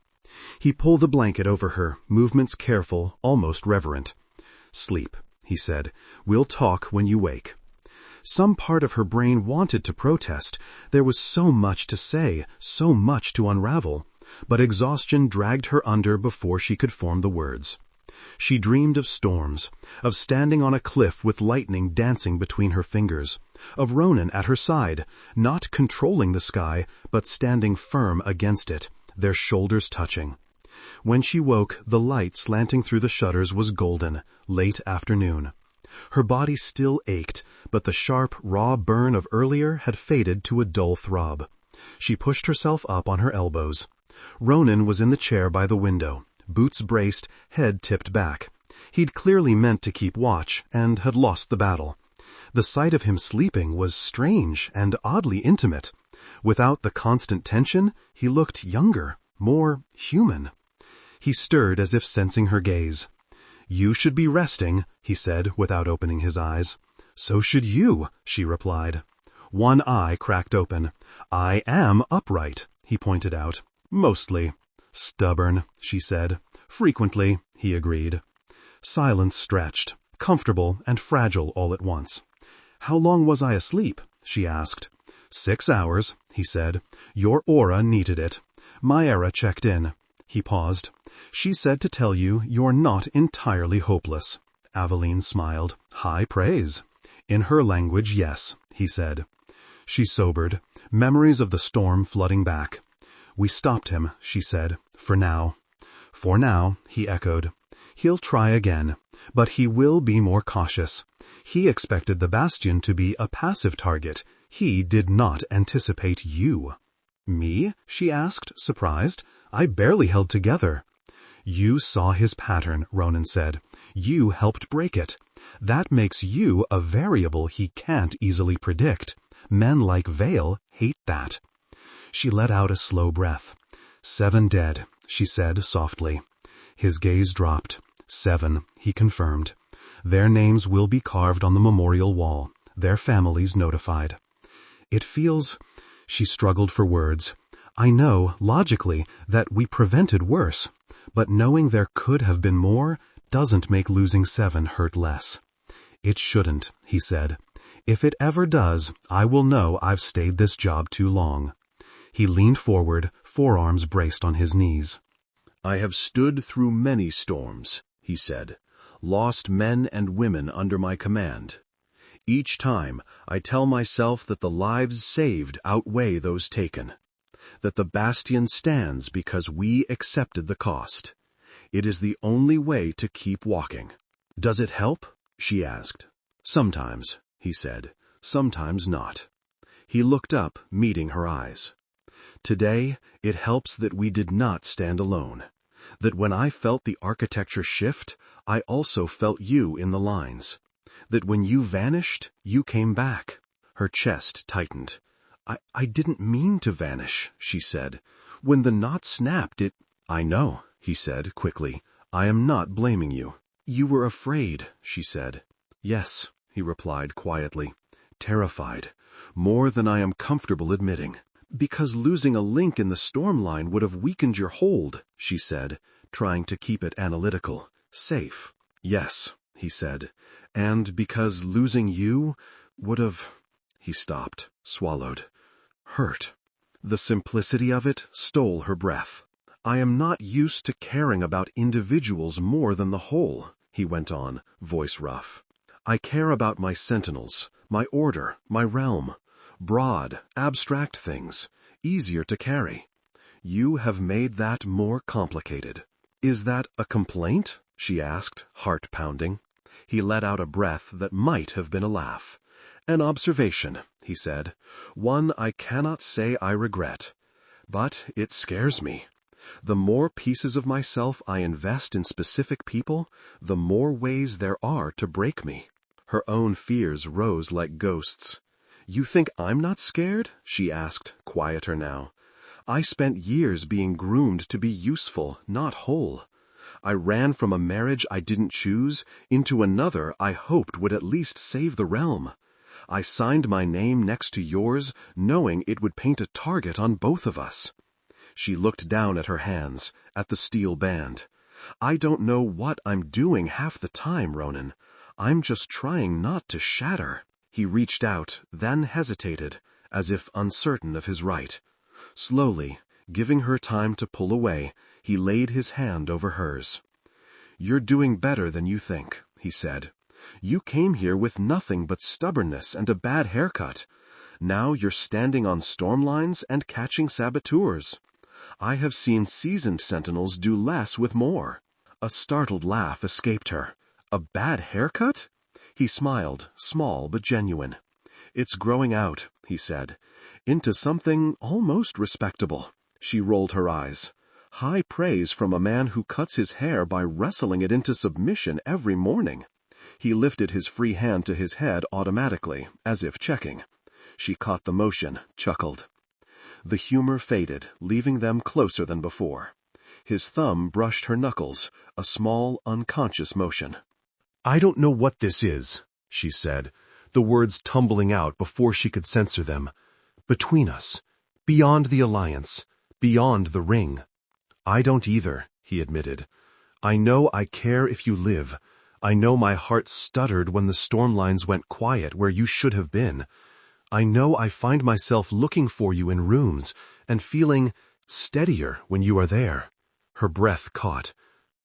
He pulled the blanket over her, movements careful, almost reverent. "Sleep," he said. "We'll talk when you wake." Some part of her brain wanted to protest. There was so much to say, so much to unravel. But exhaustion dragged her under before she could form the words. She dreamed of storms, of standing on a cliff with lightning dancing between her fingers, of Ronan at her side, not controlling the sky, but standing firm against it, their shoulders touching. When she woke, the light slanting through the shutters was golden, late afternoon. Her body still ached, but the sharp, raw burn of earlier had faded to a dull throb. She pushed herself up on her elbows. Ronan was in the chair by the window, boots braced, head tipped back. He'd clearly meant to keep watch, and had lost the battle. The sight of him sleeping was strange and oddly intimate. Without the constant tension, he looked younger, more human. He stirred as if sensing her gaze. "You should be resting," he said without opening his eyes. "So should you," she replied. One eye cracked open. "I am upright," he pointed out. "Mostly." "Stubborn," she said. "Frequently," he agreed. Silence stretched, comfortable and fragile all at once. "How long was I asleep?" she asked. 6 hours, he said. "Your aura needed it. Mayara checked in." He paused. "She said to tell you you're not entirely hopeless." Aveline smiled. "High praise." "In her language, yes," he said. She sobered, memories of the storm flooding back. "We stopped him," she said. "For now." "For now," he echoed. "He'll try again, but he will be more cautious. He expected the Bastion to be a passive target. He did not anticipate you." "Me?" she asked, surprised. "I barely held together." "You saw his pattern," Ronan said. "You helped break it. That makes you a variable he can't easily predict. Men like Vale hate that." She let out a slow breath. "7 dead," she said softly. His gaze dropped. 7, he confirmed. "Their names will be carved on the memorial wall, their families notified." "It feels—" She struggled for words. "I know, logically, that we prevented worse, but knowing there could have been more doesn't make losing 7 hurt less." "It shouldn't," he said. "If it ever does, I will know I've stayed this job too long." He leaned forward, forearms braced on his knees. "I have stood through many storms," he said, "lost men and women under my command. Each time, I tell myself that the lives saved outweigh those taken, that the bastion stands because we accepted the cost. It is the only way to keep walking." "Does it help?" she asked. "Sometimes," he said, "sometimes not." He looked up, meeting her eyes. "Today, it helps that we did not stand alone, that when I felt the architecture shift, I also felt you in the lines, that when you vanished, you came back." Her chest tightened. I didn't mean to vanish," she said. "When the knot snapped, it—" "I know," he said quickly. "I am not blaming you." "You were afraid," she said. "Yes," he replied quietly. "Terrified. More than I am comfortable admitting." "Because losing a link in the storm line would have weakened your hold," she said, trying to keep it analytical, safe. "Yes," he said. "And because losing you would have—" He stopped, swallowed. "Hurt." The simplicity of it stole her breath. "I am not used to caring about individuals more than the whole," he went on, voice rough. "I care about my sentinels, my order, my realm. Broad, abstract things, easier to carry. You have made that more complicated." "Is that a complaint?" she asked, heart pounding. He let out a breath that might have been a laugh. "An observation," he said. "One I cannot say I regret. But it scares me. The more pieces of myself I invest in specific people, the more ways there are to break me." Her own fears rose like ghosts. "You think I'm not scared?" she asked, quieter now. "I spent years being groomed to be useful, not whole. I ran from a marriage I didn't choose into another I hoped would at least save the realm. I signed my name next to yours, knowing it would paint a target on both of us." She looked down at her hands, at the steel band. "I don't know what I'm doing half the time, Ronan. I'm just trying not to shatter." He reached out, then hesitated, as if uncertain of his right. Slowly, giving her time to pull away, he laid his hand over hers. "You're doing better than you think," he said. "You came here with nothing but stubbornness and a bad haircut. Now you're standing on storm lines and catching saboteurs. I have seen seasoned sentinels do less with more." A startled laugh escaped her. "A bad haircut?" He smiled, small but genuine. "It's growing out," he said, "into something almost respectable." She rolled her eyes. "High praise from a man who cuts his hair by wrestling it into submission every morning." He lifted his free hand to his head automatically, as if checking. She caught the motion, chuckled. The humor faded, leaving them closer than before. His thumb brushed her knuckles, a small, unconscious motion. "I don't know what this is," she said, the words tumbling out before she could censor them. "Between us. Beyond the alliance. Beyond the ring." "I don't either," he admitted. "I know I care if you live. I know my heart stuttered when the storm lines went quiet where you should have been. I know I find myself looking for you in rooms and feeling steadier when you are there." Her breath caught.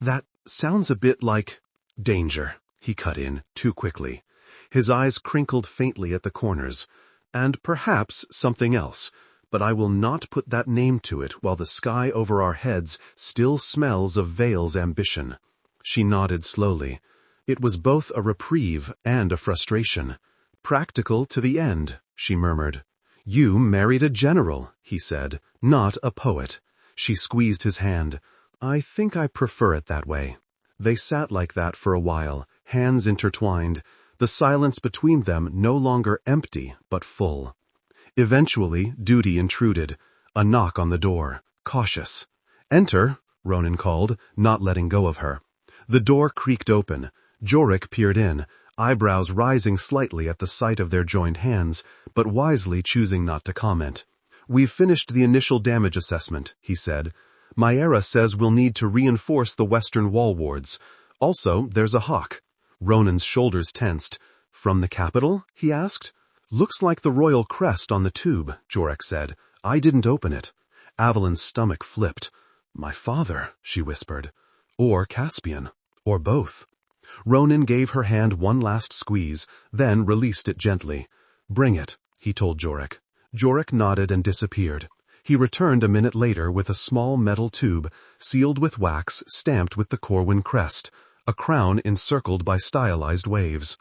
"That sounds a bit like—" "Danger," he cut in, too quickly. His eyes crinkled faintly at the corners. "And perhaps something else, but I will not put that name to it while the sky over our heads still smells of Vale's ambition." She nodded slowly. It was both a reprieve and a frustration. "Practical to the end," she murmured. "You married a general," he said, "not a poet." She squeezed his hand. "I think I prefer it that way." They sat like that for a while, hands intertwined, the silence between them no longer empty but full. Eventually, duty intruded. A knock on the door, cautious. "Enter," Ronan called, not letting go of her. The door creaked open. Jorik peered in, eyebrows rising slightly at the sight of their joined hands, but wisely choosing not to comment. "We've finished the initial damage assessment," he said. "Myera says we'll need to reinforce the western wall wards. Also, there's a hawk. Ronan's shoulders tensed. "From the capital?" he asked. "Looks like the royal crest on the tube," Jorek said. "I didn't open it." Aveline's stomach flipped. "My father," she whispered. "Or Caspian. Or both." Ronan gave her hand one last squeeze, then released it gently. "Bring it," he told Jorek. Jorek nodded and disappeared. He returned a minute later with a small metal tube, sealed with wax, stamped with the Corwyn crest, a crown encircled by stylized waves.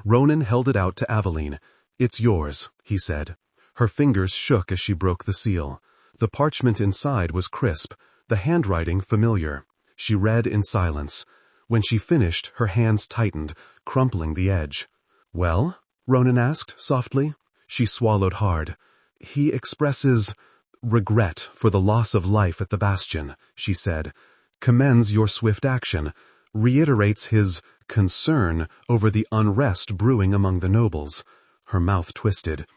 Ronan held it out to Aveline. "It's yours," he said. Her fingers shook as she broke the seal. The parchment inside was crisp, the handwriting familiar. She read in silence. When she finished, her hands tightened, crumpling the edge. "Well?" Ronan asked, softly. She swallowed hard. "He expresses regret for the loss of life at the bastion," she said. "Commends your swift action. Reiterates his concern over the unrest brewing among the nobles." Her mouth twisted.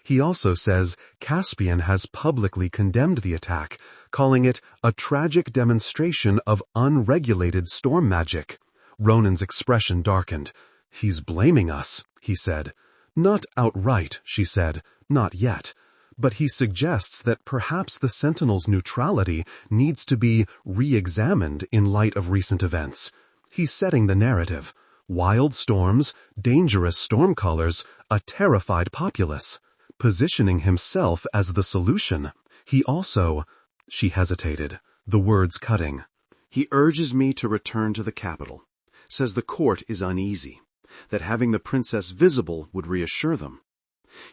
"He also says Caspian has publicly condemned the attack, calling it a tragic demonstration of unregulated storm magic." Ronan's expression darkened. "He's blaming us," he said. "Not outright," she said. "Not yet. But he suggests that perhaps the Sentinels' neutrality needs to be re-examined in light of recent events. He's setting the narrative. Wild storms, dangerous stormcallers, a terrified populace. Positioning himself as the solution. He also—" She hesitated, the words cutting. "He urges me to return to the capital. Says the court is uneasy. That having the princess visible would reassure them.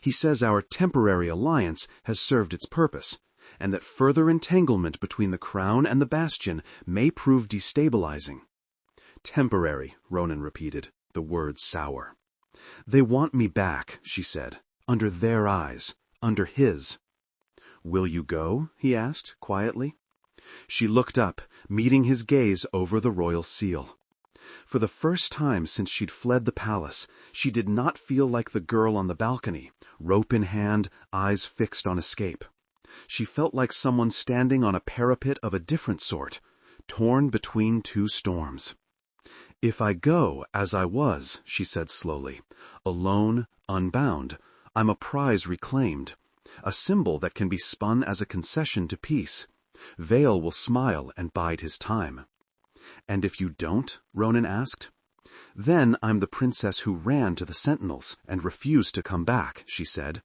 He says our temporary alliance has served its purpose, and that further entanglement between the crown and the bastion may prove destabilizing." "Temporary," Ronan repeated, the words sour. "They want me back," she said, "under their eyes, under his." "Will you go?" he asked, quietly. She looked up, meeting his gaze over the royal seal. For the first time since she'd fled the palace, she did not feel like the girl on the balcony, rope in hand, eyes fixed on escape. She felt like someone standing on a parapet of a different sort, torn between two storms. "If I go, as I was," she said slowly, "alone, unbound, I'm a prize reclaimed, a symbol that can be spun as a concession to peace. Vale will smile and bide his time." "And if you don't?" Ronan asked. "Then I'm the princess who ran to the Sentinels and refused to come back," she said.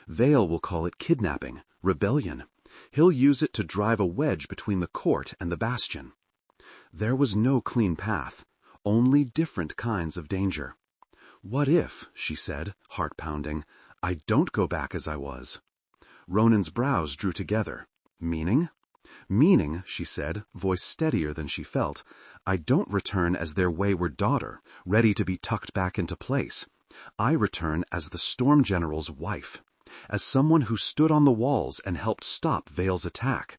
"Vale will call it kidnapping, rebellion. He'll use it to drive a wedge between the court and the bastion." There was no clean path, only different kinds of danger. "What if," she said, heart pounding, "I don't go back as I was?" Ronan's brows drew together. "Meaning?" "Meaning," she said, voice steadier than she felt, "I don't return as their wayward daughter, ready to be tucked back into place. I return as the Storm General's wife, as someone who stood on the walls and helped stop Vale's attack,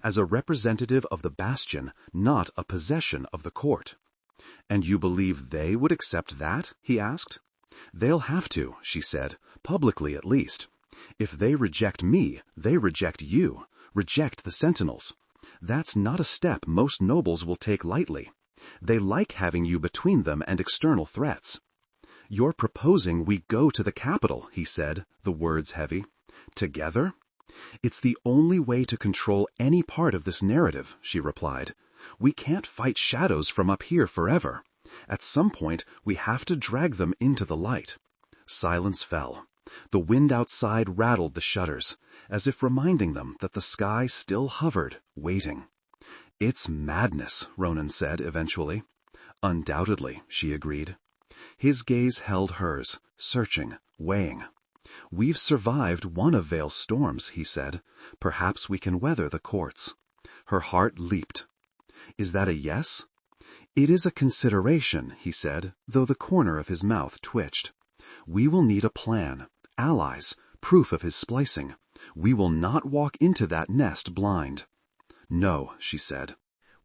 as a representative of the bastion, not a possession of the court." "And you believe they would accept that?" he asked. "They'll have to," she said, "publicly at least. If they reject me, they reject you, reject the Sentinels. That's not a step most nobles will take lightly. They like having you between them and external threats." "You're proposing we go to the capital," he said, the words heavy. "Together?" "It's the only way to control any part of this narrative," she replied. "We can't fight shadows from up here forever. At some point, we have to drag them into the light." Silence fell. The wind outside rattled the shutters, as if reminding them that the sky still hovered, waiting. "It's madness," Ronan said eventually. "Undoubtedly," she agreed. His gaze held hers, searching, weighing. "We've survived one of Vale's storms," he said. "Perhaps we can weather the courts." Her heart leaped. "Is that a yes?" "It is a consideration," he said, though the corner of his mouth twitched. "We will need a plan, allies, proof of his splicing. We will not walk into that nest blind." "No," she said.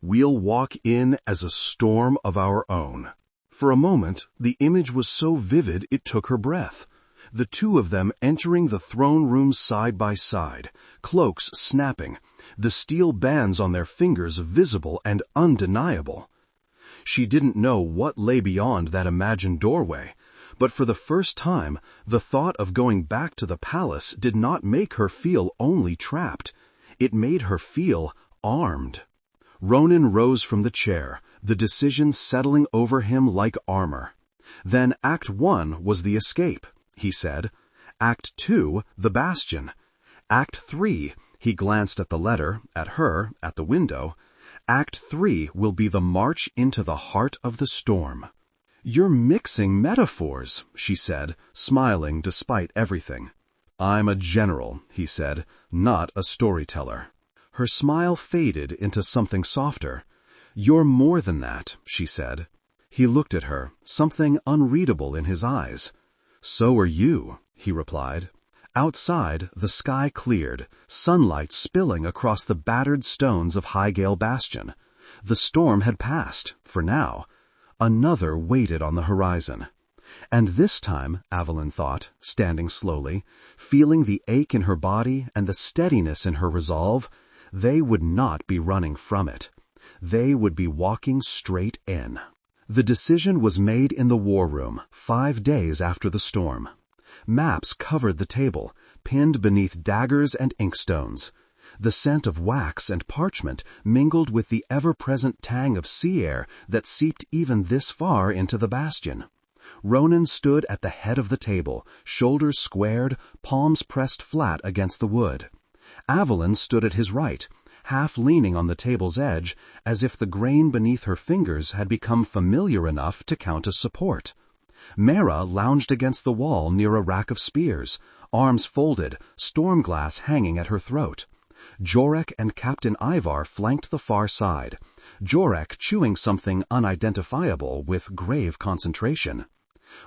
"We'll walk in as a storm of our own." For a moment, the image was so vivid it took her breath. The two of them entering the throne room side by side, cloaks snapping, the steel bands on their fingers visible and undeniable. She didn't know what lay beyond that imagined doorway, but for the first time, the thought of going back to the palace did not make her feel only trapped. It made her feel armed. Ronan rose from the chair, the decision settling over him like armor. Then Act 1 was the escape, he said. Act 2, the bastion. Act 3, he glanced at the letter, at her, at the window. Act 3 will be the march into the heart of the storm. You're mixing metaphors, she said, smiling despite everything. I'm a general, he said, not a storyteller. Her smile faded into something softer. You're more than that, she said. He looked at her, something unreadable in his eyes. So are you, he replied. Outside, the sky cleared, sunlight spilling across the battered stones of Highgale Bastion. The storm had passed, for now. Another waited on the horizon. And this time, Aveline thought, standing slowly, feeling the ache in her body and the steadiness in her resolve, they would not be running from it. They would be walking straight in. The decision was made in the war room, 5 days after the storm. Maps covered the table, pinned beneath daggers and inkstones. The scent of wax and parchment mingled with the ever-present tang of sea air that seeped even this far into the bastion. Ronan stood at the head of the table, shoulders squared, palms pressed flat against the wood. Aveline stood at his right, half leaning on the table's edge, as if the grain beneath her fingers had become familiar enough to count as support. Mera lounged against the wall near a rack of spears, arms folded, storm glass hanging at her throat. Jorek and Captain Ivar flanked the far side, Jorek chewing something unidentifiable with grave concentration.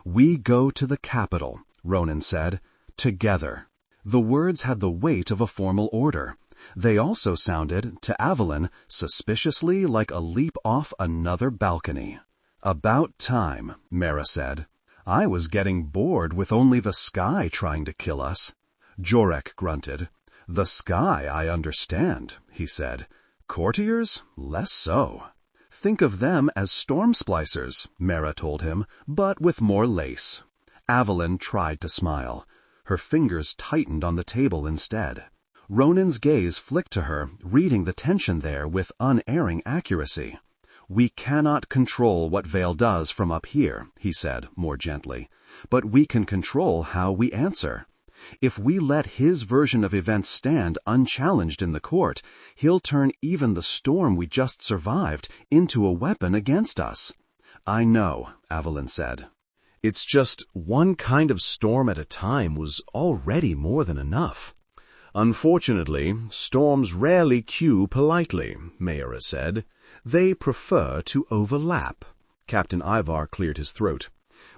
"We go to the capital," Ronan said, "together." The words had the weight of a formal order. They also sounded, to Aveline, suspiciously like a leap off another balcony. "About time," Mera said. "I was getting bored with only the sky trying to kill us." Jorek grunted. "The sky I understand," he said. "Courtiers, less so." "Think of them as storm splicers," Mera told him, "but with more lace." Aveline tried to smile. Her fingers tightened on the table instead. Ronan's gaze flicked to her, reading the tension there with unerring accuracy. "We cannot control what Vale does from up here," he said, more gently, "but we can control how we answer. If we let his version of events stand unchallenged in the court, he'll turn even the storm we just survived into a weapon against us." "I know," Aveline said. "It's just one kind of storm at a time was already more than enough." "Unfortunately, storms rarely cue politely," Mera said. "They prefer to overlap." Captain Ivar cleared his throat.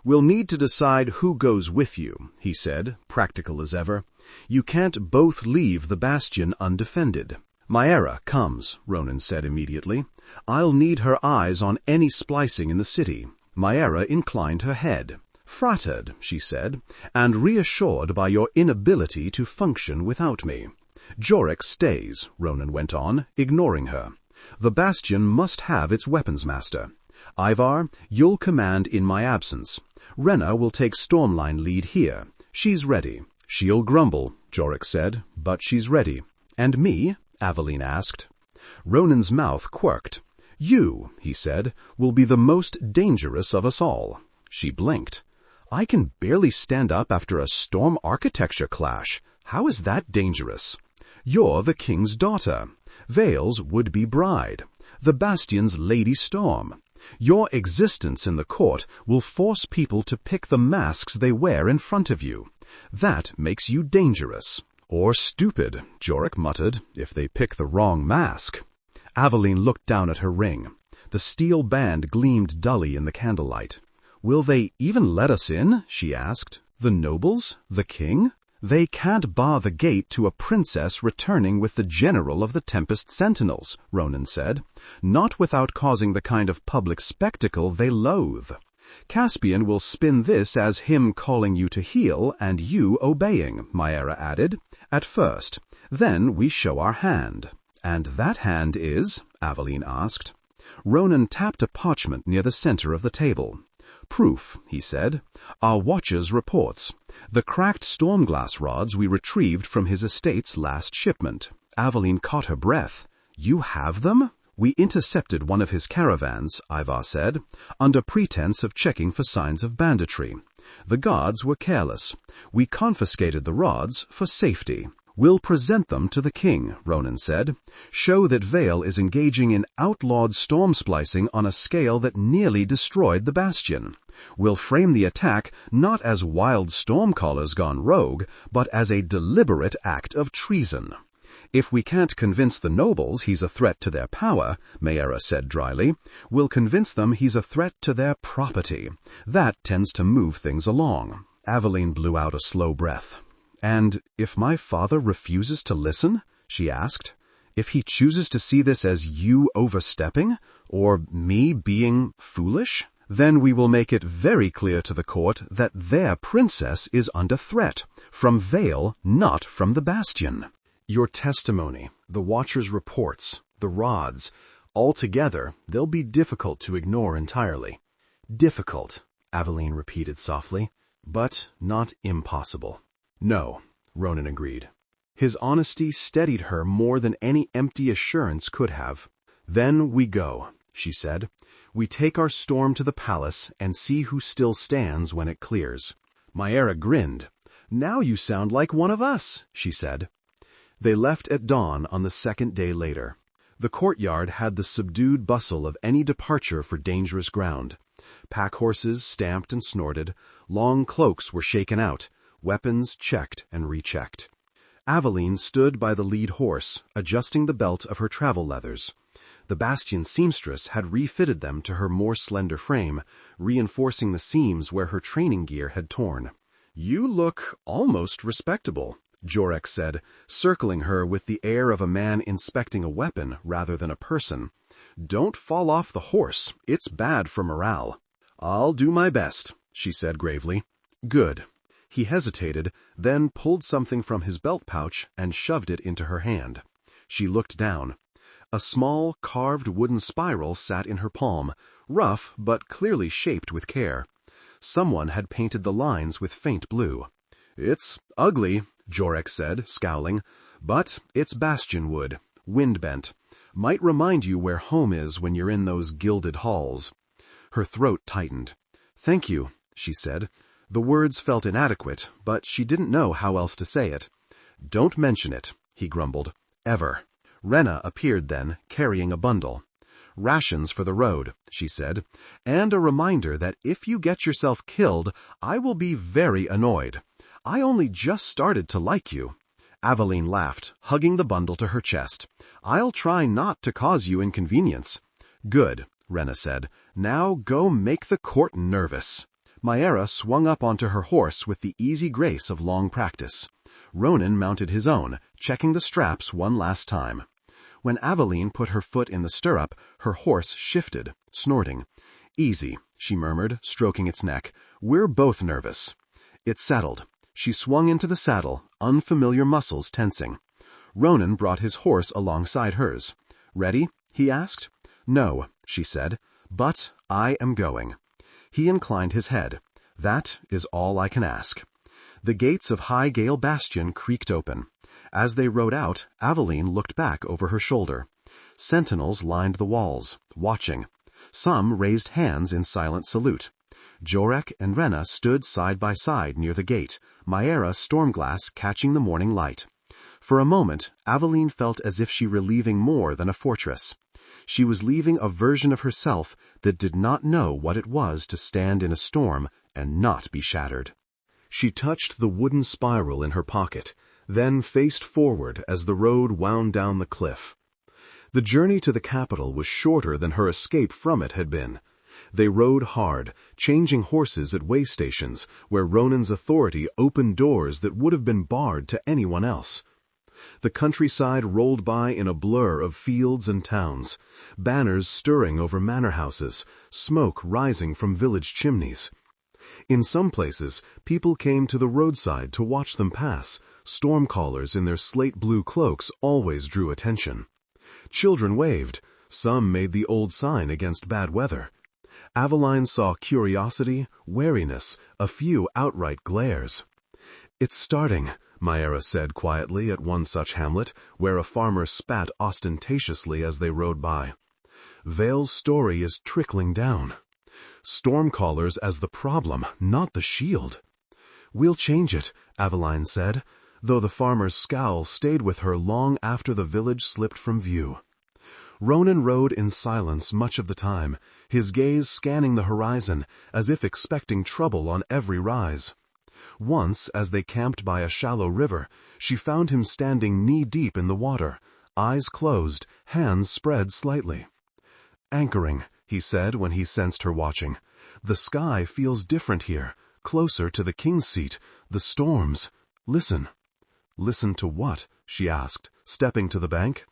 "We'll need to decide who goes with you," he said, practical as ever. "You can't both leave the bastion undefended." "Maera comes," Ronan said immediately. "I'll need her eyes on any splicing in the city." Maera inclined her head. "Flattered," she said, "and reassured by your inability to function without me." "Jorek stays," Ronan went on, ignoring her. "The bastion must have its weapons master. Ivar, you'll command in my absence. Rena will take Stormline lead here. She's ready." "She'll grumble," Jorek said, "but she's ready." "And me?" Aveline asked. Ronan's mouth quirked. "You," he said, "will be the most dangerous of us all." She blinked. "I can barely stand up after a storm architecture clash. How is that dangerous?" "You're the king's daughter, Vale's would-be bride, the bastion's Lady Storm. Your existence in the court will force people to pick the masks they wear in front of you. That makes you dangerous." "Or stupid," Jorek muttered, "if they pick the wrong mask." Aveline looked down at her ring. The steel band gleamed dully in the candlelight. "Will they even let us in?" she asked. "The nobles? The king?" "They can't bar the gate to a princess returning with the general of the Tempest Sentinels," Ronan said, "not without causing the kind of public spectacle they loathe. Caspian will spin this as him calling you to heel and you obeying," Maera added, "at first. Then we show our hand." "And that hand is?" Aveline asked. Ronan tapped a parchment near the center of the table. "Proof," he said. "Our watcher's reports. The cracked stormglass rods we retrieved from his estate's last shipment." Aveline caught her breath. "You have them?" "We intercepted one of his caravans," Ivar said, "under pretense of checking for signs of banditry. The guards were careless. We confiscated the rods for safety." "We'll present them to the king," Ronan said. "Show that Vale is engaging in outlawed storm splicing on a scale that nearly destroyed the bastion. We'll frame the attack not as wild stormcallers gone rogue, but as a deliberate act of treason." "If we can't convince the nobles he's a threat to their power," Mayera said dryly, "we'll convince them he's a threat to their property. That tends to move things along." Aveline blew out a slow breath. "And if my father refuses to listen?" she asked. "If he chooses to see this as you overstepping, or me being foolish? Then we will make it very clear to the court that their princess is under threat, from Vale, not from the bastion." "Your testimony, the Watcher's reports, the rods, all together, they'll be difficult to ignore entirely." "Difficult," Aveline repeated softly, "but not impossible." "No," Ronan agreed. His honesty steadied her more than any empty assurance could have. "Then we go," she said. "We take our storm to the palace and see who still stands when it clears." Mayera grinned. "Now you sound like one of us," she said. They left at dawn on the second day later. The courtyard had the subdued bustle of any departure for dangerous ground. Pack horses stamped and snorted, long cloaks were shaken out, weapons checked and rechecked. Aveline stood by the lead horse, adjusting the belt of her travel leathers. The bastion seamstress had refitted them to her more slender frame, reinforcing the seams where her training gear had torn. "You look almost respectable," Jorek said, circling her with the air of a man inspecting a weapon rather than a person. "Don't fall off the horse. It's bad for morale." "I'll do my best," she said gravely. "Good." He hesitated, then pulled something from his belt pouch and shoved it into her hand. She looked down. A small, carved wooden spiral sat in her palm, rough but clearly shaped with care. Someone had painted the lines with faint blue. "It's ugly," Jorek said, scowling, "but it's bastion wood, wind-bent. Might remind you where home is when you're in those gilded halls." Her throat tightened. "Thank you," she said. The words felt inadequate, but she didn't know how else to say it. "Don't mention it," he grumbled. "Ever." Rena appeared then, carrying a bundle. "Rations for the road," she said, "and a reminder that if you get yourself killed, I will be very annoyed. I only just started to like you." Aveline laughed, hugging the bundle to her chest. "I'll try not to cause you inconvenience." "Good," Rena said. "Now go make the court nervous." Mayera swung up onto her horse with the easy grace of long practice. Ronan mounted his own, checking the straps one last time. When Aveline put her foot in the stirrup, her horse shifted, snorting. "Easy," she murmured, stroking its neck. "We're both nervous." It settled. She swung into the saddle, unfamiliar muscles tensing. Ronan brought his horse alongside hers. "Ready?" he asked. "No," she said, "but I am going." He inclined his head. "That is all I can ask." The gates of High Gale Bastion creaked open. As they rode out, Aveline looked back over her shoulder. Sentinels lined the walls, watching. Some raised hands in silent salute. Jorek and Rena stood side by side near the gate, Mayera stormglass catching the morning light. For a moment, Aveline felt as if she were leaving more than a fortress. She was leaving a version of herself that did not know what it was to stand in a storm and not be shattered. She touched the wooden spiral in her pocket, then faced forward as the road wound down the cliff. The journey to the capital was shorter than her escape from it had been. They rode hard, changing horses at way stations where Ronan's authority opened doors that would have been barred to anyone else. The countryside rolled by in a blur of fields and towns, banners stirring over manor houses, smoke rising from village chimneys. In some places, people came to the roadside to watch them pass. Storm callers in their slate blue cloaks always drew attention. Children waved. Some made the old sign against bad weather. Aveline saw curiosity, wariness, a few outright glares. "It's starting," Maera said quietly at one such hamlet, where a farmer spat ostentatiously as they rode by. "Vale's story is trickling down. Stormcallers as the problem, not the shield." "We'll change it," Aveline said, though the farmer's scowl stayed with her long after the village slipped from view. Ronan rode in silence much of the time, his gaze scanning the horizon, as if expecting trouble on every rise. Once, as they camped by a shallow river, she found him standing knee-deep in the water, eyes closed, hands spread slightly. "Anchoring," he said when he sensed her watching. "The sky feels different here, closer to the king's seat, the storms. Listen." "Listen to what?" she asked, stepping to the bank.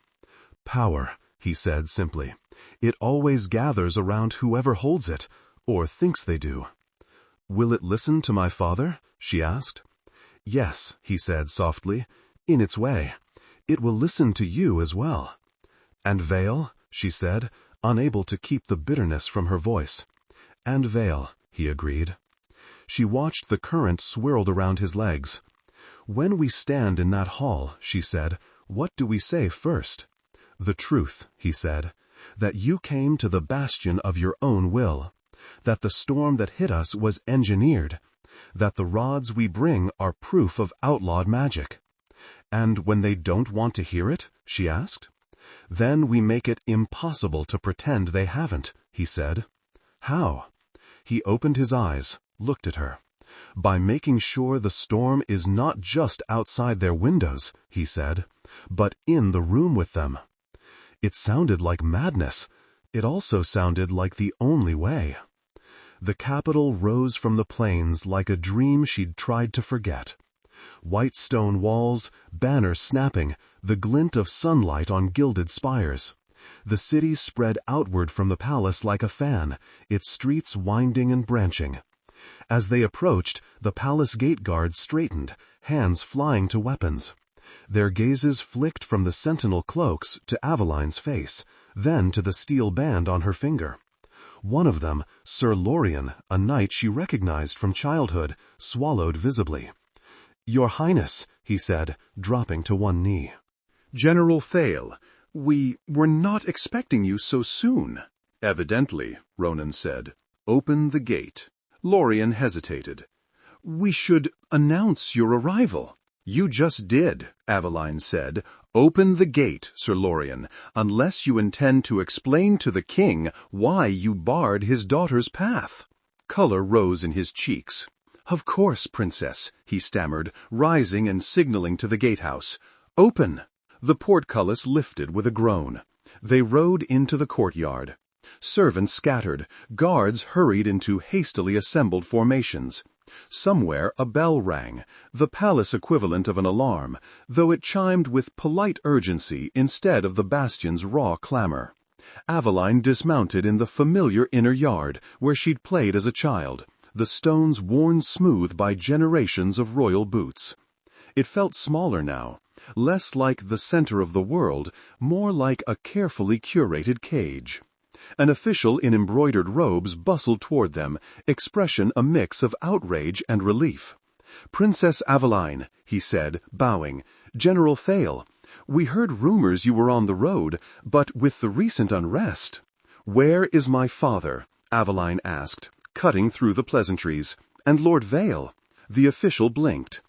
"Power," he said simply. "It always gathers around whoever holds it, or thinks they do." "Will it listen to my father?" she asked. "Yes," he said softly, "in its way. It will listen to you as well." "And Vale?" she said, unable to keep the bitterness from her voice. "And Vale," he agreed. She watched the current swirled around his legs. "When we stand in that hall," she said, "what do we say first?" "The truth," he said, "that you came to the bastion of your own will, that the storm that hit us was engineered, that the rods we bring are proof of outlawed magic." "And when they don't want to hear it?" she asked. "Then we make it impossible to pretend they haven't," he said. "How?" He opened his eyes, looked at her. "By making sure the storm is not just outside their windows," he said, "but in the room with them." It sounded like madness. It also sounded like the only way. The capital rose from the plains like a dream she'd tried to forget. White stone walls, banners snapping, the glint of sunlight on gilded spires. The city spread outward from the palace like a fan, its streets winding and branching. As they approached, the palace gate guards straightened, hands flying to weapons. Their gazes flicked from the sentinel cloaks to Aveline's face, then to the steel band on her finger. One of them, Sir Lorien, a knight she recognized from childhood, swallowed visibly. "Your Highness," he said, dropping to one knee. "General Thale, we were not expecting you so soon." "Evidently," Ronan said. "Open the gate." Lorien hesitated. "We should announce your arrival." "You just did," Aveline said. "Open the gate, Sir Lorien, unless you intend to explain to the king why you barred his daughter's path." Color rose in his cheeks. "Of course, Princess," he stammered, rising and signaling to the gatehouse. "Open!" The portcullis lifted with a groan. They rode into the courtyard. Servants scattered. Guards hurried into hastily assembled formations. Somewhere a bell rang, the palace equivalent of an alarm, though it chimed with polite urgency instead of the bastion's raw clamor. Aveline dismounted in the familiar inner yard where she'd played as a child, the stones worn smooth by generations of royal boots. It felt smaller now, less like the center of the world, more like a carefully curated cage. An official in embroidered robes bustled toward them, expression a mix of outrage and relief. "Princess Aveline," he said, bowing. "General Thale, we heard rumors you were on the road, but with the recent unrest—" "Where is my father?" Aveline asked, cutting through the pleasantries. "And Lord Vale?" The official blinked.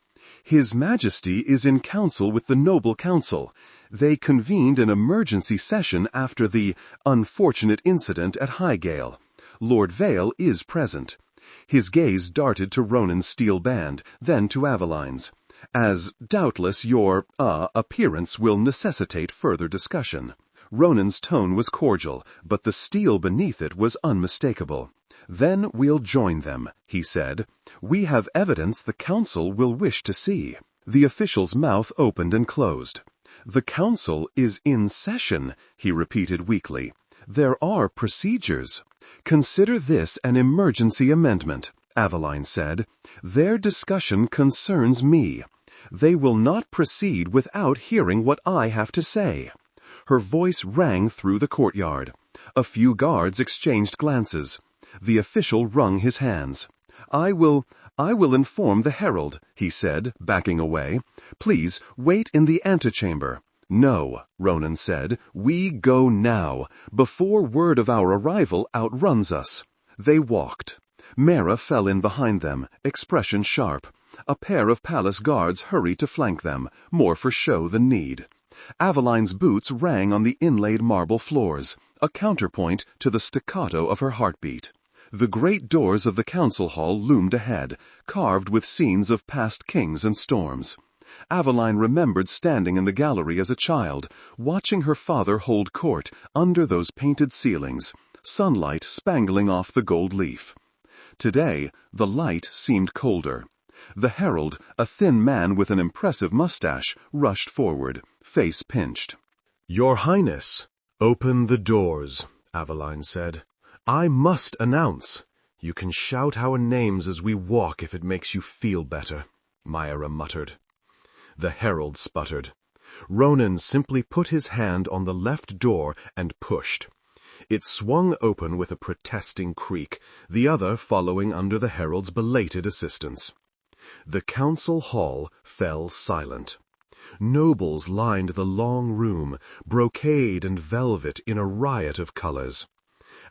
"His Majesty is in council with the Noble Council. They convened an emergency session after the unfortunate incident at Highgale. Lord Vale is present." His gaze darted to Ronan's steel band, then to Aveline's. "As doubtless your, appearance will necessitate further discussion." Ronan's tone was cordial, but the steel beneath it was unmistakable. "Then we'll join them," he said. "We have evidence the council will wish to see." The official's mouth opened and closed. "The council is in session," he repeated weakly. "There are procedures." "Consider this an emergency amendment," Aveline said. "Their discussion concerns me. They will not proceed without hearing what I have to say." Her voice rang through the courtyard. A few guards exchanged glances. The official wrung his hands. I will inform the herald, he said, backing away. Please, wait in the antechamber. No, Ronan said. We go now, before word of our arrival outruns us. They walked. Mera fell in behind them, expression sharp. A pair of palace guards hurried to flank them, more for show than need. Aveline's boots rang on the inlaid marble floors, a counterpoint to the staccato of her heartbeat. The great doors of the council hall loomed ahead, carved with scenes of past kings and storms. Aveline remembered standing in the gallery as a child, watching her father hold court under those painted ceilings, sunlight spangling off the gold leaf. Today, the light seemed colder. The herald, a thin man with an impressive mustache, rushed forward, face pinched. "Your Highness, open the doors," Aveline said. "I must announce. You can shout our names as we walk if it makes you feel better," Myra muttered. The herald sputtered. Ronan simply put his hand on the left door and pushed. It swung open with a protesting creak, the other following under the herald's belated assistance. The council hall fell silent. Nobles lined the long room, brocade and velvet in a riot of colors.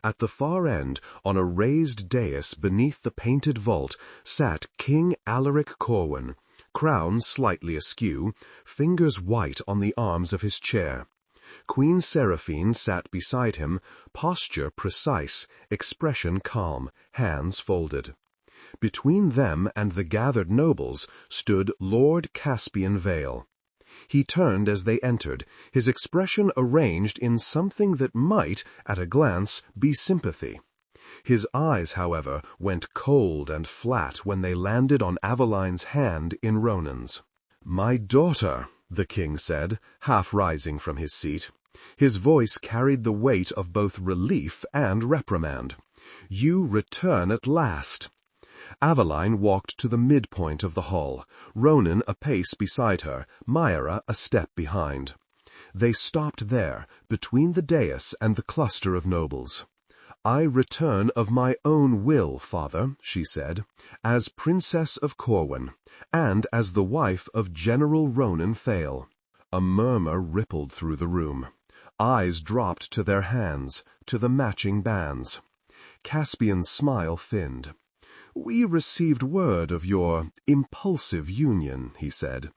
At the far end, on a raised dais beneath the painted vault, sat King Alaric Corwyn, crown slightly askew, fingers white on the arms of his chair. Queen Seraphine sat beside him, posture precise, expression calm, hands folded. Between them and the gathered nobles stood Lord Caspian Vale. He turned as they entered, his expression arranged in something that might, at a glance, be sympathy. His eyes, however, went cold and flat when they landed on Aveline's hand in Ronan's. "My daughter," the king said, half rising from his seat. His voice carried the weight of both relief and reprimand. "You return at last." Aveline walked to the midpoint of the hall, Ronan a pace beside her, Myra a step behind. They stopped there, between the dais and the cluster of nobles. "I return of my own will, father," she said, "as Princess of Corwyn, and as the wife of General Ronan Thale." A murmur rippled through the room. Eyes dropped to their hands, to the matching bands. Caspian's smile thinned. "We received word of your impulsive union," he said.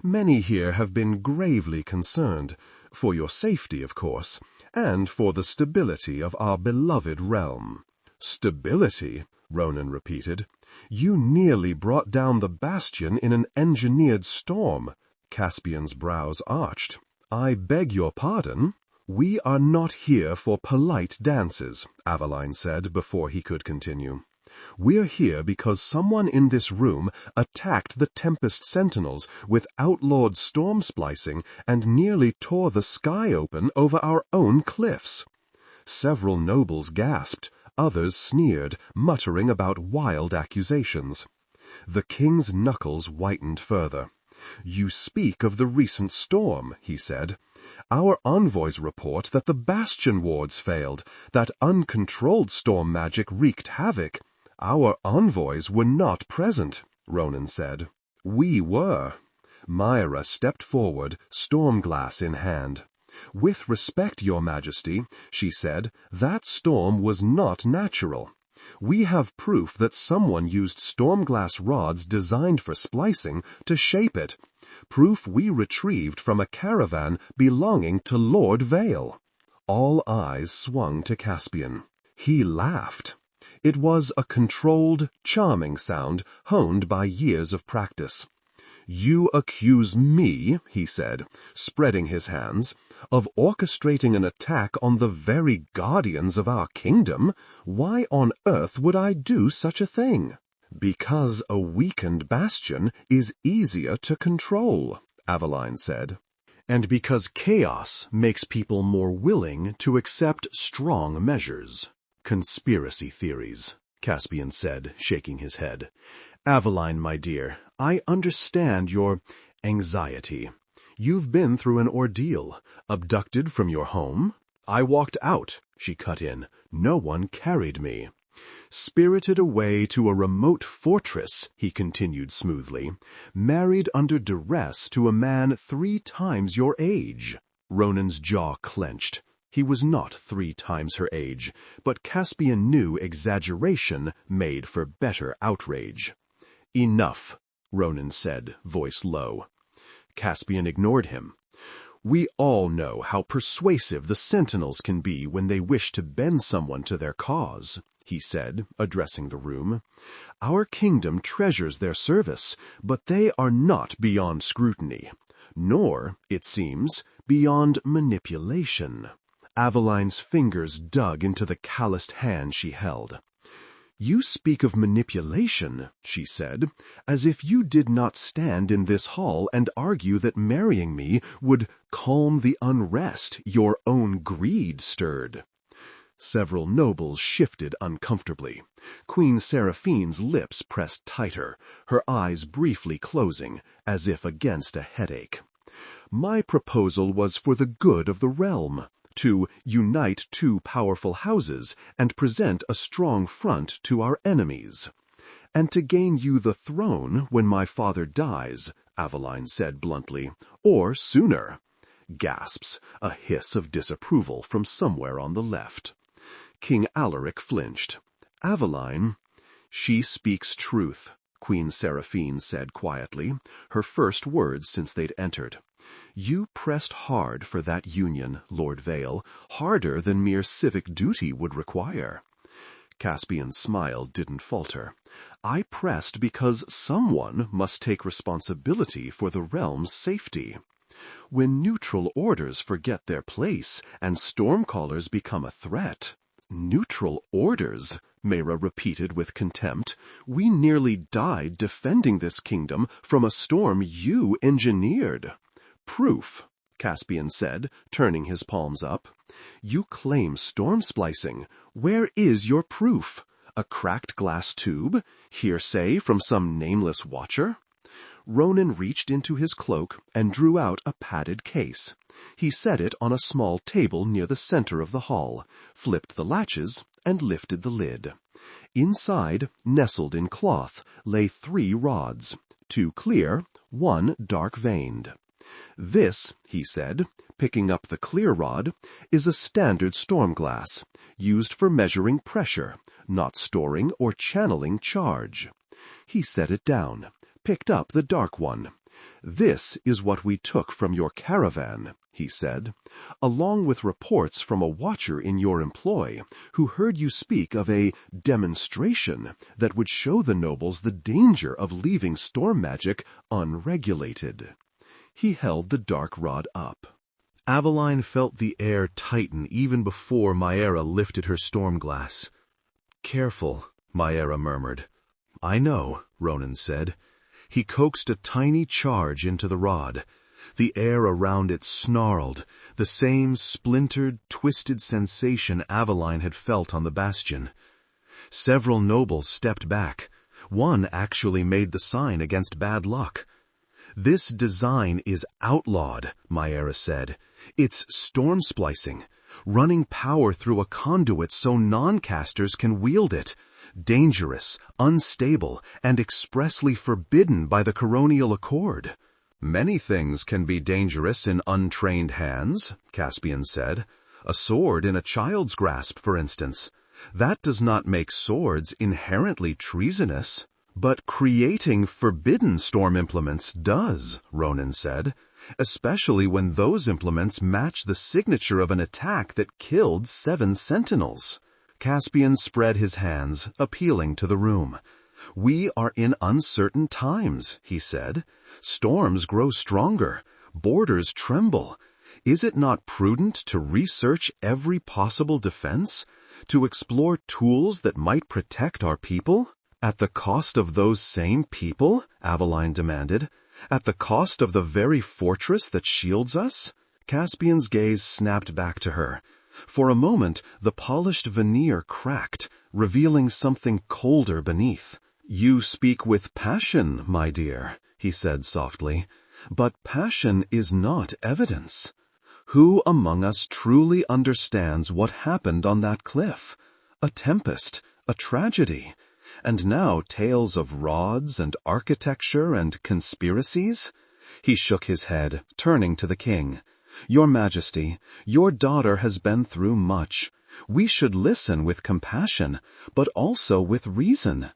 "Many here have been gravely concerned, for your safety, of course, and for the stability of our beloved realm." "Stability?" Ronan repeated. "You nearly brought down the bastion in an engineered storm." Caspian's brows arched. "I beg your pardon?" "We are not here for polite dances," Aveline said before he could continue. "We're here because someone in this room attacked the Tempest Sentinels with outlawed storm splicing and nearly tore the sky open over our own cliffs." Several nobles gasped, others sneered, muttering about wild accusations. The king's knuckles whitened further. "You speak of the recent storm," he said. "Our envoys report that the bastion wards failed, that uncontrolled storm magic wreaked havoc." "Our envoys were not present," Ronan said. "We were." Myra stepped forward, stormglass in hand. "With respect, Your Majesty," she said, "that storm was not natural. We have proof that someone used stormglass rods designed for splicing to shape it. Proof we retrieved from a caravan belonging to Lord Vale." All eyes swung to Caspian. He laughed. It was a controlled, charming sound, honed by years of practice. "You accuse me," he said, spreading his hands, "of orchestrating an attack on the very guardians of our kingdom. Why on earth would I do such a thing?" "Because a weakened bastion is easier to control," Aveline said. "And because chaos makes people more willing to accept strong measures." "Conspiracy theories," Caspian said, shaking his head. "Aveline, my dear, I understand your anxiety. You've been through an ordeal, abducted from your home. I walked out, she cut in. No one carried me. Spirited away to a remote fortress, he continued smoothly, married under duress to a man 3 times your age. Ronan's jaw clenched. He was not 3 times her age, but Caspian knew exaggeration made for better outrage. Enough, Ronan said, voice low. Caspian ignored him. We all know how persuasive the Sentinels can be when they wish to bend someone to their cause, he said, addressing the room. Our kingdom treasures their service, but they are not beyond scrutiny, nor, it seems, beyond manipulation. Aveline's fingers dug into the calloused hand she held. You speak of manipulation, she said, as if you did not stand in this hall and argue that marrying me would calm the unrest your own greed stirred. Several nobles shifted uncomfortably. Queen Seraphine's lips pressed tighter, her eyes briefly closing, as if against a headache. My proposal was for the good of the realm, to unite 2 powerful houses and present a strong front to our enemies. And to gain you the throne when my father dies, Aveline said bluntly, or sooner. Gasps, a hiss of disapproval from somewhere on the left. King Alaric flinched. Aveline, she speaks truth, Queen Seraphine said quietly, her first words since they'd entered. You pressed hard for that union, Lord Vale, harder than mere civic duty would require. Caspian's smile didn't falter. I pressed because someone must take responsibility for the realm's safety. When neutral orders forget their place and stormcallers become a threat. Neutral orders, Mayra repeated with contempt. We nearly died defending this kingdom from a storm you engineered. Proof, Caspian said, turning his palms up. You claim storm splicing. Where is your proof? A cracked glass tube? Hearsay from some nameless watcher? Ronan reached into his cloak and drew out a padded case. He set it on a small table near the center of the hall, flipped the latches, and lifted the lid. Inside, nestled in cloth, lay 3 rods, 2 clear, 1 dark-veined. This, he said, picking up the clear rod, is a standard storm glass, used for measuring pressure, not storing or channeling charge. He set it down, picked up the dark one. This is what we took from your caravan, he said, along with reports from a watcher in your employ who heard you speak of a demonstration that would show the nobles the danger of leaving storm magic unregulated. He held the dark rod up. Aveline felt the air tighten even before Mayra lifted her storm glass. Careful, Mayra murmured. I know, Ronan said. He coaxed a tiny charge into the rod. The air around it snarled, the same splintered, twisted sensation Aveline had felt on the bastion. Several nobles stepped back. One actually made the sign against bad luck. This design is outlawed, Mayra said. It's storm splicing, running power through a conduit so non-casters can wield it. Dangerous, unstable, and expressly forbidden by the Coronial Accord. Many things can be dangerous in untrained hands, Caspian said. A sword in a child's grasp, for instance. That does not make swords inherently treasonous. But creating forbidden storm implements does, Ronan said, especially when those implements match the signature of an attack that killed 7 sentinels. Caspian spread his hands, appealing to the room. We are in uncertain times, he said. Storms grow stronger. Borders tremble. Is it not prudent to research every possible defense? To explore tools that might protect our people? At the cost of those same people? Aveline demanded. At the cost of the very fortress that shields us? Caspian's gaze snapped back to her. For a moment, the polished veneer cracked, revealing something colder beneath. You speak with passion, my dear, he said softly. But passion is not evidence. Who among us truly understands what happened on that cliff? A tempest, a tragedy, and now tales of rods and architecture and conspiracies? He shook his head, turning to the king. Your Majesty, your daughter has been through much. We should listen with compassion, but also with reason.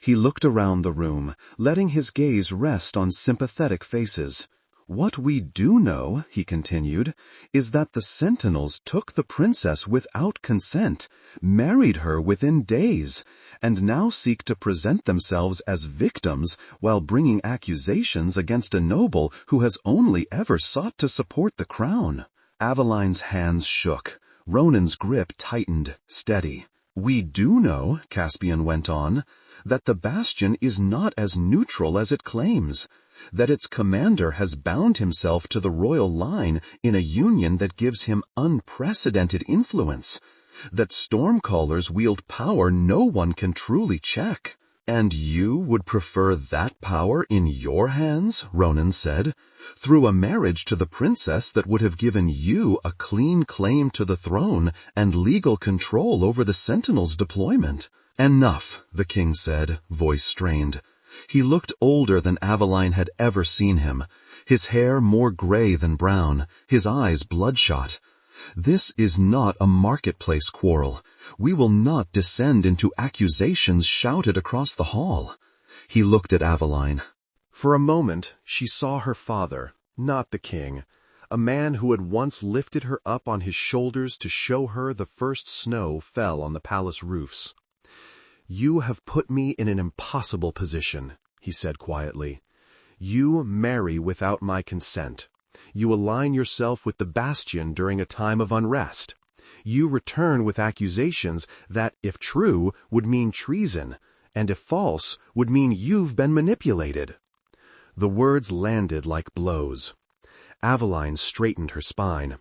He looked around the room, letting his gaze rest on sympathetic faces. What we do know, he continued, is that the Sentinels took the princess without consent, married her within days, and now seek to present themselves as victims while bringing accusations against a noble who has only ever sought to support the crown. Aveline's hands shook. Ronan's grip tightened, steady. We do know, Caspian went on, that the bastion is not as neutral as it claims, that its commander has bound himself to the royal line in a union that gives him unprecedented influence, that stormcallers wield power no one can truly check. And you would prefer that power in your hands, Ronan said, through a marriage to the princess that would have given you a clean claim to the throne and legal control over the Sentinels' deployment. Enough, the king said, voice strained. He looked older than Aveline had ever seen him, his hair more gray than brown, his eyes bloodshot. This is not a marketplace quarrel. We will not descend into accusations shouted across the hall. He looked at Aveline. For a moment, she saw her father, not the king, a man who had once lifted her up on his shoulders to show her the first snow fell on the palace roofs. You have put me in an impossible position, he said quietly. You marry without my consent. You align yourself with the bastion during a time of unrest. You return with accusations that, if true, would mean treason, and if false, would mean you've been manipulated. The words landed like blows. Aveline straightened her spine.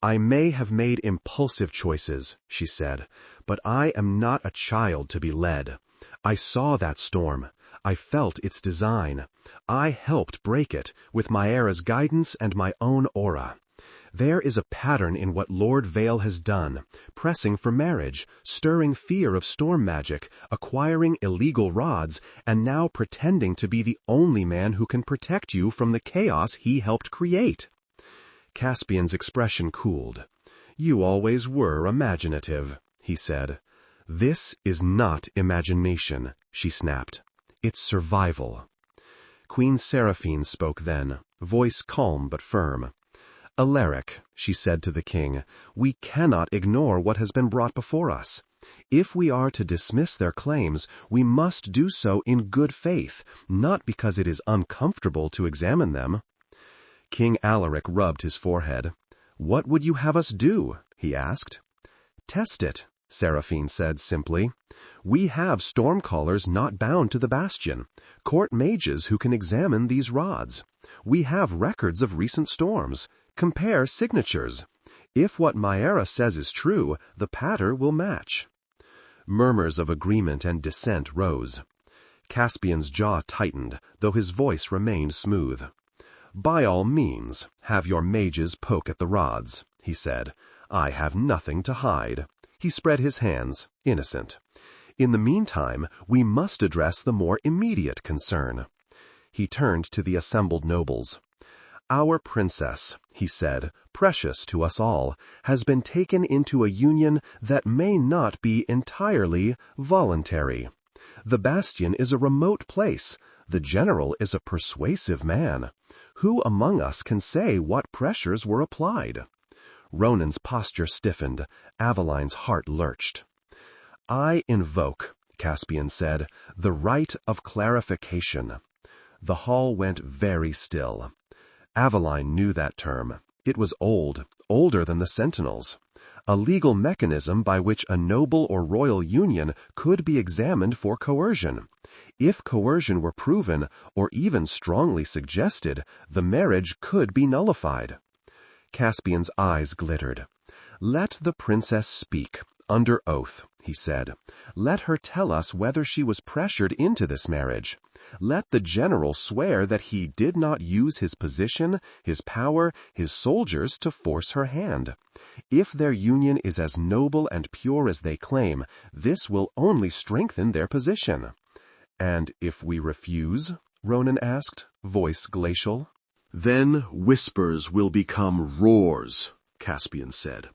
I may have made impulsive choices, she said, but I am not a child to be led. I saw that storm. I felt its design. I helped break it with Maera's guidance and my own aura. There is a pattern in what Lord Vale has done, pressing for marriage, stirring fear of storm magic, acquiring illegal rods, and now pretending to be the only man who can protect you from the chaos he helped create. Caspian's expression cooled. You always were imaginative, he said. This is not imagination, she snapped. It's survival. Queen Seraphine spoke then, voice calm but firm. Alaric, she said to the king, we cannot ignore what has been brought before us. If we are to dismiss their claims, we must do so in good faith, not because it is uncomfortable to examine them. King Alaric rubbed his forehead. What would you have us do? He asked. Test it, Seraphine said simply. We have stormcallers not bound to the bastion, court mages who can examine these rods. We have records of recent storms. Compare signatures. If what Maera says is true, the pattern will match. Murmurs of agreement and dissent rose. Caspian's jaw tightened, though his voice remained smooth. By all means, have your mages poke at the rods, he said. I have nothing to hide. He spread his hands, innocent. In the meantime, we must address the more immediate concern. He turned to the assembled nobles. Our princess, he said, precious to us all, has been taken into a union that may not be entirely voluntary. The bastion is a remote place. The general is a persuasive man. Who among us can say what pressures were applied? Ronan's posture stiffened. Aveline's heart lurched. I invoke, Caspian said, the right of clarification. The hall went very still. Aveline knew that term. It was old, older than the Sentinels. A legal mechanism by which a noble or royal union could be examined for coercion. If coercion were proven, or even strongly suggested, the marriage could be nullified. Caspian's eyes glittered. Let the princess speak. Under oath, he said. Let her tell us whether she was pressured into this marriage. Let the general swear that he did not use his position, his power, his soldiers to force her hand. If their union is as noble and pure as they claim, this will only strengthen their position. And if we refuse? Ronan asked, voice glacial. Then whispers will become roars, Caspian said.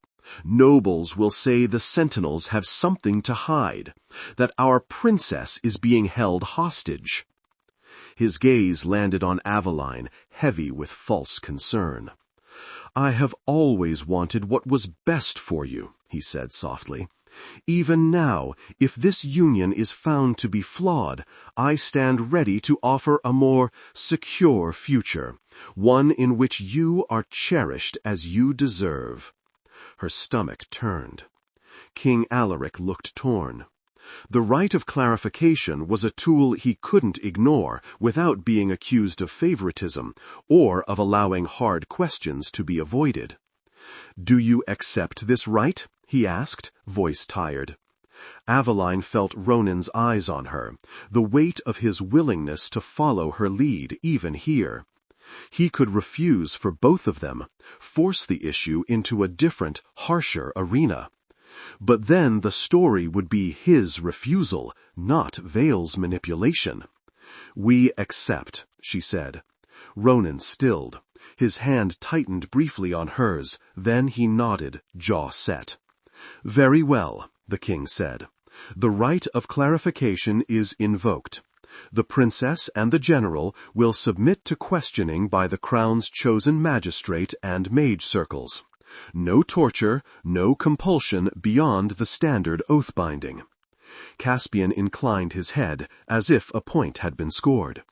Nobles will say the Sentinels have something to hide, that our princess is being held hostage. His gaze landed on Aveline, heavy with false concern. I have always wanted what was best for you, he said softly. Even now, if this union is found to be flawed, I stand ready to offer a more secure future, one in which you are cherished as you deserve. Her stomach turned. King Alaric looked torn. The rite of clarification was a tool he couldn't ignore without being accused of favoritism or of allowing hard questions to be avoided. Do you accept this rite? He asked, voice tired. Aveline felt Ronan's eyes on her, the weight of his willingness to follow her lead even here. He could refuse for both of them, force the issue into a different, harsher arena. But then the story would be his refusal, not Vale's manipulation. We accept, she said. Ronan stilled. His hand tightened briefly on hers, then he nodded, jaw set. Very well, the king said. The rite of clarification is invoked. The princess and the general will submit to questioning by the crown's chosen magistrate and mage circles. No torture, no compulsion beyond the standard oath-binding. Caspian inclined his head, as if a point had been scored.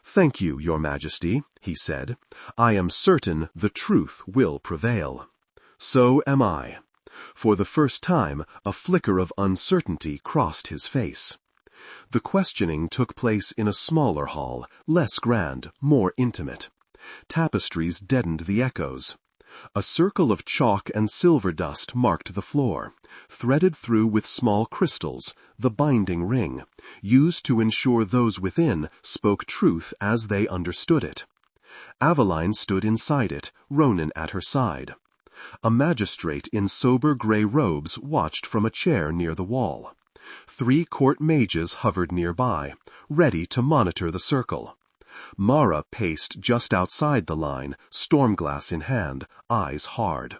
Thank you, your majesty, he said. I am certain the truth will prevail. So am I. For the first time, a flicker of uncertainty crossed his face. The questioning took place in a smaller hall, less grand, more intimate. Tapestries deadened the echoes. A circle of chalk and silver dust marked the floor, threaded through with small crystals, the binding ring, used to ensure those within spoke truth as they understood it. Aveline stood inside it, Ronan at her side. A magistrate in sober gray robes watched from a chair near the wall. 3 court mages hovered nearby, ready to monitor the circle. Mara paced just outside the line, stormglass in hand, eyes hard.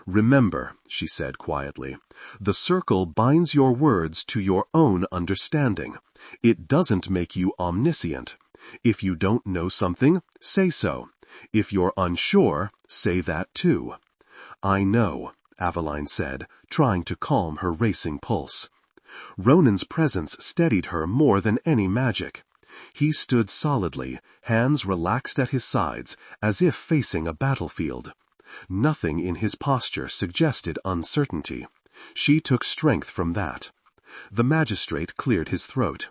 Remember, she said quietly, the circle binds your words to your own understanding. It doesn't make you omniscient. If you don't know something, say so. If you're unsure, say that too. I know, Aveline said, trying to calm her racing pulse. Ronan's presence steadied her more than any magic. He stood solidly, hands relaxed at his sides, as if facing a battlefield. Nothing in his posture suggested uncertainty. She took strength from that. The magistrate cleared his throat.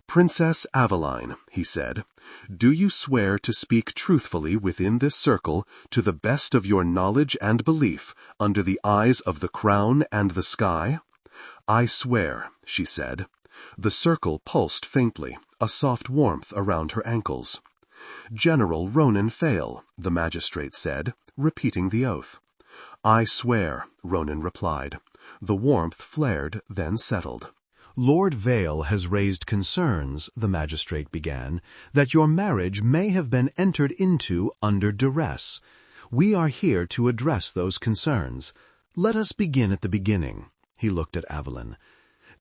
Princess Aveline, he said, do you swear to speak truthfully within this circle, to the best of your knowledge and belief, under the eyes of the crown and the sky? I swear, she said. The circle pulsed faintly, a soft warmth around her ankles. General Ronan Thale, the magistrate said, repeating the oath. I swear, Ronan replied. The warmth flared, then settled. Lord Vale has raised concerns, the magistrate began, that your marriage may have been entered into under duress. We are here to address those concerns. Let us begin at the beginning. He looked at Aveline.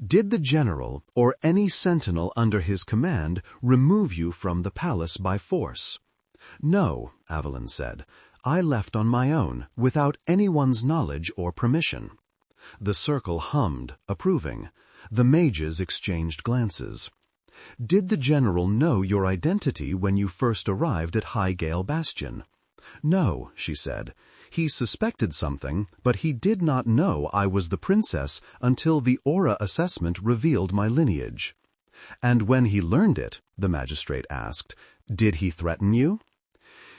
Did the general, or any sentinel under his command, remove you from the palace by force? No, Aveline said. I left on my own, without anyone's knowledge or permission. The circle hummed, approving. The mages exchanged glances. Did the general know your identity when you first arrived at Highgale Bastion? No, she said. He suspected something, but he did not know I was the princess until the aura assessment revealed my lineage. And when he learned it, the magistrate asked, did he threaten you?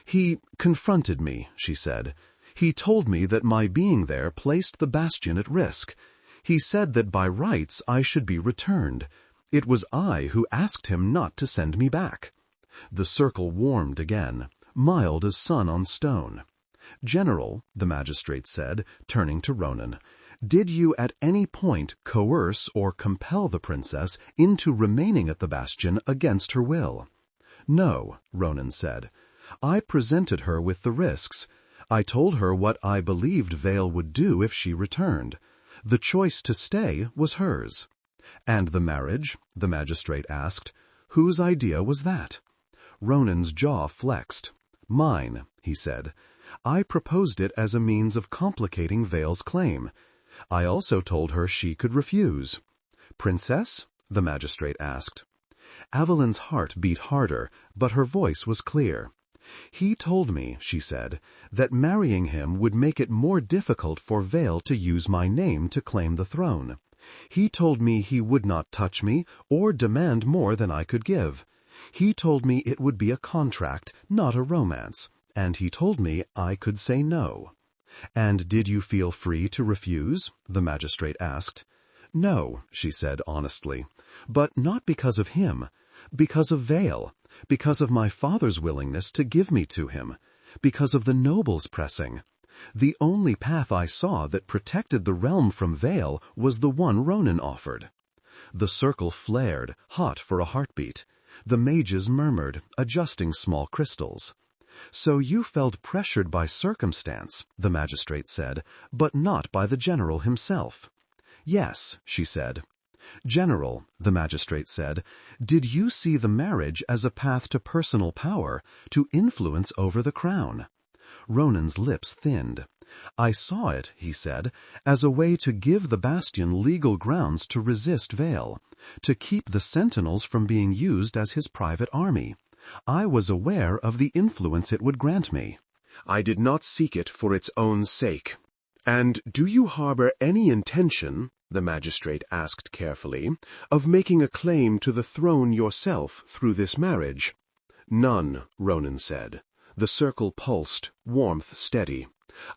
He confronted me, she said. He told me that my being there placed the bastion at risk. He said that by rights I should be returned. It was I who asked him not to send me back." The circle warmed again, mild as sun on stone. "General," the magistrate said, turning to Ronan, "did you at any point coerce or compel the princess into remaining at the bastion against her will?" "No," Ronan said. "I presented her with the risks. I told her what I believed Vale would do if she returned. The choice to stay was hers." "And the marriage?" the magistrate asked. "Whose idea was that?" Ronan's jaw flexed. "Mine," he said. "I proposed it as a means of complicating Vale's claim. I also told her she could refuse." "Princess?" the magistrate asked. Aveline's heart beat harder, but her voice was clear. "He told me," she said, "that marrying him would make it more difficult for Vale to use my name to claim the throne. He told me he would not touch me or demand more than I could give. He told me it would be a contract, not a romance, and he told me I could say no." "And did you feel free to refuse?" the magistrate asked. "No," she said honestly, "but not because of him. Because of Vale, because of my father's willingness to give me to him, because of the nobles pressing. The only path I saw that protected the realm from Vale was the one Ronan offered." The circle flared, hot for a heartbeat. The mages murmured, adjusting small crystals. "So you felt pressured by circumstance," the magistrate said, "but not by the general himself." "Yes," she said. "General," the magistrate said, "did you see the marriage as a path to personal power, to influence over the crown?" Ronan's lips thinned. "I saw it," he said, "as a way to give the bastion legal grounds to resist Vale, to keep the Sentinels from being used as his private army. I was aware of the influence it would grant me." "I did not seek it for its own sake. And do you harbor any intention," the magistrate asked carefully, "of making a claim to the throne yourself through this marriage?" "None," Ronan said. The circle pulsed, warmth steady.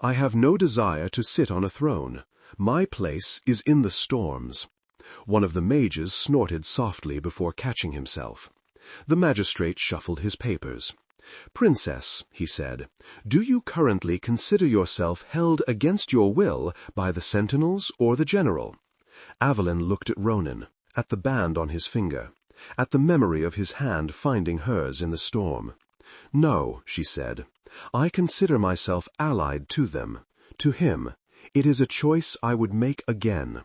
"I have no desire to sit on a throne. My place is in the storms." One of the mages snorted softly before catching himself. The magistrate shuffled his papers. "Princess," he said, "do you currently consider yourself held against your will by the Sentinels or the general?" Aveline looked at Ronan, at the band on his finger, at the memory of his hand finding hers in the storm. "No," she said, "I consider myself allied to them, to him. It is a choice I would make again."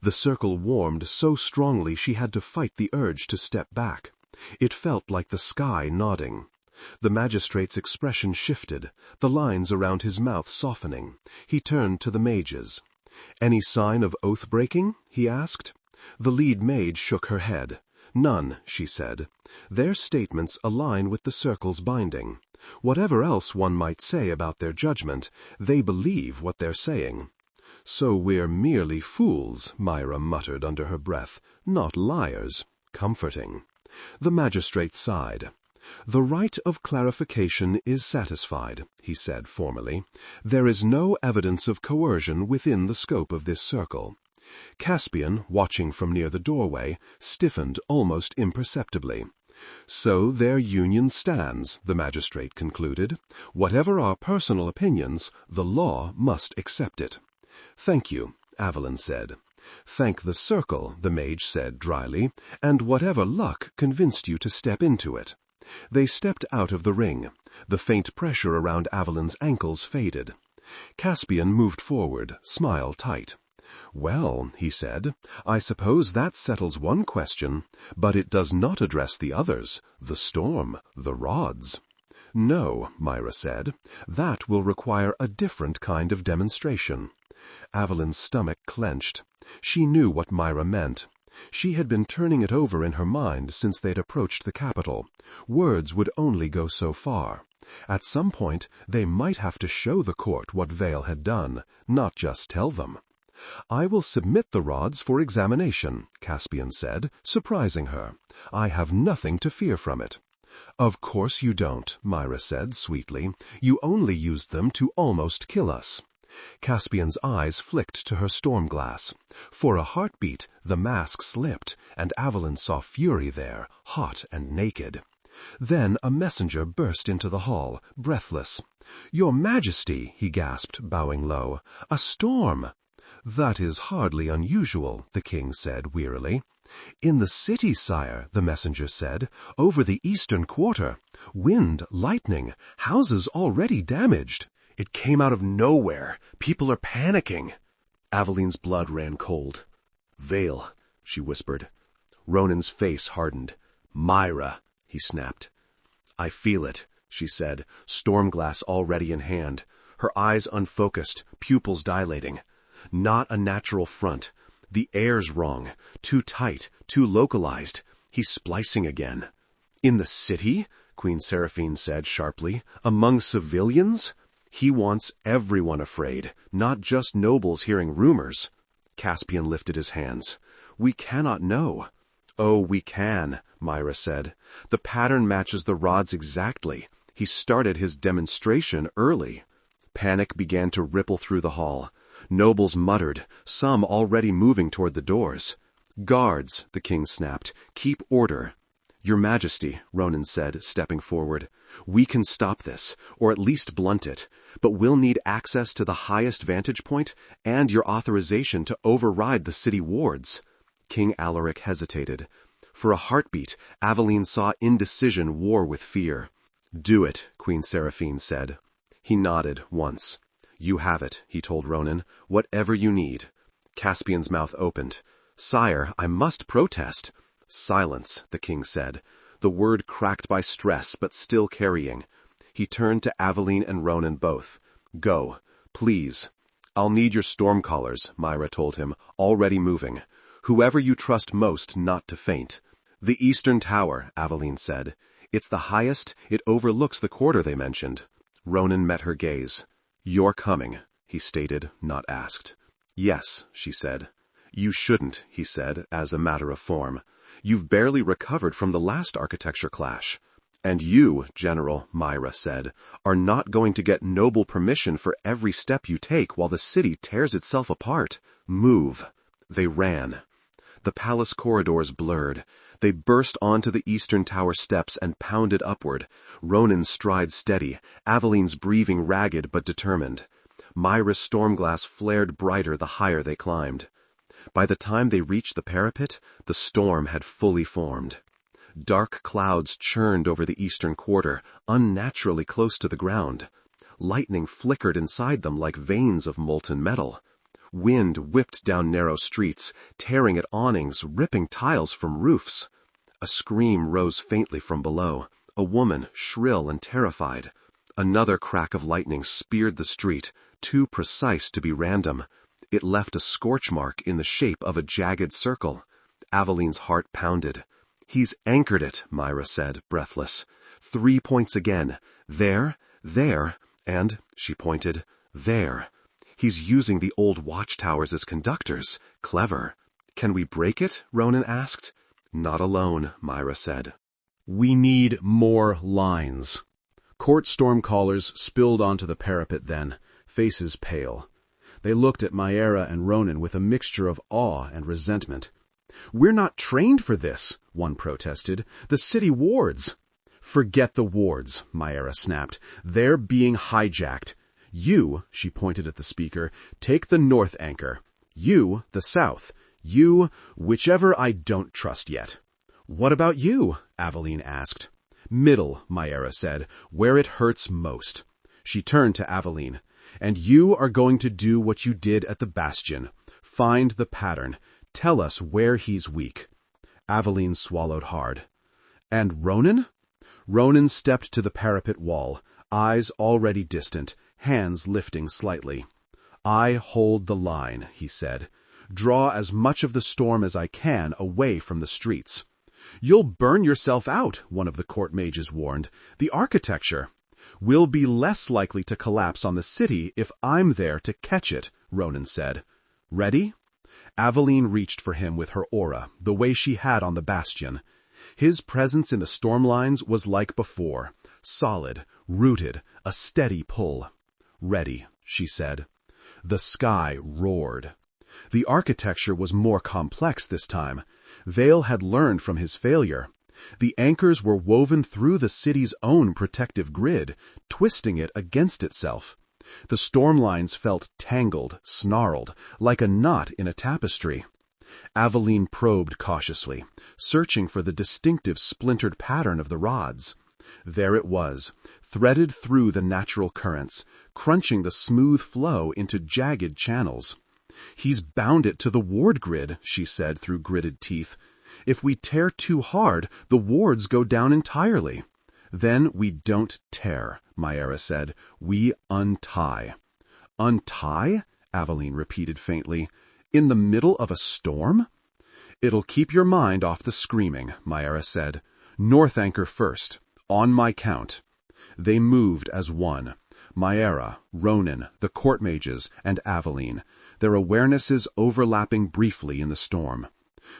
The circle warmed so strongly she had to fight the urge to step back. It felt like the sky nodding. The magistrate's expression shifted, the lines around his mouth softening. He turned to the mages. "Any sign of oath-breaking?" he asked. The lead mage shook her head. "None," she said. "Their statements align with the circle's binding. Whatever else one might say about their judgment, they believe what they're saying." "So we're merely fools," Myra muttered under her breath, "not liars." Comforting. The magistrate sighed. "The rite of clarification is satisfied," he said formally. "There is no evidence of coercion within the scope of this circle." Caspian, watching from near the doorway, stiffened almost imperceptibly. "So their union stands," the magistrate concluded. "Whatever our personal opinions, the law must accept it." "Thank you," Aveline said. "Thank the circle," the mage said dryly, "and whatever luck convinced you to step into it." They stepped out of the ring. The faint pressure around Aveline's ankles faded. Caspian moved forward, smile tight. "Well," he said, "I suppose that settles one question, but it does not address the others, the storm, the rods." "No," Myra said, "that will require a different kind of demonstration." Aveline's stomach clenched. She knew what Myra meant. She had been turning it over in her mind since they'd approached the capital. Words would only go so far. At some point, they might have to show the court what Vale had done, not just tell them. "I will submit the rods for examination," Caspian said, surprising her. "I have nothing to fear from it." "Of course you don't," Myra said sweetly. "You only used them to almost kill us." Caspian's eyes flicked to her storm glass. For a heartbeat, the mask slipped, and Aveline saw fury there, hot and naked. Then a messenger burst into the hall, breathless. "Your Majesty," he gasped, bowing low. "A storm!" "That is hardly unusual," the king said wearily. "In the city, sire," the messenger said, "over the eastern quarter. Wind, lightning, houses already damaged." It came out of nowhere. People are panicking. Aveline's blood ran cold. "Vale," she whispered. Ronan's face hardened. "Myra," he snapped. "I feel it," she said, stormglass already in hand, her eyes unfocused, pupils dilating. "Not a natural front. The air's wrong. Too tight, too localized. He's splicing again." "In the city?" Queen Seraphine said sharply. "Among civilians?" "He wants everyone afraid, not just nobles hearing rumors." Caspian lifted his hands. "We cannot know." "Oh, we can," Myra said. "The pattern matches the rods exactly. He started his demonstration early." Panic began to ripple through the hall. Nobles muttered, some already moving toward the doors. "Guards," the king snapped, "keep order." "Your Majesty," Ronan said, stepping forward, "we can stop this, or at least blunt it, but we'll need access to the highest vantage point and your authorization to override the city wards." King Alaric hesitated. For a heartbeat, Aveline saw indecision war with fear. "Do it," Queen Seraphine said. He nodded once. "You have it," he told Ronan. "Whatever you need." Caspian's mouth opened. "Sire, I must protest." "Silence," the king said, the word cracked by stress but still carrying. He turned to Aveline and Ronan both. "Go, please." "I'll need your storm callers," Myra told him, already moving. "Whoever you trust most not to faint." "The Eastern Tower," Aveline said. "It's the highest, it overlooks the quarter they mentioned." Ronan met her gaze. "You're coming," he stated, not asked. "Yes," she said. "You shouldn't," he said, as a matter of form. "You've barely recovered from the last architecture clash." "And you, General," Myra said, "are not going to get noble permission for every step you take while the city tears itself apart. Move." They ran. The palace corridors blurred. They burst onto the Eastern Tower steps and pounded upward, Ronan's stride steady, Aveline's breathing ragged but determined. Myra's stormglass flared brighter the higher they climbed. By the time they reached the parapet, the storm had fully formed. Dark clouds churned over the eastern quarter, unnaturally close to the ground. Lightning flickered inside them like veins of molten metal. Wind whipped down narrow streets, tearing at awnings, ripping tiles from roofs. A scream rose faintly from below, a woman, shrill and terrified. Another crack of lightning speared the street, too precise to be random. It left a scorch mark in the shape of a jagged circle. Aveline's heart pounded. "He's anchored it," Myra said, breathless. 3 points again. There, and, she pointed, there. He's using the old watchtowers as conductors. Clever. "Can we break it?" Ronan asked. "Not alone," Myra said. "We need more lines." Court stormcallers spilled onto the parapet then, faces pale. They looked at Myra and Ronan with a mixture of awe and resentment. "We're not trained for this," one protested. "The city wards." "Forget the wards," Myra snapped. "They're being hijacked. You," she pointed at the speaker, "take the north anchor. You, the south. You, whichever I don't trust yet." "What about you?" Aveline asked. "Middle," Myra said, "where it hurts most." She turned to Aveline. "And you are going to do what you did at the Bastion. Find the pattern. Tell us where he's weak." Aveline swallowed hard. "And Ronan?" Ronan stepped to the parapet wall, eyes already distant, hands lifting slightly. "I hold the line," he said. "Draw as much of the storm as I can away from the streets." "You'll burn yourself out," one of the court mages warned. "The architecture." "We'll be less likely to collapse on the city if I'm there to catch it," Ronan said. "Ready?" Aveline reached for him with her aura, the way she had on the Bastion. His presence in the storm lines was like before, solid, rooted, a steady pull. "Ready," she said. The sky roared. The architecture was more complex this time. Vale had learned from his failure. The anchors were woven through the city's own protective grid, twisting it against itself. The storm lines felt tangled, snarled, like a knot in a tapestry. Aveline probed cautiously, searching for the distinctive splintered pattern of the rods. There it was, threaded through the natural currents, crunching the smooth flow into jagged channels. "He's bound it to the ward grid," she said through gritted teeth. "If we tear too hard, the wards go down entirely." "Then we don't tear," Maera said. "We untie." "Untie?" Aveline repeated faintly. "In the middle of a storm?" "It'll keep your mind off the screaming," Maera said. "North anchor first. On my count." They moved as one. Maera, Ronan, the court mages, and Aveline, their awarenesses overlapping briefly in the storm.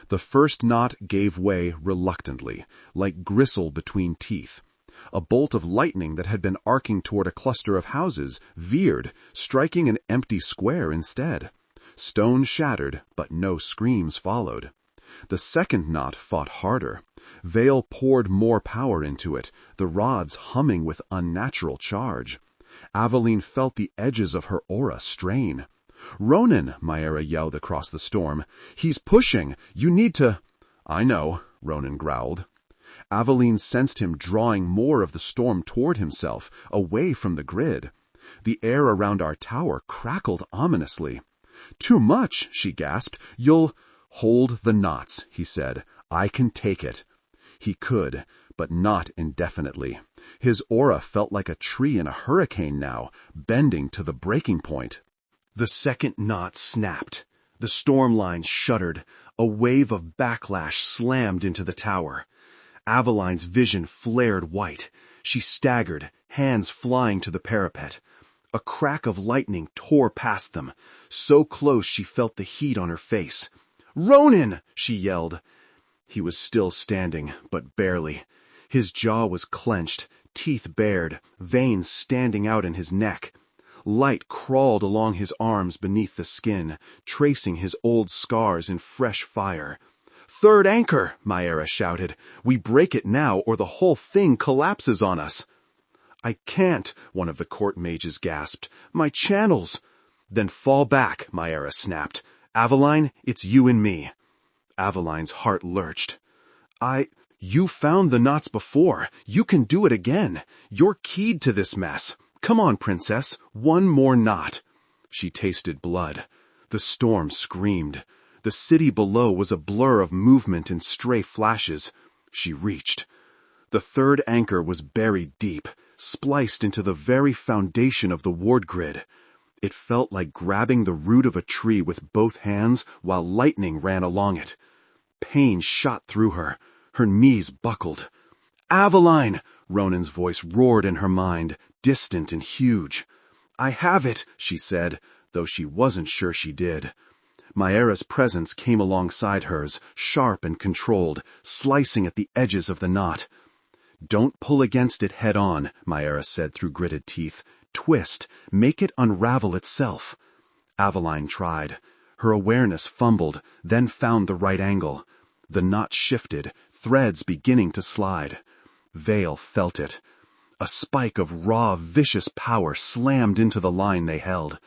The first knot gave way reluctantly, like gristle between teeth. A bolt of lightning that had been arcing toward a cluster of houses veered, striking an empty square instead. Stone shattered, but no screams followed. The second knot fought harder. Vale poured more power into it, the rods humming with unnatural charge. Aveline felt the edges of her aura strain. "Ronan!" Maera yelled across the storm. "He's pushing! You need to—" "I know," Ronan growled. Aveline sensed him drawing more of the storm toward himself, away from the grid. The air around our tower crackled ominously. "Too much!" she gasped. "You'll—" "Hold the knots," he said. "I can take it." He could, but not indefinitely. His aura felt like a tree in a hurricane now, bending to the breaking point. The second knot snapped. The storm lines shuddered. A wave of backlash slammed into the tower. Aveline's vision flared white. She staggered, hands flying to the parapet. A crack of lightning tore past them. So close she felt the heat on her face. "Ronan!" she yelled. He was still standing, but barely. His jaw was clenched, teeth bared, veins standing out in his neck. Light crawled along his arms beneath the skin, tracing his old scars in fresh fire. "Third anchor!" Maera shouted. "We break it now or the whole thing collapses on us." "I can't," one of the court mages gasped. "My channels." "Then fall back," Maera snapped. "Aveline, it's you and me." Aveline's heart lurched. You found the knots before. You can do it again. You're keyed to this mess. Come on, princess. One more knot." She tasted blood. The storm screamed. The city below was a blur of movement in stray flashes. She reached. The third anchor was buried deep, spliced into the very foundation of the ward grid. It felt like grabbing the root of a tree with both hands while lightning ran along it. Pain shot through her. Her knees buckled. "Aveline!" Ronan's voice roared in her mind, distant and huge. "I have it," she said, though she wasn't sure she did. Maera's presence came alongside hers, sharp and controlled, slicing at the edges of the knot. "Don't pull against it head on," Maera said through gritted teeth. "Twist. Make it unravel itself." Aveline tried. Her awareness fumbled, then found the right angle. The knot shifted, threads beginning to slide. Vale felt it. A spike of raw, vicious power slammed into the line they held.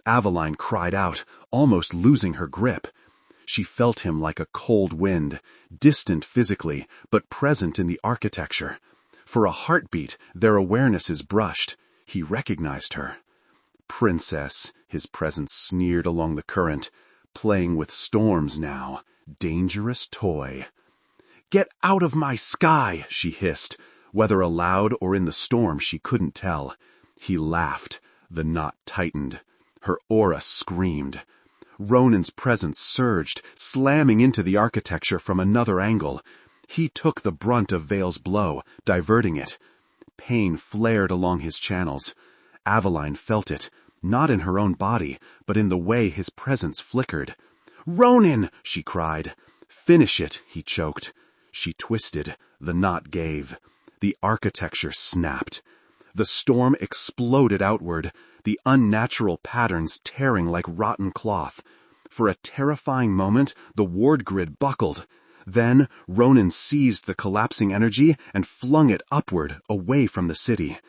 Aveline cried out, almost losing her grip. She felt him like a cold wind, distant physically, but present in the architecture. For a heartbeat, their awarenesses brushed. He recognized her. "Princess," his presence sneered along the current. "Playing with storms now. Dangerous toy." "Get out of my sky," she hissed. Whether aloud or in the storm, she couldn't tell. He laughed. The knot tightened. Her aura screamed. Ronan's presence surged, slamming into the architecture from another angle. He took the brunt of Vale's blow, diverting it. Pain flared along his channels. Aveline felt it, not in her own body, but in the way his presence flickered. "Ronan!" she cried. "Finish it," he choked. She twisted. The knot gave. The architecture snapped. The storm exploded outward, the unnatural patterns tearing like rotten cloth. For a terrifying moment, the ward grid buckled. Then, Ronan seized the collapsing energy and flung it upward, away from the city.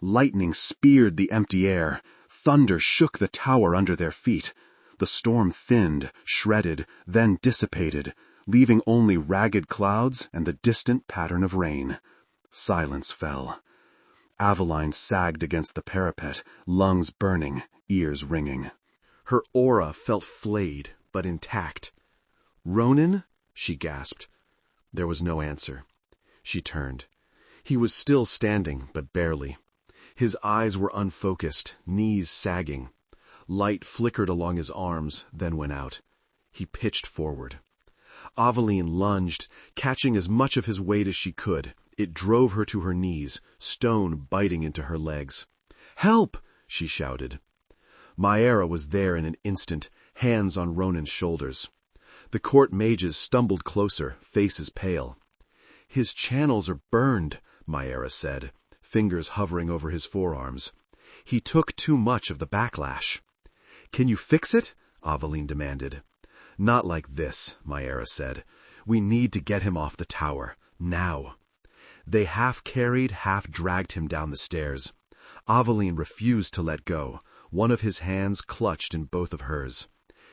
Lightning speared the empty air. Thunder shook the tower under their feet. The storm thinned, shredded, then dissipated, leaving only ragged clouds and the distant pattern of rain. Silence fell. Aveline sagged against the parapet, lungs burning, ears ringing. Her aura felt flayed, but intact. "Ronan?" she gasped. There was no answer. She turned. He was still standing, but barely. His eyes were unfocused, knees sagging. Light flickered along his arms, then went out. He pitched forward. Aveline lunged, catching as much of his weight as she could. It drove her to her knees, stone biting into her legs. "Help!" she shouted. Maera was there in an instant, hands on Ronan's shoulders. The court mages stumbled closer, faces pale. "His channels are burned," Maera said, fingers hovering over his forearms. "He took too much of the backlash." "Can you fix it?" Aveline demanded. "Not like this," Maera said. "We need to get him off the tower, now." They half carried, half dragged him down the stairs. Aveline refused to let go. One of his hands clutched in both of hers.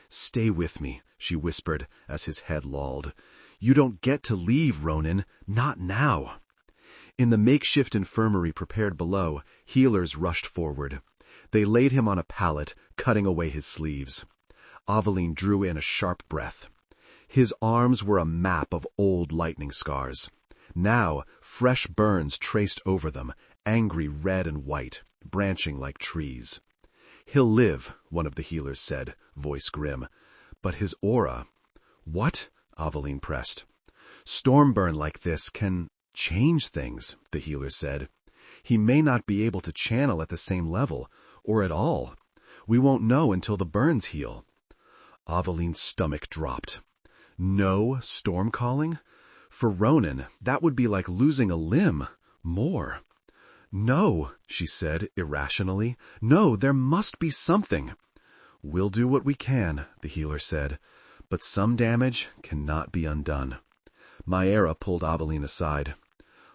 "Stay with me," she whispered as his head lolled. "You don't get to leave, Ronan. Not now." In the makeshift infirmary prepared below, healers rushed forward. They laid him on a pallet, cutting away his sleeves. Aveline drew in a sharp breath. His arms were a map of old lightning scars. Now, fresh burns traced over them, angry red and white, branching like trees. "He'll live," one of the healers said, voice grim. "But his aura—" "What?" Aveline pressed. "Stormburn like this can change things," the healer said. "He may not be able to channel at the same level, or at all. We won't know until the burns heal." Aveline's stomach dropped. No storm calling? For Ronan, that would be like losing a limb. More. "No," she said irrationally. "No, there must be something." "We'll do what we can," the healer said, "but some damage cannot be undone." Maera pulled Aveline aside.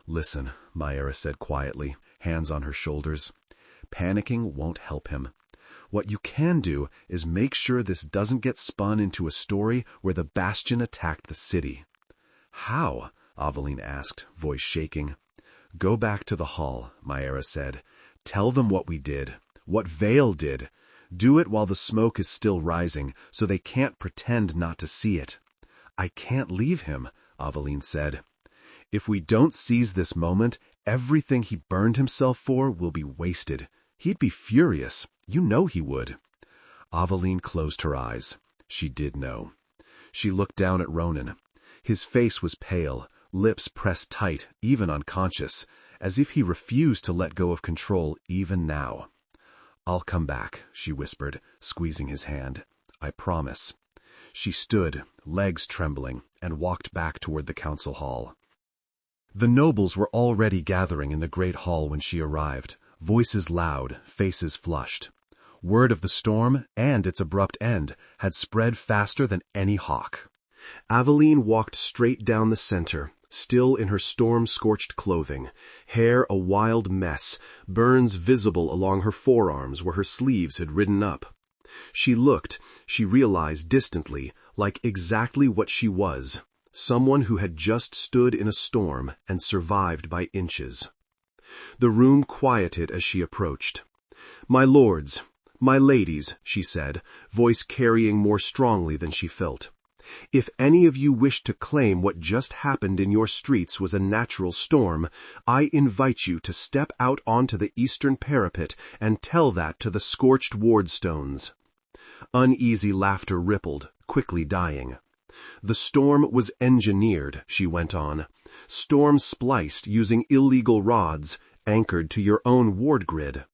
"Listen," Maera said quietly, hands on her shoulders. "Panicking won't help him. What you can do is make sure this doesn't get spun into a story where the Bastion attacked the city." "How?" Aveline asked, voice shaking. "Go back to the hall," Maera said. "Tell them what we did, what Vale did. Do it while the smoke is still rising, so they can't pretend not to see it." "I can't leave him," Aveline said. "If we don't seize this moment, everything he burned himself for will be wasted. He'd be furious. You know he would." Aveline closed her eyes. She did know. She looked down at Ronan. His face was pale, lips pressed tight, even unconscious, as if he refused to let go of control even now. "I'll come back," she whispered, squeezing his hand. "I promise." She stood, legs trembling, and walked back toward the council hall. The nobles were already gathering in the great hall when she arrived, voices loud, faces flushed. Word of the storm, and its abrupt end, had spread faster than any hawk. Aveline walked straight down the center, still in her storm-scorched clothing, hair a wild mess, burns visible along her forearms where her sleeves had ridden up. She looked, she realized distantly, like exactly what she was, someone who had just stood in a storm and survived by inches. The room quieted as she approached. "My lords, my ladies," she said, voice carrying more strongly than she felt. "If any of you wish to claim what just happened in your streets was a natural storm, I invite you to step out onto the eastern parapet and tell that to the scorched wardstones." Uneasy laughter rippled, quickly dying. "The storm was engineered," she went on. "Storm-spliced using illegal rods, anchored to your own ward grid.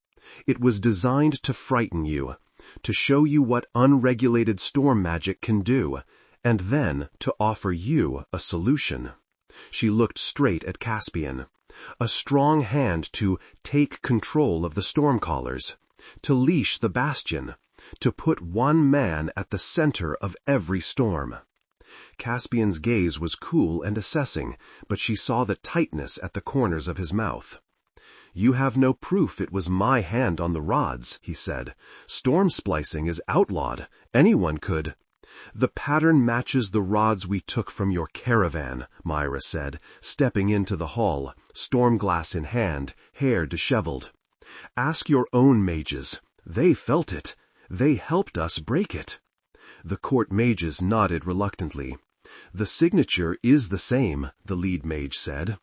It was designed to frighten you, to show you what unregulated storm magic can do, and then to offer you a solution." She looked straight at Caspian. A strong hand to take control of the stormcallers, to leash the bastion, to put one man at the center of every storm. Caspian's gaze was cool and assessing, but she saw the tightness at the corners of his mouth. "You have no proof it was my hand on the rods," he said. "Storm splicing is outlawed. Anyone could—" "The pattern matches the rods we took from your caravan," Myra said, stepping into the hall, stormglass in hand, hair disheveled. "Ask your own mages. They felt it. They helped us break it." The court mages nodded reluctantly. "The signature is the same," the lead mage said.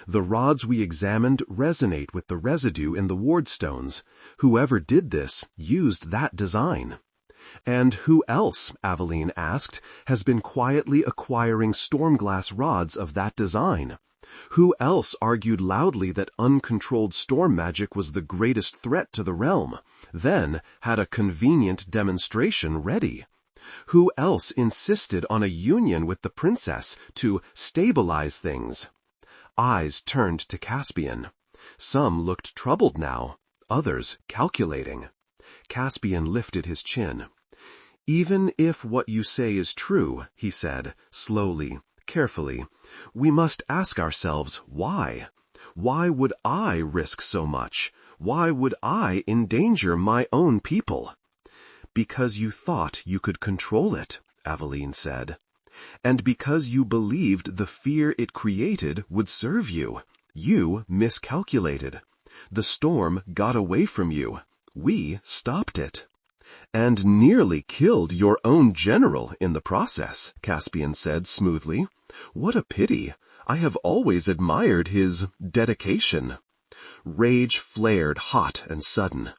"The rods we examined resonate with the residue in the ward stones. Whoever did this used that design." "And who else," Aveline asked, "has been quietly acquiring stormglass rods of that design? Who else argued loudly that uncontrolled storm magic was the greatest threat to the realm, then had a convenient demonstration ready? Who else insisted on a union with the princess to stabilize things?" Eyes turned to Caspian. Some looked troubled now, others calculating. Caspian lifted his chin. "Even if what you say is true," he said, slowly, carefully, "we must ask ourselves why. Why would I risk so much? Why would I endanger my own people?" "Because you thought you could control it," Aveline said. "And because you believed the fear it created would serve you. You miscalculated. The storm got away from you. We stopped it." "And nearly killed your own general in the process," Caspian said smoothly. "What a pity. I have always admired his dedication." Rage flared hot and sudden.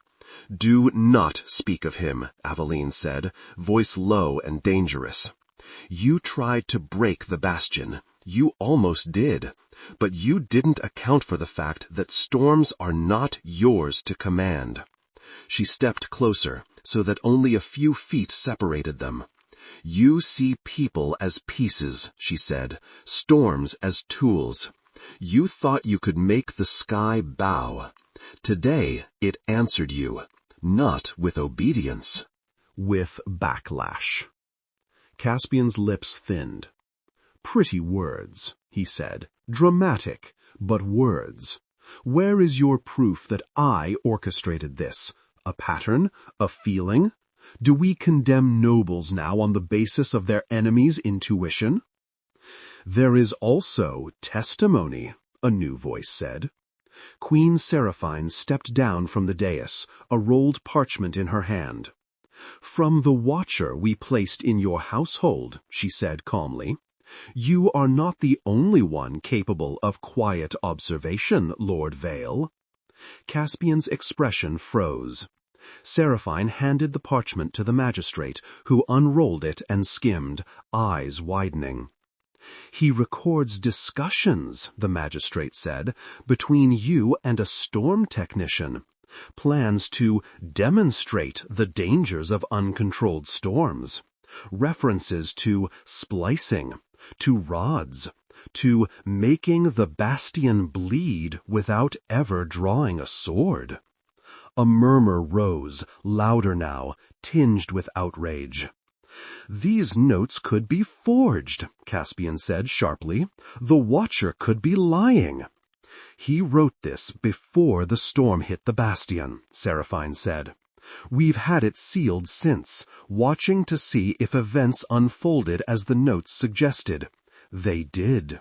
"Do not speak of him," Aveline said, voice low and dangerous. "You tried to break the bastion. You almost did. But you didn't account for the fact that storms are not yours to command." She stepped closer, so that only a few feet separated them. "You see people as pieces," she said, "storms as tools. You thought you could make the sky bow. Today it answered you, not with obedience, with backlash." Caspian's lips thinned. "Pretty words," he said. "Dramatic, but words. Where is your proof that I orchestrated this? A pattern? A feeling? Do we condemn nobles now on the basis of their enemies' intuition?" "There is also testimony," a new voice said. Queen Seraphine stepped down from the dais, a rolled parchment in her hand. "From the watcher we placed in your household," she said calmly. "You are not the only one capable of quiet observation, Lord Vale." Caspian's expression froze. Seraphine handed the parchment to the magistrate, who unrolled it and skimmed, eyes widening. "He records discussions," the magistrate said, "between you and a storm technician. Plans to demonstrate the dangers of uncontrolled storms. References to splicing, to rods, to making the bastion bleed without ever drawing a sword." A murmur rose, louder now, tinged with outrage. "These notes could be forged," Caspian said sharply. "The watcher could be lying." "He wrote this before the storm hit the bastion," Seraphine said. "We've had it sealed since, watching to see if events unfolded as the notes suggested. They did."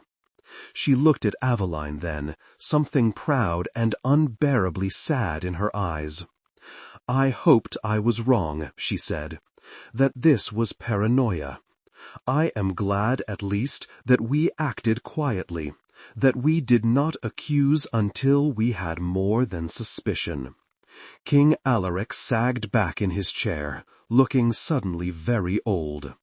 She looked at Aveline then, something proud and unbearably sad in her eyes. "I hoped I was wrong," she said, "that this was paranoia. I am glad, at least, that we acted quietly, that we did not accuse until we had more than suspicion." King Alaric sagged back in his chair, looking suddenly very old.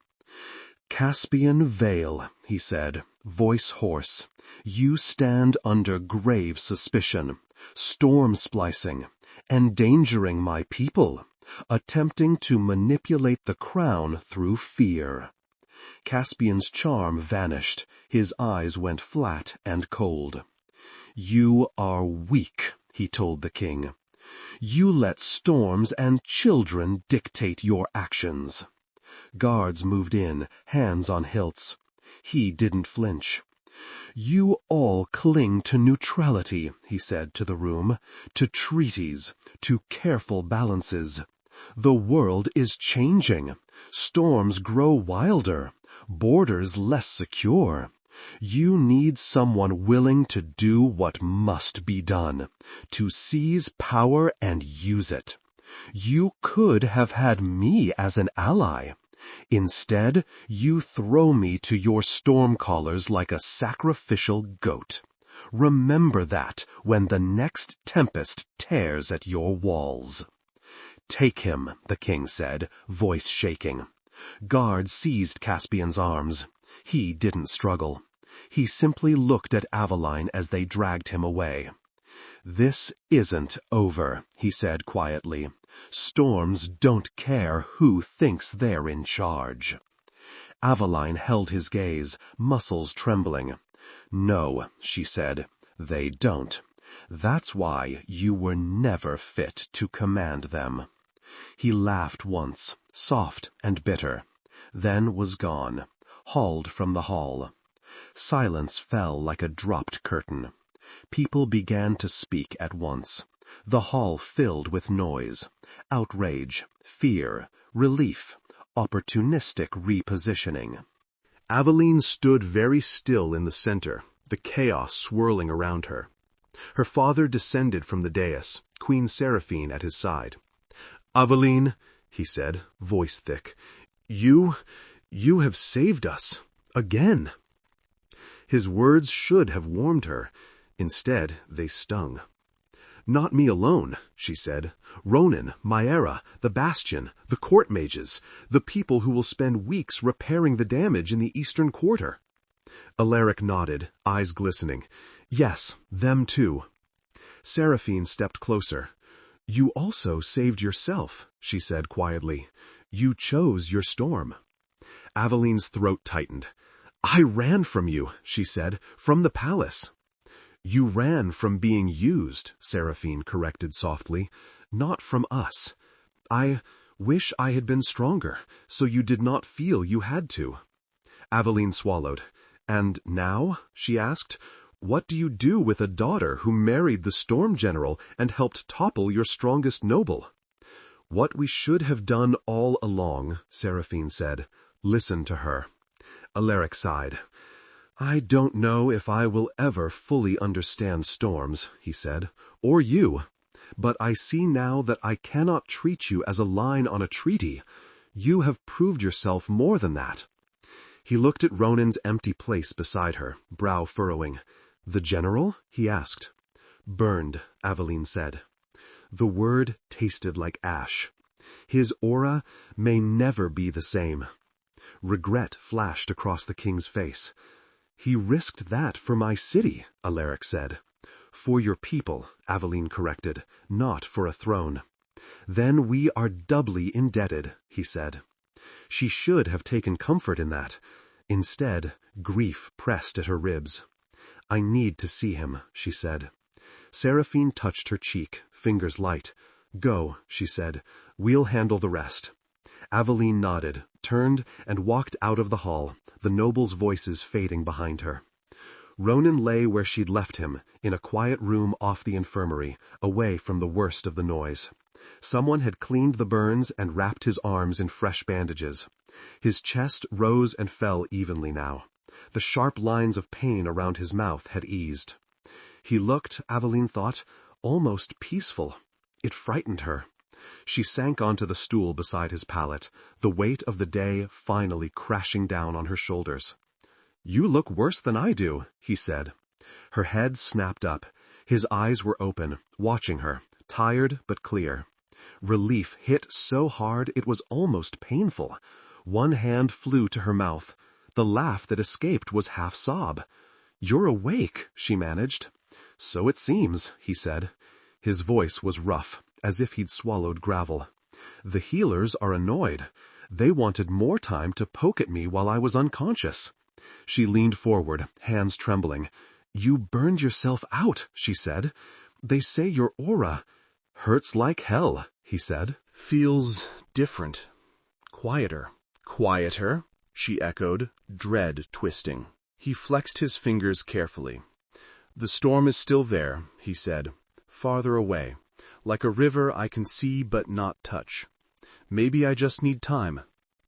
"Caspian Vale," he said, voice hoarse, "you stand under grave suspicion, storm splicing, endangering my people, attempting to manipulate the crown through fear." Caspian's charm vanished, his eyes went flat and cold. "You are weak," he told the king. "You let storms and children dictate your actions." Guards moved in, hands on hilts. He didn't flinch. "You all cling to neutrality," he said to the room, "to treaties, to careful balances. The world is changing. Storms grow wilder, borders less secure. You need someone willing to do what must be done, to seize power and use it. You could have had me as an ally. Instead, you throw me to your stormcallers like a sacrificial goat. Remember that when the next tempest tears at your walls." "Take him," the king said, voice shaking. Guards seized Caspian's arms. He didn't struggle. He simply looked at Aveline as they dragged him away. "This isn't over," he said quietly. "Storms don't care who thinks they're in charge." Aveline held his gaze, muscles trembling. "No," she said, "they don't. That's why you were never fit to command them." He laughed once, soft and bitter, then was gone, hauled from the hall. Silence fell like a dropped curtain. People began to speak at once. The hall filled with noise, outrage, fear, relief, opportunistic repositioning. Aveline stood very still in the center, the chaos swirling around her. Her father descended from the dais, Queen Seraphine at his side. "Aveline," he said, voice thick, you have saved us. Again." His words should have warmed her. Instead, they stung. "Not me alone," she said. "Ronan, Maera, the Bastion, the court mages, the people who will spend weeks repairing the damage in the Eastern Quarter." Alaric nodded, eyes glistening. "Yes, them too." Seraphine stepped closer. "You also saved yourself," she said quietly. "You chose your storm." Aveline's throat tightened. "I ran from you," she said, "from the palace." "You ran from being used," Seraphine corrected softly, "not from us. I wish I had been stronger, so you did not feel you had to." Aveline swallowed. "And now?" she asked. "What do you do with a daughter who married the Storm General and helped topple your strongest noble?" "What we should have done all along," Seraphine said. "Listen to her." Alaric sighed. "I don't know if I will ever fully understand storms," he said, "or you. But I see now that I cannot treat you as a line on a treaty. You have proved yourself more than that." He looked at Ronan's empty place beside her, brow furrowing. "The general?" he asked. "Burned," Aveline said. The word tasted like ash. His aura may never be the same. Regret flashed across the king's face. "He risked that for my city," Alaric said. "For your people," Aveline corrected, "not for a throne." "Then we are doubly indebted," he said. She should have taken comfort in that. Instead, grief pressed at her ribs. "I need to see him," she said. Seraphine touched her cheek, fingers light. "Go," she said. "We'll handle the rest." Aveline nodded, turned, and walked out of the hall, the nobles' voices fading behind her. Ronan lay where she'd left him, in a quiet room off the infirmary, away from the worst of the noise. Someone had cleaned the burns and wrapped his arms in fresh bandages. His chest rose and fell evenly now. The sharp lines of pain around his mouth had eased. He looked, Aveline thought, almost peaceful. It frightened her. She sank onto the stool beside his pallet, the weight of the day finally crashing down on her shoulders. "You look worse than I do," he said. Her head snapped up. His eyes were open, watching her, tired but clear. Relief hit so hard it was almost painful. One hand flew to her mouth. The laugh that escaped was half sob. "You're awake," she managed. "So it seems," he said. His voice was rough, as if he'd swallowed gravel. "The healers are annoyed. They wanted more time to poke at me while I was unconscious." She leaned forward, hands trembling. "You burned yourself out," she said. "They say your aura hurts like hell," he said. "Feels different. Quieter." "Quieter?" she echoed, dread twisting. He flexed his fingers carefully. "The storm is still there," he said, "farther away, like a river I can see but not touch. Maybe I just need time.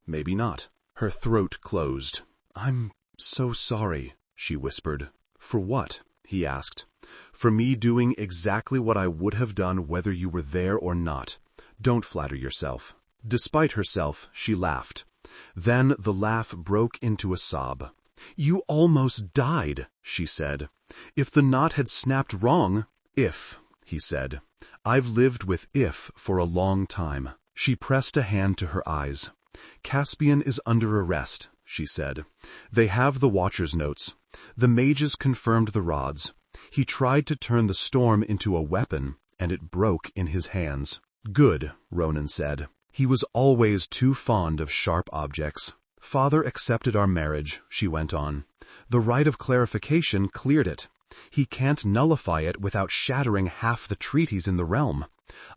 Maybe not." Her throat closed. "I'm so sorry," she whispered. "For what?" he asked. "For me doing exactly what I would have done whether you were there or not. Don't flatter yourself." Despite herself, she laughed. Then the laugh broke into a sob. "You almost died," she said. "If the knot had snapped wrong—" "If," he said. "I've lived with if for a long time." She pressed a hand to her eyes. "Caspian is under arrest," she said. "They have the Watcher's notes. The mages confirmed the rods. He tried to turn the storm into a weapon, and it broke in his hands." "Good," Ronan said. "He was always too fond of sharp objects." "Father accepted our marriage," she went on. "The rite of clarification cleared it. He can't nullify it without shattering half the treaties in the realm.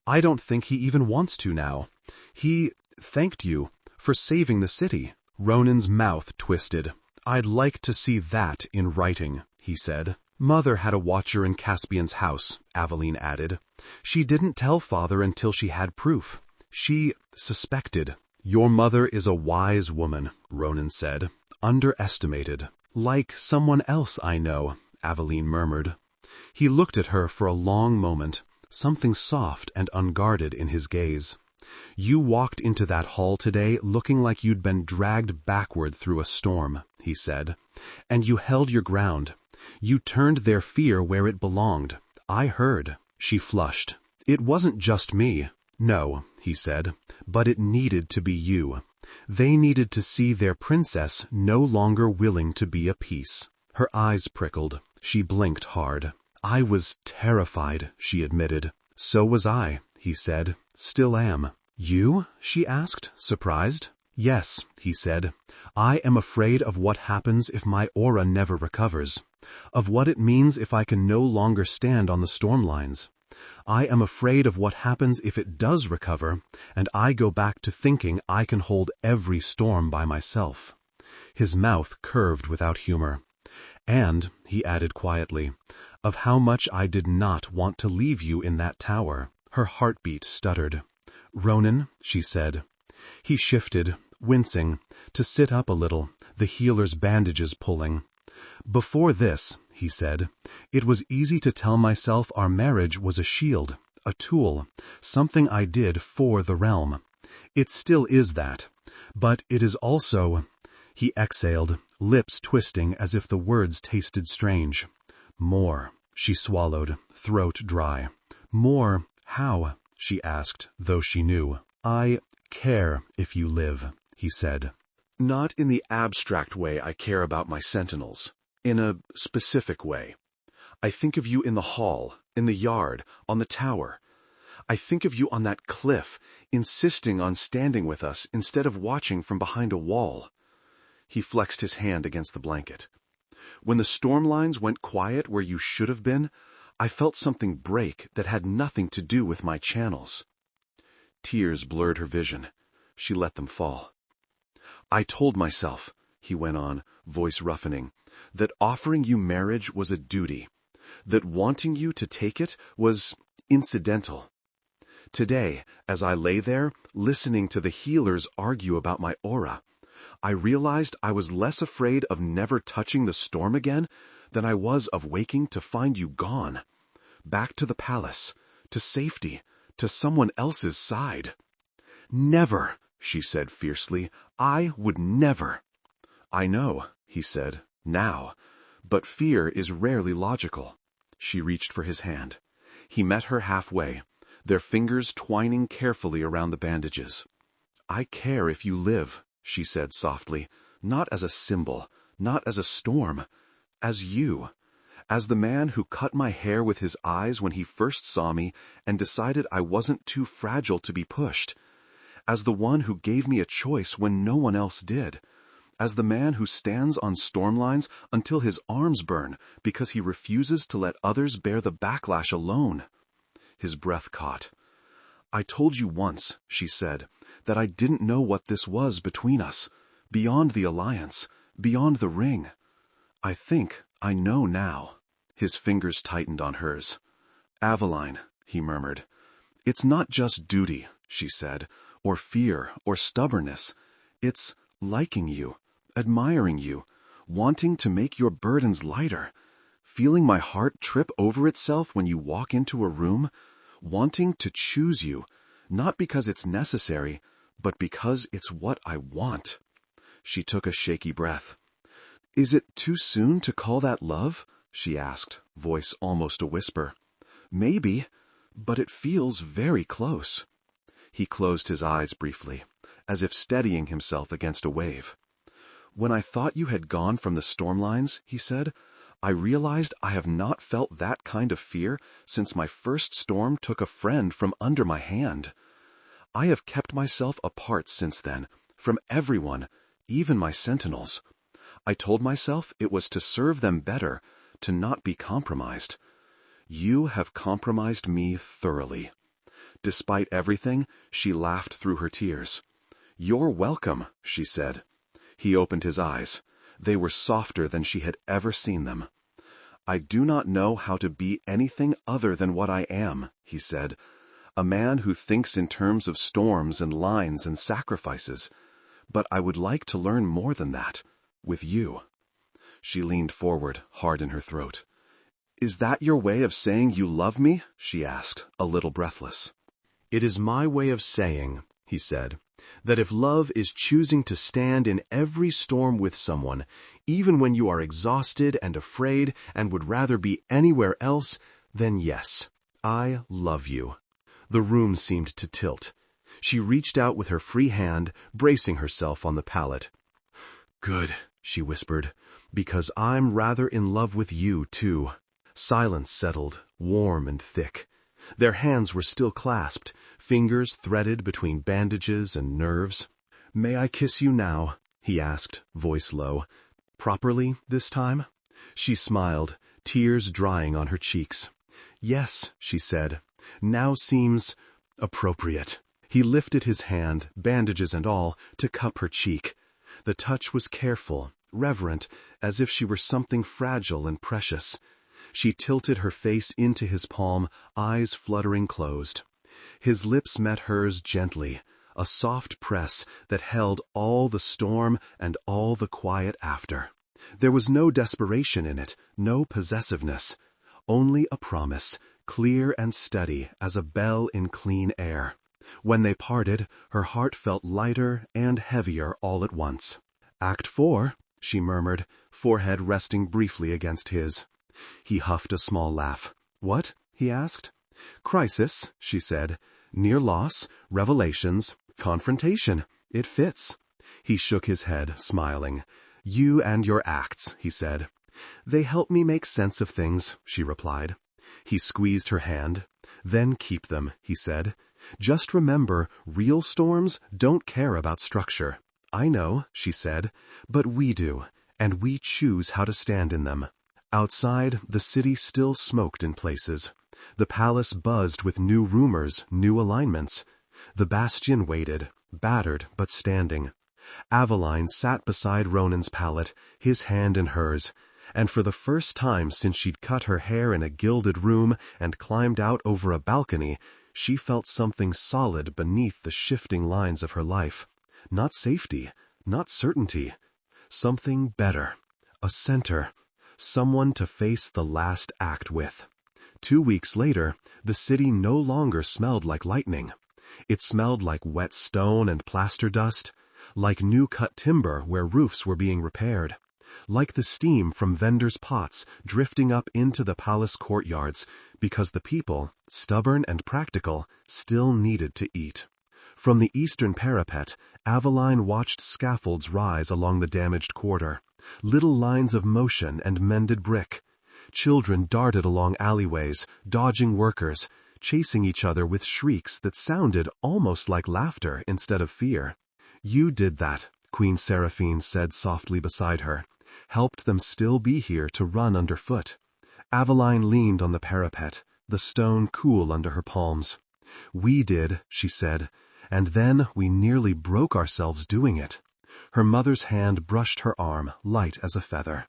I don't think he even wants to now. He thanked you for saving the city." Ronan's mouth twisted. "I'd like to see that in writing," he said. "Mother had a watcher in Caspian's house," Aveline added. "She didn't tell Father until she had proof. She suspected." "Your mother is a wise woman," Ronan said. "Underestimated." "Like someone else I know," Aveline murmured. He looked at her for a long moment, something soft and unguarded in his gaze. "You walked into that hall today looking like you'd been dragged backward through a storm," he said. "And you held your ground. You turned their fear where it belonged. I heard." She flushed. "It wasn't just me." "No," he said, "but it needed to be you. They needed to see their princess no longer willing to be a piece." Her eyes prickled. She blinked hard. "I was terrified," she admitted. "So was I," he said. "Still am." "You?" she asked, surprised. "Yes," he said. "I am afraid of what happens if my aura never recovers, of what it means if I can no longer stand on the storm lines. I am afraid of what happens if it does recover, and I go back to thinking I can hold every storm by myself." His mouth curved without humor. "And," he added quietly, "of how much I did not want to leave you in that tower." Her heartbeat stuttered. "Ronan," she said. He shifted, wincing, to sit up a little, the healer's bandages pulling. "Before this," he said, "it was easy to tell myself our marriage was a shield, a tool, something I did for the realm. It still is that. But it is also—" He exhaled, lips twisting as if the words tasted strange. "More," she swallowed, throat dry. "More, how?" she asked, though she knew. "I care if you live," he said. "Not in the abstract way I care about my sentinels. In a specific way. I think of you in the hall, in the yard, on the tower. I think of you on that cliff, insisting on standing with us instead of watching from behind a wall." He flexed his hand against the blanket. "When the storm lines went quiet where you should have been, I felt something break that had nothing to do with my channels." Tears blurred her vision. She let them fall. "I told myself," he went on, voice roughening, "that offering you marriage was a duty, that wanting you to take it was incidental. Today, as I lay there, listening to the healers argue about my aura, I realized I was less afraid of never touching the storm again than I was of waking to find you gone. Back to the palace, to safety, to someone else's side." "Never," she said fiercely. "I would never." "I know," he said, "now. But fear is rarely logical." She reached for his hand. He met her halfway, their fingers twining carefully around the bandages. "I care if you live," she said softly, "not as a symbol, not as a storm, as you. As the man who cut my hair with his eyes when he first saw me and decided I wasn't too fragile to be pushed. As the one who gave me a choice when no one else did. as the man who stands on storm lines until his arms burn because he refuses to let others bear the backlash alone. His breath caught. "I told you once," she said, "that I didn't know what this was between us, beyond the alliance, beyond the ring. I think I know now." His fingers tightened on hers. "Aveline," he murmured. "It's not just duty," she said, "or fear, or stubbornness. It's liking you, admiring you, wanting to make your burdens lighter, feeling my heart trip over itself when you walk into a room, wanting to choose you, not because it's necessary, but because it's what I want." She took a shaky breath. "Is it too soon to call that love?" she asked, voice almost a whisper. "Maybe, but it feels very close." He closed his eyes briefly, as if steadying himself against a wave. "When I thought you had gone from the stormlines," he said, "I realized I have not felt that kind of fear since my first storm took a friend from under my hand. I have kept myself apart since then, from everyone, even my sentinels. I told myself it was to serve them better, to not be compromised. You have compromised me thoroughly." Despite everything, she laughed through her tears. "You're welcome," she said. He opened his eyes. They were softer than she had ever seen them. "I do not know how to be anything other than what I am," he said. "A man who thinks in terms of storms and lines and sacrifices. But I would like to learn more than that, with you." She leaned forward, hard in her throat. "Is that your way of saying you love me?" she asked, a little breathless. "It is my way of saying," he said, "that if love is choosing to stand in every storm with someone, even when you are exhausted and afraid and would rather be anywhere else, then yes, I love you." The room seemed to tilt. She reached out with her free hand, bracing herself on the pallet. "Good," she whispered, "because I'm rather in love with you, too." Silence settled, warm and thick. Their hands were still clasped, fingers threaded between bandages and nerves. "May I kiss you now?" he asked, voice low. "Properly this time?" She smiled, tears drying on her cheeks. "Yes," she said. "Now seems appropriate." He lifted his hand, bandages and all, to cup her cheek. The touch was careful, reverent, as if she were something fragile and precious. She tilted her face into his palm, eyes fluttering closed. His lips met hers gently, a soft press that held all the storm and all the quiet after. There was no desperation in it, no possessiveness, only a promise, clear and steady as a bell in clean air. When they parted, her heart felt lighter and heavier all at once. "Act 4, she murmured, forehead resting briefly against his. He huffed a small laugh. "What?" he asked. "Crisis," she said. "Near loss, revelations, confrontation. It fits." He shook his head, smiling. "You and your acts," he said. "They help me make sense of things," she replied. He squeezed her hand. "Then keep them," he said. "Just remember, real storms don't care about structure." "I know," she said, "but we do, and we choose how to stand in them." Outside, the city still smoked in places. The palace buzzed with new rumors, new alignments. The bastion waited, battered but standing. Aveline sat beside Ronan's pallet, his hand in hers, and for the first time since she'd cut her hair in a gilded room and climbed out over a balcony, she felt something solid beneath the shifting lines of her life. Not safety, not certainty. Something better. A center. Someone to face the last act with. 2 weeks later, the city no longer smelled like lightning. It smelled like wet stone and plaster dust, like new-cut timber where roofs were being repaired, like the steam from vendors' pots drifting up into the palace courtyards because the people, stubborn and practical, still needed to eat. From the eastern parapet, Aveline watched scaffolds rise along the damaged quarter, little lines of motion and mended brick. Children darted along alleyways, dodging workers, chasing each other with shrieks that sounded almost like laughter instead of fear. "You did that," Queen Seraphine said softly beside her, helped them still be here to run underfoot. Aveline leaned on the parapet, the stone cool under her palms. We did, she said, and then we nearly broke ourselves doing it. Her mother's hand brushed her arm, light as a feather.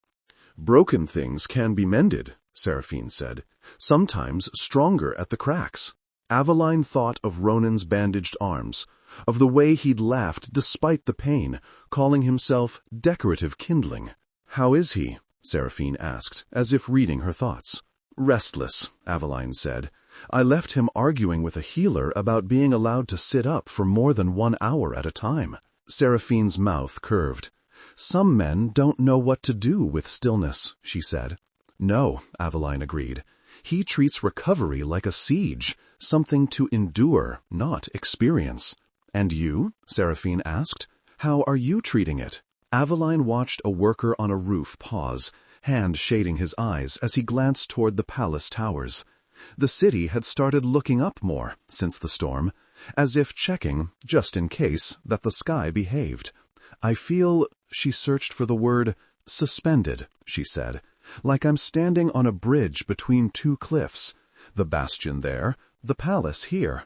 Broken things can be mended, Seraphine said, sometimes stronger at the cracks. Aveline thought of Ronan's bandaged arms, of the way he'd laughed despite the pain, calling himself decorative kindling. How is he? Seraphine asked, as if reading her thoughts. Restless, Aveline said. I left him arguing with a healer about being allowed to sit up for more than 1 hour at a time. Seraphine's mouth curved. Some men don't know what to do with stillness, she said. No, Aveline agreed. He treats recovery like a siege, something to endure, not experience. And you? Seraphine asked. How are you treating it? Aveline watched a worker on a roof pause, hand shading his eyes as he glanced toward the palace towers. The city had started looking up more since the storm, as if checking, just in case, that the sky behaved. I feel, she searched for the word, suspended, she said, like I'm standing on a bridge between 2 cliffs. The bastion there, the palace here.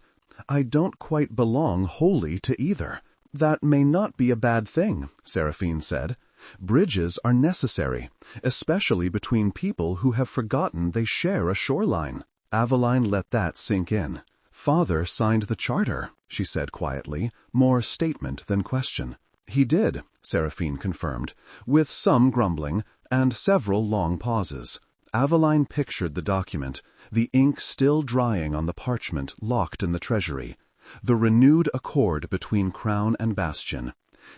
I don't quite belong wholly to either. That may not be a bad thing, Seraphine said. Bridges are necessary, especially between people who have forgotten they share a shoreline. Aveline let that sink in. Father signed the charter, she said quietly, more statement than question. He did, Seraphine confirmed, with some grumbling and several long pauses. Aveline pictured the document, the ink still drying on the parchment locked in the treasury, the renewed accord between crown and bastion.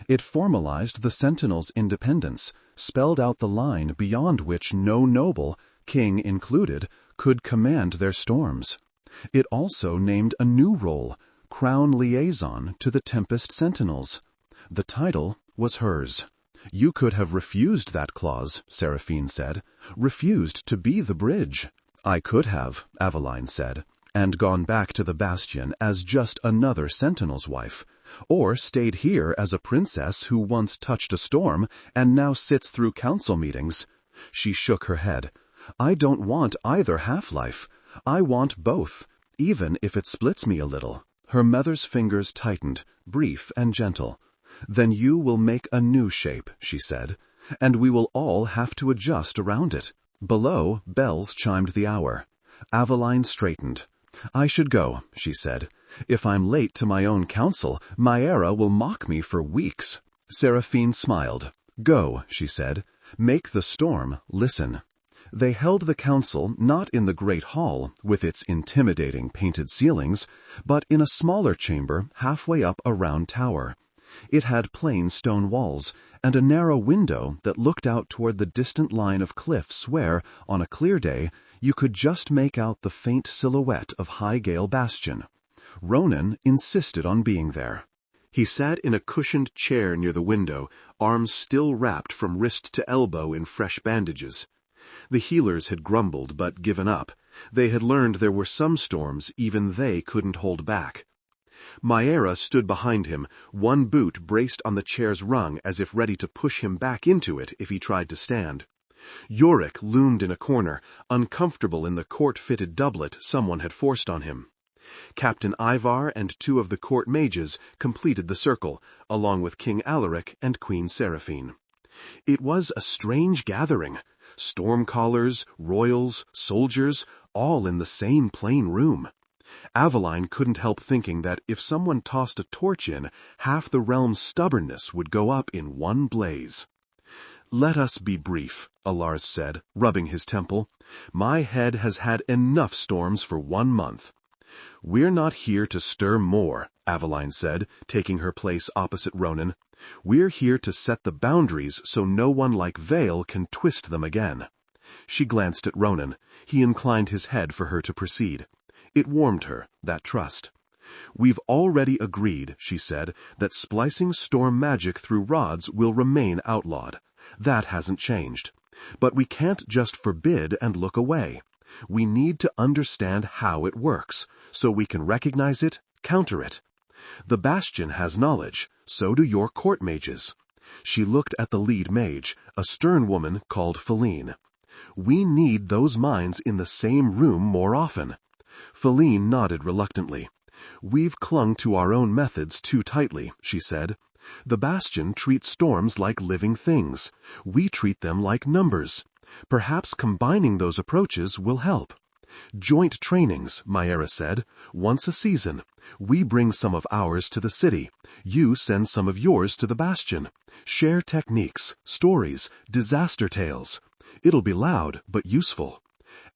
It formalized the Sentinels' independence, spelled out the line beyond which no noble, king included, could command their storms. It also named a new role, Crown Liaison to the Tempest Sentinels. The title was hers. You could have refused that clause, Seraphine said, refused to be the bridge. I could have, Aveline said, and gone back to the bastion as just another Sentinel's wife, or stayed here as a princess who once touched a storm and now sits through council meetings. She shook her head. I don't want either half-life. I want both, even if it splits me a little. Her mother's fingers tightened, brief and gentle. Then you will make a new shape, she said, and we will all have to adjust around it. Below, bells chimed the hour. Aveline straightened. I should go, she said. If I'm late to my own council, Maera will mock me for weeks. Seraphine smiled. Go, she said. Make the storm listen. They held the council not in the great hall, with its intimidating painted ceilings, but in a smaller chamber halfway up a round tower. It had plain stone walls, and a narrow window that looked out toward the distant line of cliffs where, on a clear day, you could just make out the faint silhouette of Highgale Bastion. Ronan insisted on being there. He sat in a cushioned chair near the window, arms still wrapped from wrist to elbow in fresh bandages. The healers had grumbled but given up. They had learned there were some storms even they couldn't hold back. Maera stood behind him, one boot braced on the chair's rung as if ready to push him back into it if he tried to stand. Yorick loomed in a corner, uncomfortable in the court-fitted doublet someone had forced on him. Captain Ivar and 2 of the court mages completed the circle, along with King Alaric and Queen Seraphine. It was a strange gathering. Stormcallers, royals, soldiers, all in the same plain room. Aveline couldn't help thinking that if someone tossed a torch in, half the realm's stubbornness would go up in one blaze. Let us be brief, Alars said, rubbing his temple. My head has had enough storms for 1 month. We're not here to stir more, Aveline said, taking her place opposite Ronan. We're here to set the boundaries so no one like Vale can twist them again. She glanced at Ronan. He inclined his head for her to proceed. It warmed her, that trust. We've already agreed, she said, that splicing storm magic through rods will remain outlawed. That hasn't changed. But we can't just forbid and look away. We need to understand how it works, so we can recognize it, counter it. The Bastion has knowledge, so do your court mages. She looked at the lead mage, a stern woman called Feline. "We need those minds in the same room more often." Feline nodded reluctantly. "We've clung to our own methods too tightly," she said. "The Bastion treats storms like living things. We treat them like numbers. Perhaps combining those approaches will help." "Joint trainings," Maera said. "Once a season. We bring some of ours to the city. You send some of yours to the Bastion. Share techniques, stories, disaster tales. It'll be loud, but useful."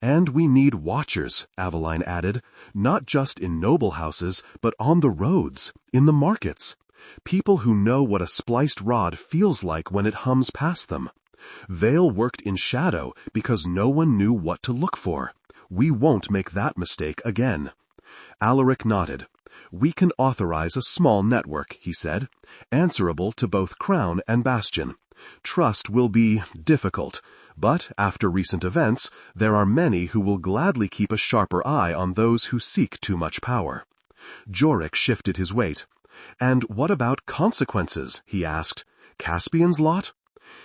"And we need watchers," Aveline added, "not just in noble houses, but on the roads, in the markets. People who know what a spliced rod feels like when it hums past them. Vale worked in shadow because no one knew what to look for. We won't make that mistake again." Alaric nodded. "We can authorize a small network," he said, "answerable to both Crown and Bastion. Trust will be difficult, but after recent events, there are many who will gladly keep a sharper eye on those who seek too much power." Jorik shifted his weight. "And what about consequences?" he asked. "Caspian's lot?"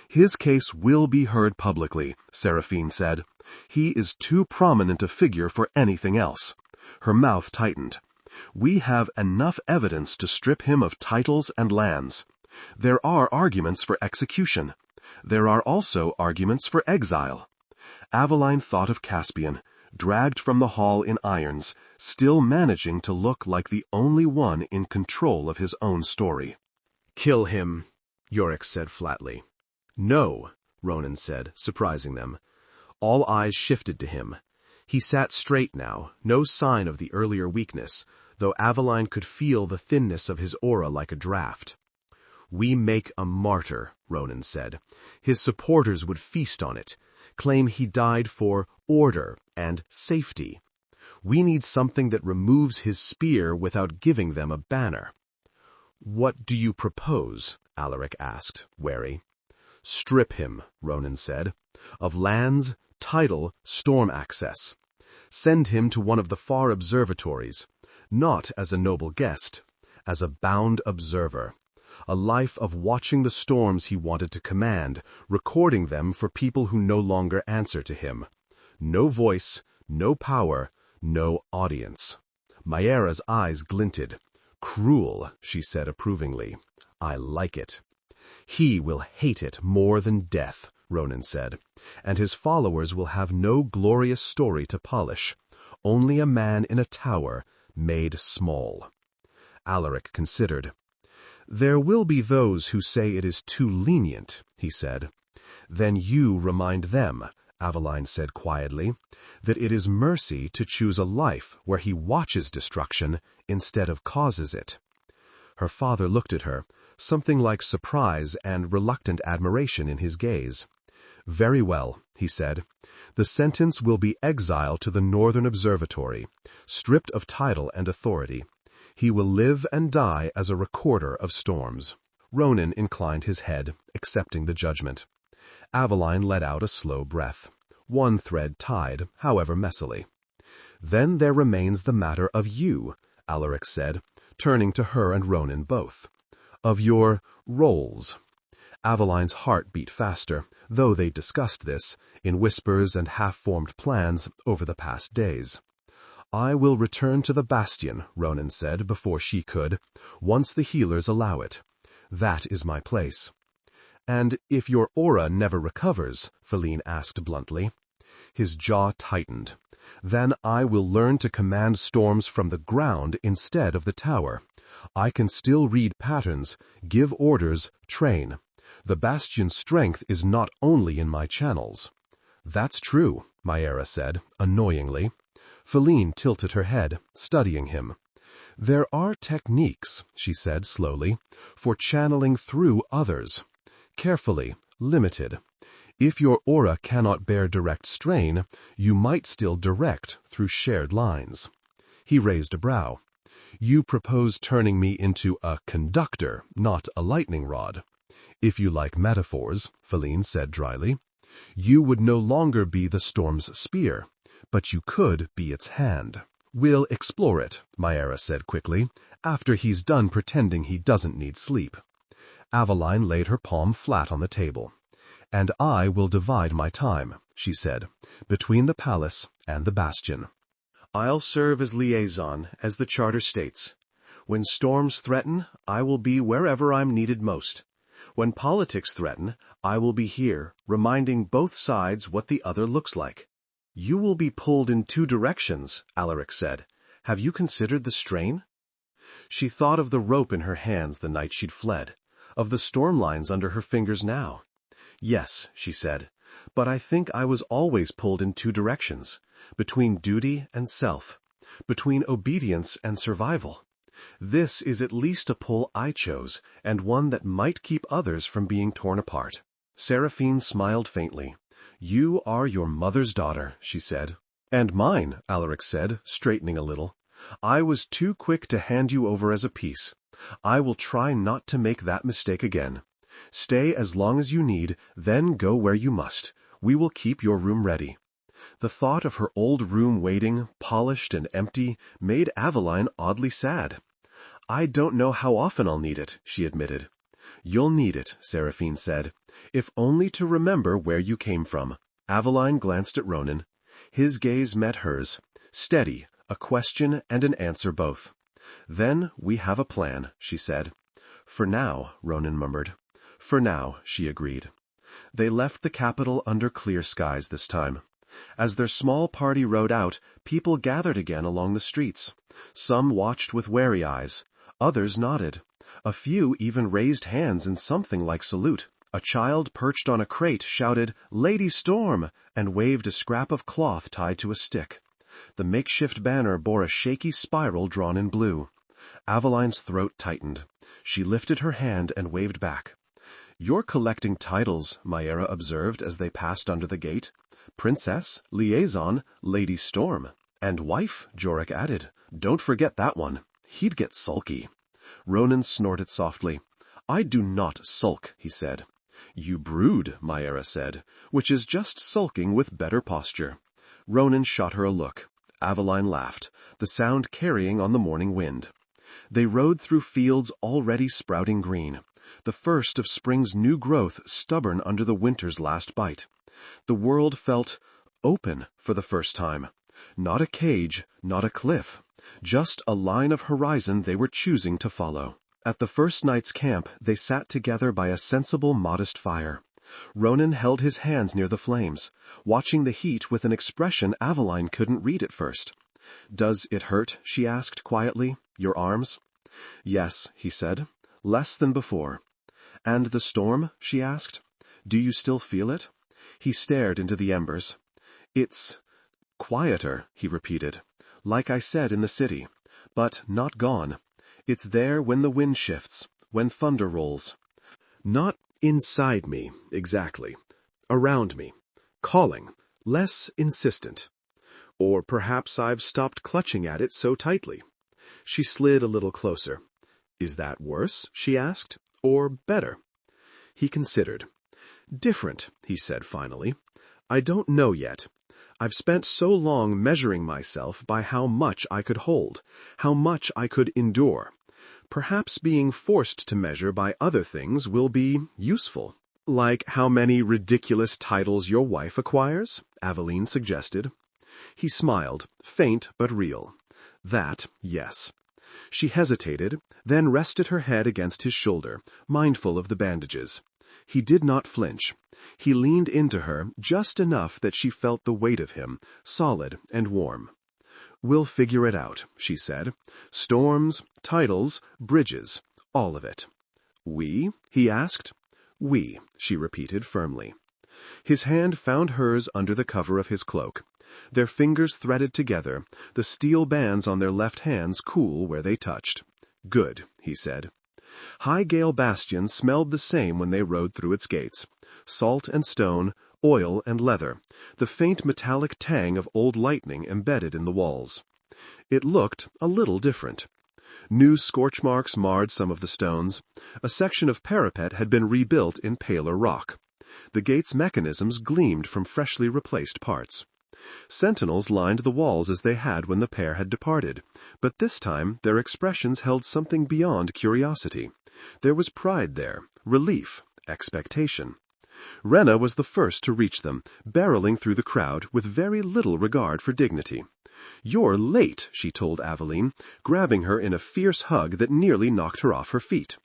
"His case will be heard publicly," Seraphine said. "He is too prominent a figure for anything else." Her mouth tightened. "We have enough evidence to strip him of titles and lands. There are arguments for execution. There are also arguments for exile." Aveline thought of Caspian, dragged from the hall in irons, still managing to look like the only one in control of his own story. "Kill him," Jorik said flatly. "No," Ronan said, surprising them. All eyes shifted to him. He sat straight now, no sign of the earlier weakness, though Aveline could feel the thinness of his aura like a draft. "We make a martyr," Ronan said. "His supporters would feast on it, claim he died for order and safety. We need something that removes his spear without giving them a banner." "What do you propose?" Alaric asked, wary. "Strip him," Ronan said, "of lands, title, storm access. Send him to one of the far observatories, not as a noble guest, as a bound observer. A life of watching the storms he wanted to command, recording them for people who no longer answer to him. No voice, no power, no audience." Maera's eyes glinted. "Cruel," she said approvingly. "I like it." "He will hate it more than death," Ronan said, "and his followers will have no glorious story to polish, only a man in a tower made small." Alaric considered. "There will be those who say it is too lenient," he said. "Then you remind them," Aveline said quietly, "that it is mercy to choose a life where he watches destruction instead of causes it." Her father looked at her, something like surprise and reluctant admiration in his gaze. "Very well," he said. "The sentence will be exile to the Northern Observatory, stripped of title and authority. He will live and die as a recorder of storms." Ronan inclined his head, accepting the judgment. Aveline let out a slow breath. One thread tied, however messily. "Then there remains the matter of you," Alaric said, turning to her and Ronan both. "Of your roles." Aveline's heart beat faster, though they discussed this, in whispers and half-formed plans, over the past days. "I will return to the Bastion," Ronan said before she could, "once the healers allow it. That is my place." "And if your aura never recovers?" Feline asked bluntly. His jaw tightened. "Then I will learn to command storms from the ground instead of the tower. I can still read patterns, give orders, train. The Bastion's strength is not only in my channels." "That's true," Maera said, annoyingly. Feline tilted her head, studying him. "There are techniques," she said slowly, "for channeling through others. Carefully, limited. If your aura cannot bear direct strain, you might still direct through shared lines." He raised a brow. "You propose turning me into a conductor, not a lightning rod." "If you like metaphors," Feline said dryly. "You would no longer be the storm's spear, but you could be its hand." "We'll explore it," Maera said quickly, "after he's done pretending he doesn't need sleep." Aveline laid her palm flat on the table. "And I will divide my time," she said, "between the palace and the bastion. I'll serve as liaison, as the charter states. When storms threaten, I will be wherever I'm needed most. When politics threaten, I will be here, reminding both sides what the other looks like." "You will be pulled in 2 directions," Alaric said. "Have you considered the strain?" She thought of the rope in her hands the night she'd fled, of the storm lines under her fingers now. "Yes," she said, "but I think I was always pulled in 2 directions, between duty and self, between obedience and survival. This is at least a pull I chose, and one that might keep others from being torn apart." Seraphine smiled faintly. "You are your mother's daughter," she said. "And mine," Alaric said, straightening a little. "I was too quick to hand you over as a piece. I will try not to make that mistake again. Stay as long as you need, then go where you must. We will keep your room ready." The thought of her old room waiting, polished and empty, made Aveline oddly sad. "I don't know how often I'll need it," she admitted. "You'll need it," Seraphine said, "if only to remember where you came from." Aveline glanced at Ronan. His gaze met hers, steady, a question and an answer both. "Then we have a plan," she said. "For now," Ronan murmured. "For now," she agreed. They left the capital under clear skies this time. As their small party rode out, people gathered again along the streets. Some watched with wary eyes. Others nodded. A few even raised hands in something like salute. A child perched on a crate shouted, "Lady Storm!" and waved a scrap of cloth tied to a stick. The makeshift banner bore a shaky spiral drawn in blue. Aveline's throat tightened. She lifted her hand and waved back. "You're collecting titles," Maera observed as they passed under the gate. "Princess, liaison, Lady Storm." "And wife," Jorik added. "Don't forget that one. He'd get sulky." Ronan snorted softly. "I do not sulk," he said. "You brood," Maera said, "which is just sulking with better posture." Ronan shot her a look. Aveline laughed, the sound carrying on the morning wind. They rode through fields already sprouting green, the first of spring's new growth stubborn under the winter's last bite. The world felt open for the first time. Not a cage, not a cliff, just a line of horizon they were choosing to follow. At the first night's camp, they sat together by a sensible, modest fire. Ronan held his hands near the flames, watching the heat with an expression Aveline couldn't read at first. "Does it hurt?" she asked quietly. "Your arms?" "Yes," he said. "Less than before." "And the storm?" she asked. "Do you still feel it?" He stared into the embers. "It's quieter," he repeated. "Like I said in the city. But not gone. It's there when the wind shifts, when thunder rolls. Not inside me, exactly. Around me. Calling. Less insistent. Or perhaps I've stopped clutching at it so tightly." She slid a little closer. "Is that worse?" she asked. "Or better?" He considered. "Different," he said finally. "I don't know yet. I've spent so long measuring myself by how much I could hold, how much I could endure. Perhaps being forced to measure by other things will be useful." "Like how many ridiculous titles your wife acquires?" Aveline suggested. He smiled, faint but real. "That, yes." She hesitated, then rested her head against his shoulder, mindful of the bandages. He did not flinch. He leaned into her just enough that she felt the weight of him, solid and warm. "We'll figure it out," she said. "Storms, titles, bridges, all of it." "We?" he asked. "We," she repeated firmly. His hand found hers under the cover of his cloak. Their fingers threaded together, the steel bands on their left hands cool where they touched. "Good," he said. Highgale Bastion smelled the same when they rode through its gates. Salt and stone, oil and leather, the faint metallic tang of old lightning embedded in the walls. It looked a little different. New scorch marks marred some of the stones. A section of parapet had been rebuilt in paler rock. The gate's mechanisms gleamed from freshly replaced parts. Sentinels lined the walls as they had when the pair had departed, but this time their expressions held something beyond curiosity, There was pride there, relief, expectation. Rena was the first to reach them, barreling through the crowd with very little regard for dignity. "You're late," she told Aveline, grabbing her in a fierce hug that nearly knocked her off her feet.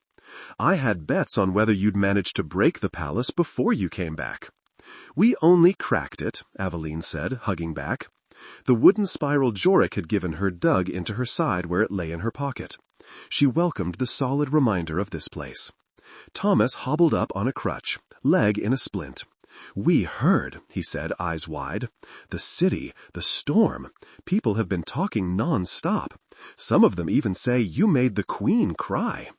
"I had bets on whether you'd manage to break the palace before you came back." "We only cracked it," Aveline said, hugging back. The wooden spiral Jorik had given her dug into her side where it lay in her pocket. She welcomed the solid reminder of this place. Thomas hobbled up on a crutch, leg in a splint. "We heard," he said, eyes wide. "The city, the storm. People have been talking non-stop. Some of them even say you made the queen cry."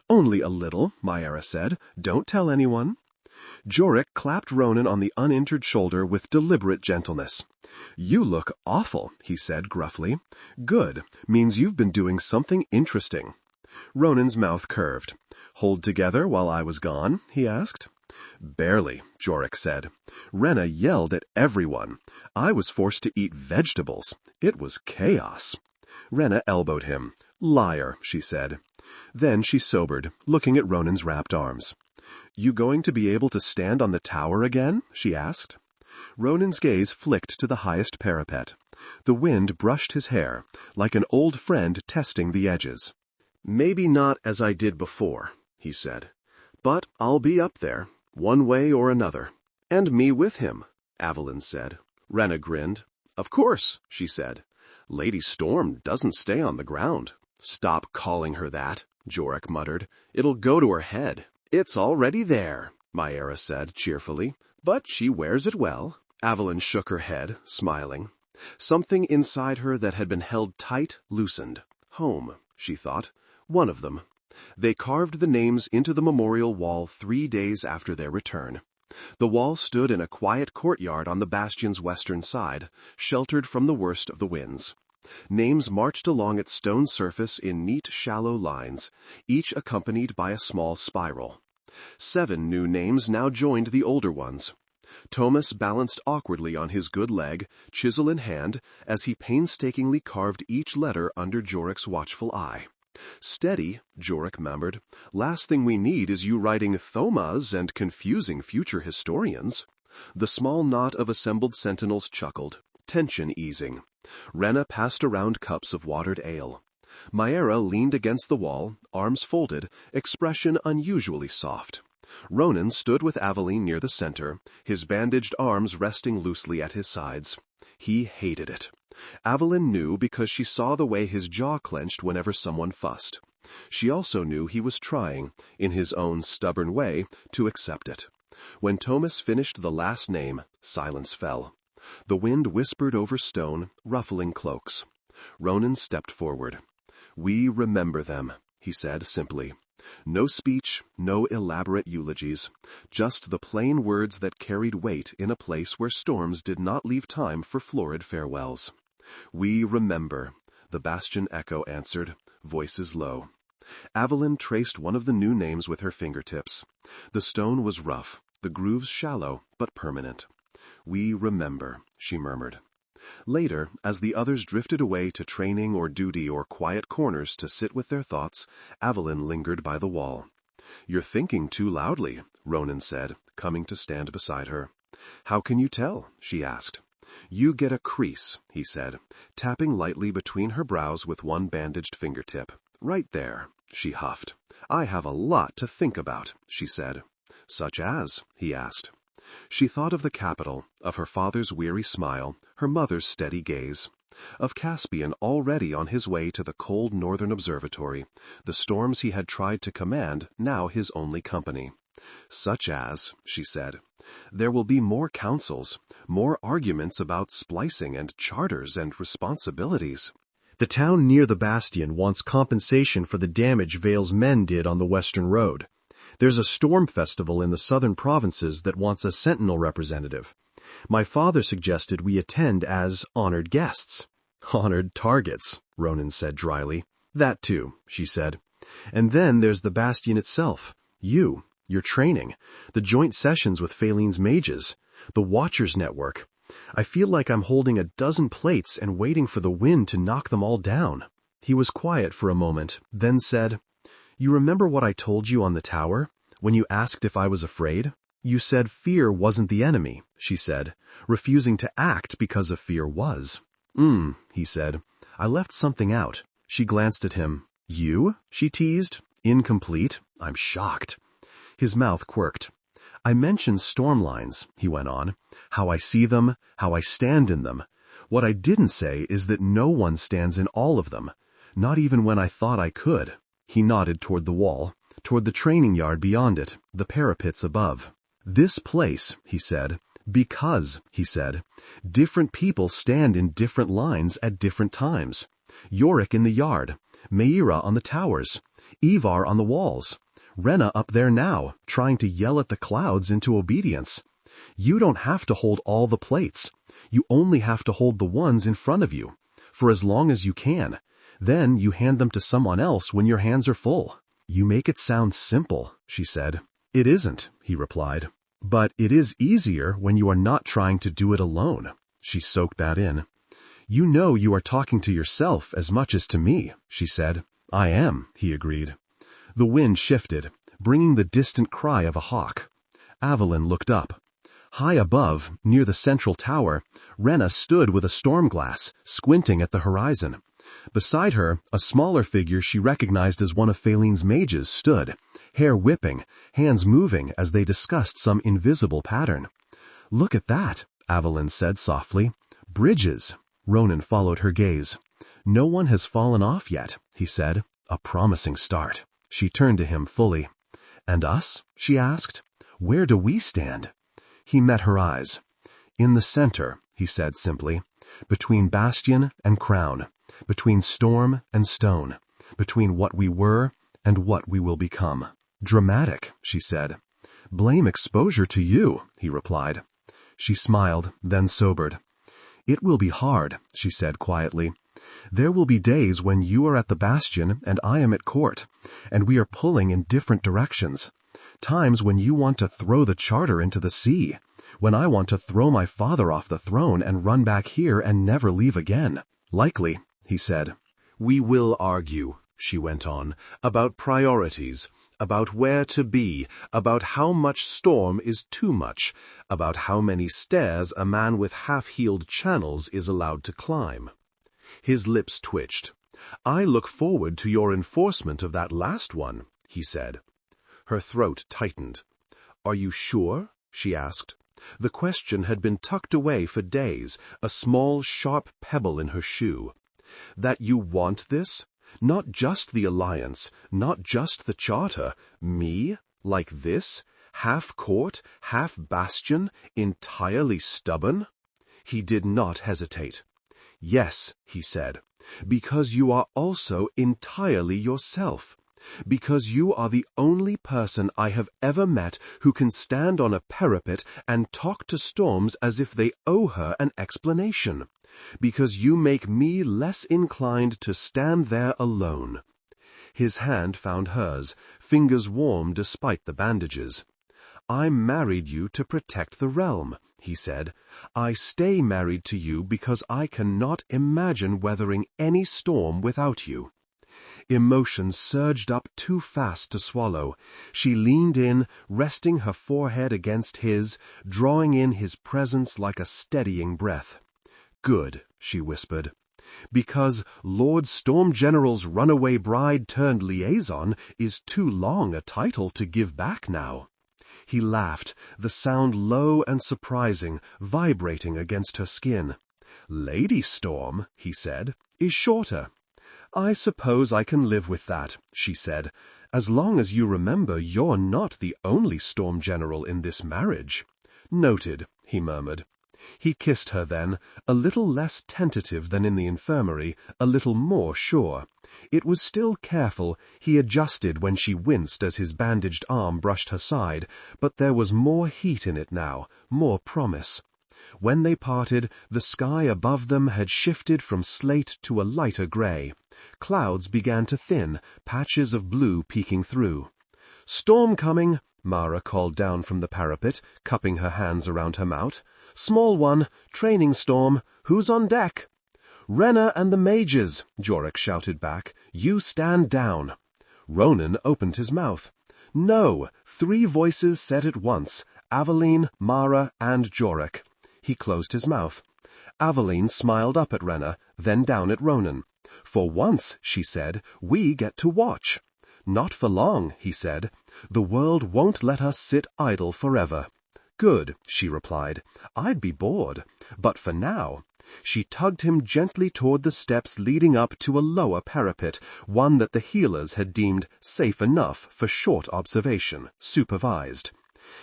"Only a little," Maera said. "Don't tell anyone." Jorik clapped Ronan on the uninjured shoulder with deliberate gentleness. "You look awful," he said gruffly. "Good. Means you've been doing something interesting." Ronan's mouth curved. "Hold together while I was gone?" he asked. "Barely," Jorik said. "Rena yelled at everyone. I was forced to eat vegetables. It was chaos." Rena elbowed him. "Liar," she said. Then she sobered, looking at Ronan's wrapped arms. "You going to be able to stand on the tower again?" she asked. Ronan's gaze flicked to the highest parapet. The wind brushed his hair, like an old friend testing the edges. "Maybe not as I did before," he said. "But I'll be up there, one way or another." "And me with him," Aveline said. Rena grinned. "Of course," she said. "Lady Storm doesn't stay on the ground." "Stop calling her that," Jorik muttered. "It'll go to her head." "It's already there," Maera said cheerfully. "But she wears it well." Aveline shook her head, smiling. Something inside her that had been held tight loosened. Home, she thought. One of them. They carved the names into the memorial wall 3 days after their return. The wall stood in a quiet courtyard on the bastion's western side, sheltered from the worst of the winds. Names marched along its stone surface in neat, shallow lines, each accompanied by a small spiral. 7 new names now joined the older ones. Thomas balanced awkwardly on his good leg, chisel in hand, as he painstakingly carved each letter under Jorik's watchful eye. "Steady," Jorik murmured. "Last thing we need is you writing Thomas and confusing future historians." The small knot of assembled sentinels chuckled, tension easing. Rena passed around cups of watered ale. Maera leaned against the wall, arms folded, expression unusually soft. Ronan stood with Aveline near the center, his bandaged arms resting loosely at his sides. He hated it. Aveline knew because she saw the way his jaw clenched whenever someone fussed. She also knew he was trying, in his own stubborn way, to accept it. When Thomas finished the last name, silence fell. The wind whispered over stone, ruffling cloaks. Ronan stepped forward. "We remember them," he said simply. No speech, no elaborate eulogies, just the plain words that carried weight in a place where storms did not leave time for florid farewells. "We remember," the bastion echo answered, voices low. Aveline traced one of the new names with her fingertips. The stone was rough, the grooves shallow, but permanent. "We remember," she murmured. Later, as the others drifted away to training or duty or quiet corners to sit with their thoughts, Aveline lingered by the wall. "You're thinking too loudly," Ronan said, coming to stand beside her. "How can you tell?" she asked. "You get a crease," he said, tapping lightly between her brows with one bandaged fingertip. "Right there," she huffed. "I have a lot to think about," she said. "Such as?" he asked. She thought of the capital, of her father's weary smile, her mother's steady gaze, of Caspian already on his way to the cold northern observatory, the storms he had tried to command, now his only company. "Such as," she said. "There will be more councils, more arguments about splicing and charters and responsibilities." The town near the bastion wants compensation for the damage Vale's men did on the western road. There's a storm festival in the southern provinces that wants a sentinel representative. My father suggested we attend as honored guests. "Honored targets," Ronan said dryly. "That too," she said. "And then there's the bastion itself. Your training, the joint sessions with Phalene's mages, the Watchers Network. I feel like I'm holding a dozen plates and waiting for the wind to knock them all down." He was quiet for a moment, then said, You remember what I told you on the tower, when you asked if I was afraid? You said fear wasn't the enemy, she said, refusing to act because of fear was. He said. I left something out. She glanced at him. You? She teased. Incomplete. I'm shocked. His mouth quirked. I mentioned storm lines, he went on. How I see them, how I stand in them. What I didn't say is that no one stands in all of them. Not even when I thought I could. He nodded toward the wall, toward the training yard beyond it, the parapets above. This place, he said, because, he said, different people stand in different lines at different times. Yorick in the yard, Meira on the towers, Ivar on the walls, Rena up there now, trying to yell at the clouds into obedience. You don't have to hold all the plates. You only have to hold the ones in front of you, for as long as you can. Then you hand them to someone else when your hands are full. You make it sound simple, she said. It isn't, he replied. But it is easier when you are not trying to do it alone. She soaked that in. You know you are talking to yourself as much as to me, she said. I am, he agreed. The wind shifted, bringing the distant cry of a hawk. Aveline looked up. High above, near the central tower, Rena stood with a storm glass, squinting at the horizon. Beside her, a smaller figure she recognized as one of Phalene's mages stood, hair whipping, hands moving as they discussed some invisible pattern. Look at that, Aveline said softly. Bridges. Ronan followed her gaze. No one has fallen off yet, he said. A promising start. She turned to him fully. And us? She asked. Where do we stand? He met her eyes. In the center, he said simply. Between bastion and crown. Between storm and stone. Between what we were and what we will become. Dramatic, she said. Blame exposure to you, he replied. She smiled, then sobered. It will be hard, she said quietly. There will be days when you are at the bastion and I am at court, and we are pulling in different directions. Times when you want to throw the charter into the sea, when I want to throw my father off the throne and run back here and never leave again. Likely, he said. We will argue, she went on, about priorities, about where to be, about how much storm is too much, about how many stairs a man with half-healed channels is allowed to climb. His lips twitched. I look forward to your enforcement of that last one, he said. Her throat tightened. Are you sure? She asked. The question had been tucked away for days, a small, sharp pebble in her shoe. That you want this? Not just the alliance, not just the charter. Me? Like this? Half court, half bastion, entirely stubborn? He did not hesitate. Yes, he said, because you are also entirely yourself. Because you are the only person I have ever met who can stand on a parapet and talk to storms as if they owe her an explanation. Because you make me less inclined to stand there alone. His hand found hers, fingers warm despite the bandages. I married you to protect the realm, he said. I stay married to you because I cannot imagine weathering any storm without you. Emotion surged up too fast to swallow. She leaned in, resting her forehead against his, drawing in his presence like a steadying breath. Good, she whispered. Because Lord Storm General's runaway bride turned liaison is too long a title to give back now. He laughed, the sound low and surprising, vibrating against her skin. Lady Storm, he said, is shorter. I suppose I can live with that, she said, as long as you remember you're not the only Storm General in this marriage. Noted, he murmured. He kissed her then, a little less tentative than in the infirmary, a little more sure. It was still careful. He adjusted when she winced as his bandaged arm brushed her side, but there was more heat in it now, more promise. When they parted, the sky above them had shifted from slate to a lighter gray. Clouds began to thin, patches of blue peeking through. Storm coming, Mara called down from the parapet, cupping her hands around her mouth. Small one, training storm, who's on deck? Rena and the mages, Jorek shouted back. You stand down. Ronan opened his mouth. No, 3 voices said at once, Aveline, Mara, and Jorek. He closed his mouth. Aveline smiled up at Rena, then down at Ronan. For once, she said, we get to watch. Not for long, he said. The world won't let us sit idle forever. Good, she replied. I'd be bored. But for now. She tugged him gently toward the steps leading up to a lower parapet, one that the healers had deemed safe enough for short observation, supervised.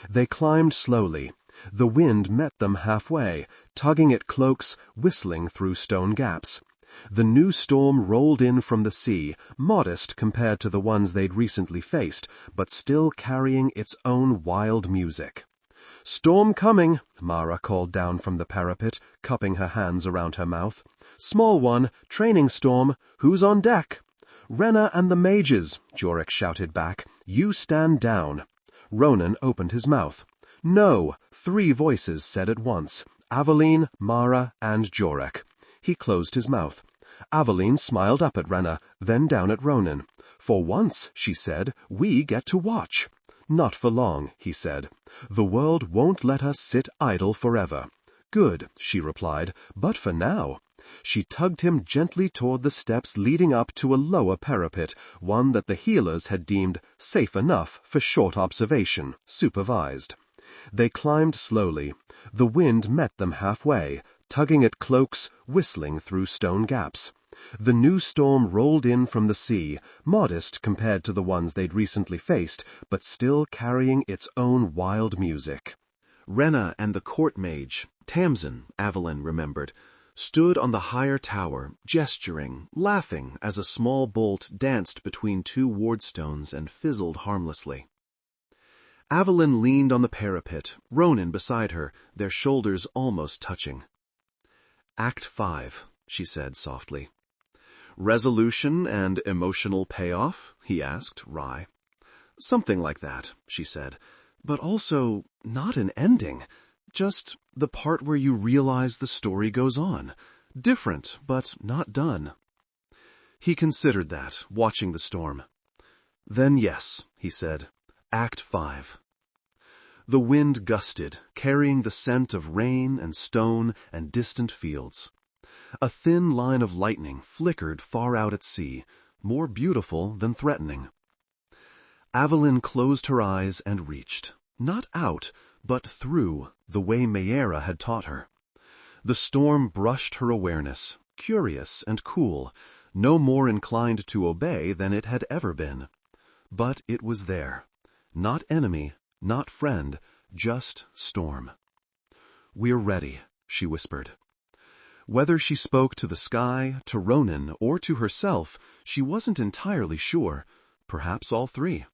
They climbed slowly. The wind met them halfway, tugging at cloaks, whistling through stone gaps. The new storm rolled in from the sea, modest compared to the ones they'd recently faced, but still carrying its own wild music. Storm coming, Mara called down from the parapet, cupping her hands around her mouth. Small one, training storm, who's on deck? Rena and the mages, Jorek shouted back. You stand down. Ronan opened his mouth. No, 3 voices said at once, Aveline, Mara, and Jorek. He closed his mouth. Aveline smiled up at Rena, then down at Ronan. For once, she said, we get to watch. Not for long, he said. The world won't let us sit idle forever. Good, she replied, but for now. She tugged him gently toward the steps leading up to a lower parapet, one that the healers had deemed safe enough for short observation, supervised. They climbed slowly. The wind met them halfway, tugging at cloaks, whistling through stone gaps. The new storm rolled in from the sea, modest compared to the ones they'd recently faced, but still carrying its own wild music. Rena and the court mage, Tamsin, Aveline remembered, stood on the higher tower, gesturing, laughing as a small bolt danced between 2 wardstones and fizzled harmlessly. Aveline leaned on the parapet, Ronan beside her, their shoulders almost touching. Act 5, she said softly. Resolution and emotional payoff? He asked, wry. Something like that, she said, but also not an ending. Just the part where you realize the story goes on. Different, but not done. He considered that, watching the storm. Then yes, he said, Act 5. The wind gusted, carrying the scent of rain and stone and distant fields. A thin line of lightning flickered far out at sea, more beautiful than threatening. Aveline closed her eyes and reached, not out, but through, the way Mayera had taught her. The storm brushed her awareness, curious and cool, no more inclined to obey than it had ever been. But it was there. Not enemy, not friend, just storm. We're ready, she whispered. Whether she spoke to the sky, to Ronan, or to herself, she wasn't entirely sure. Perhaps all 3.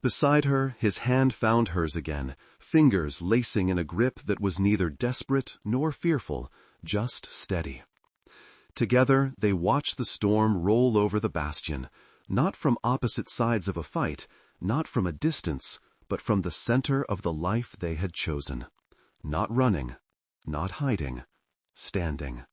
Beside her, his hand found hers again, fingers lacing in a grip that was neither desperate nor fearful, just steady. Together, they watched the storm roll over the bastion, not from opposite sides of a fight, not from a distance, but from the center of the life they had chosen. Not running, not hiding, standing.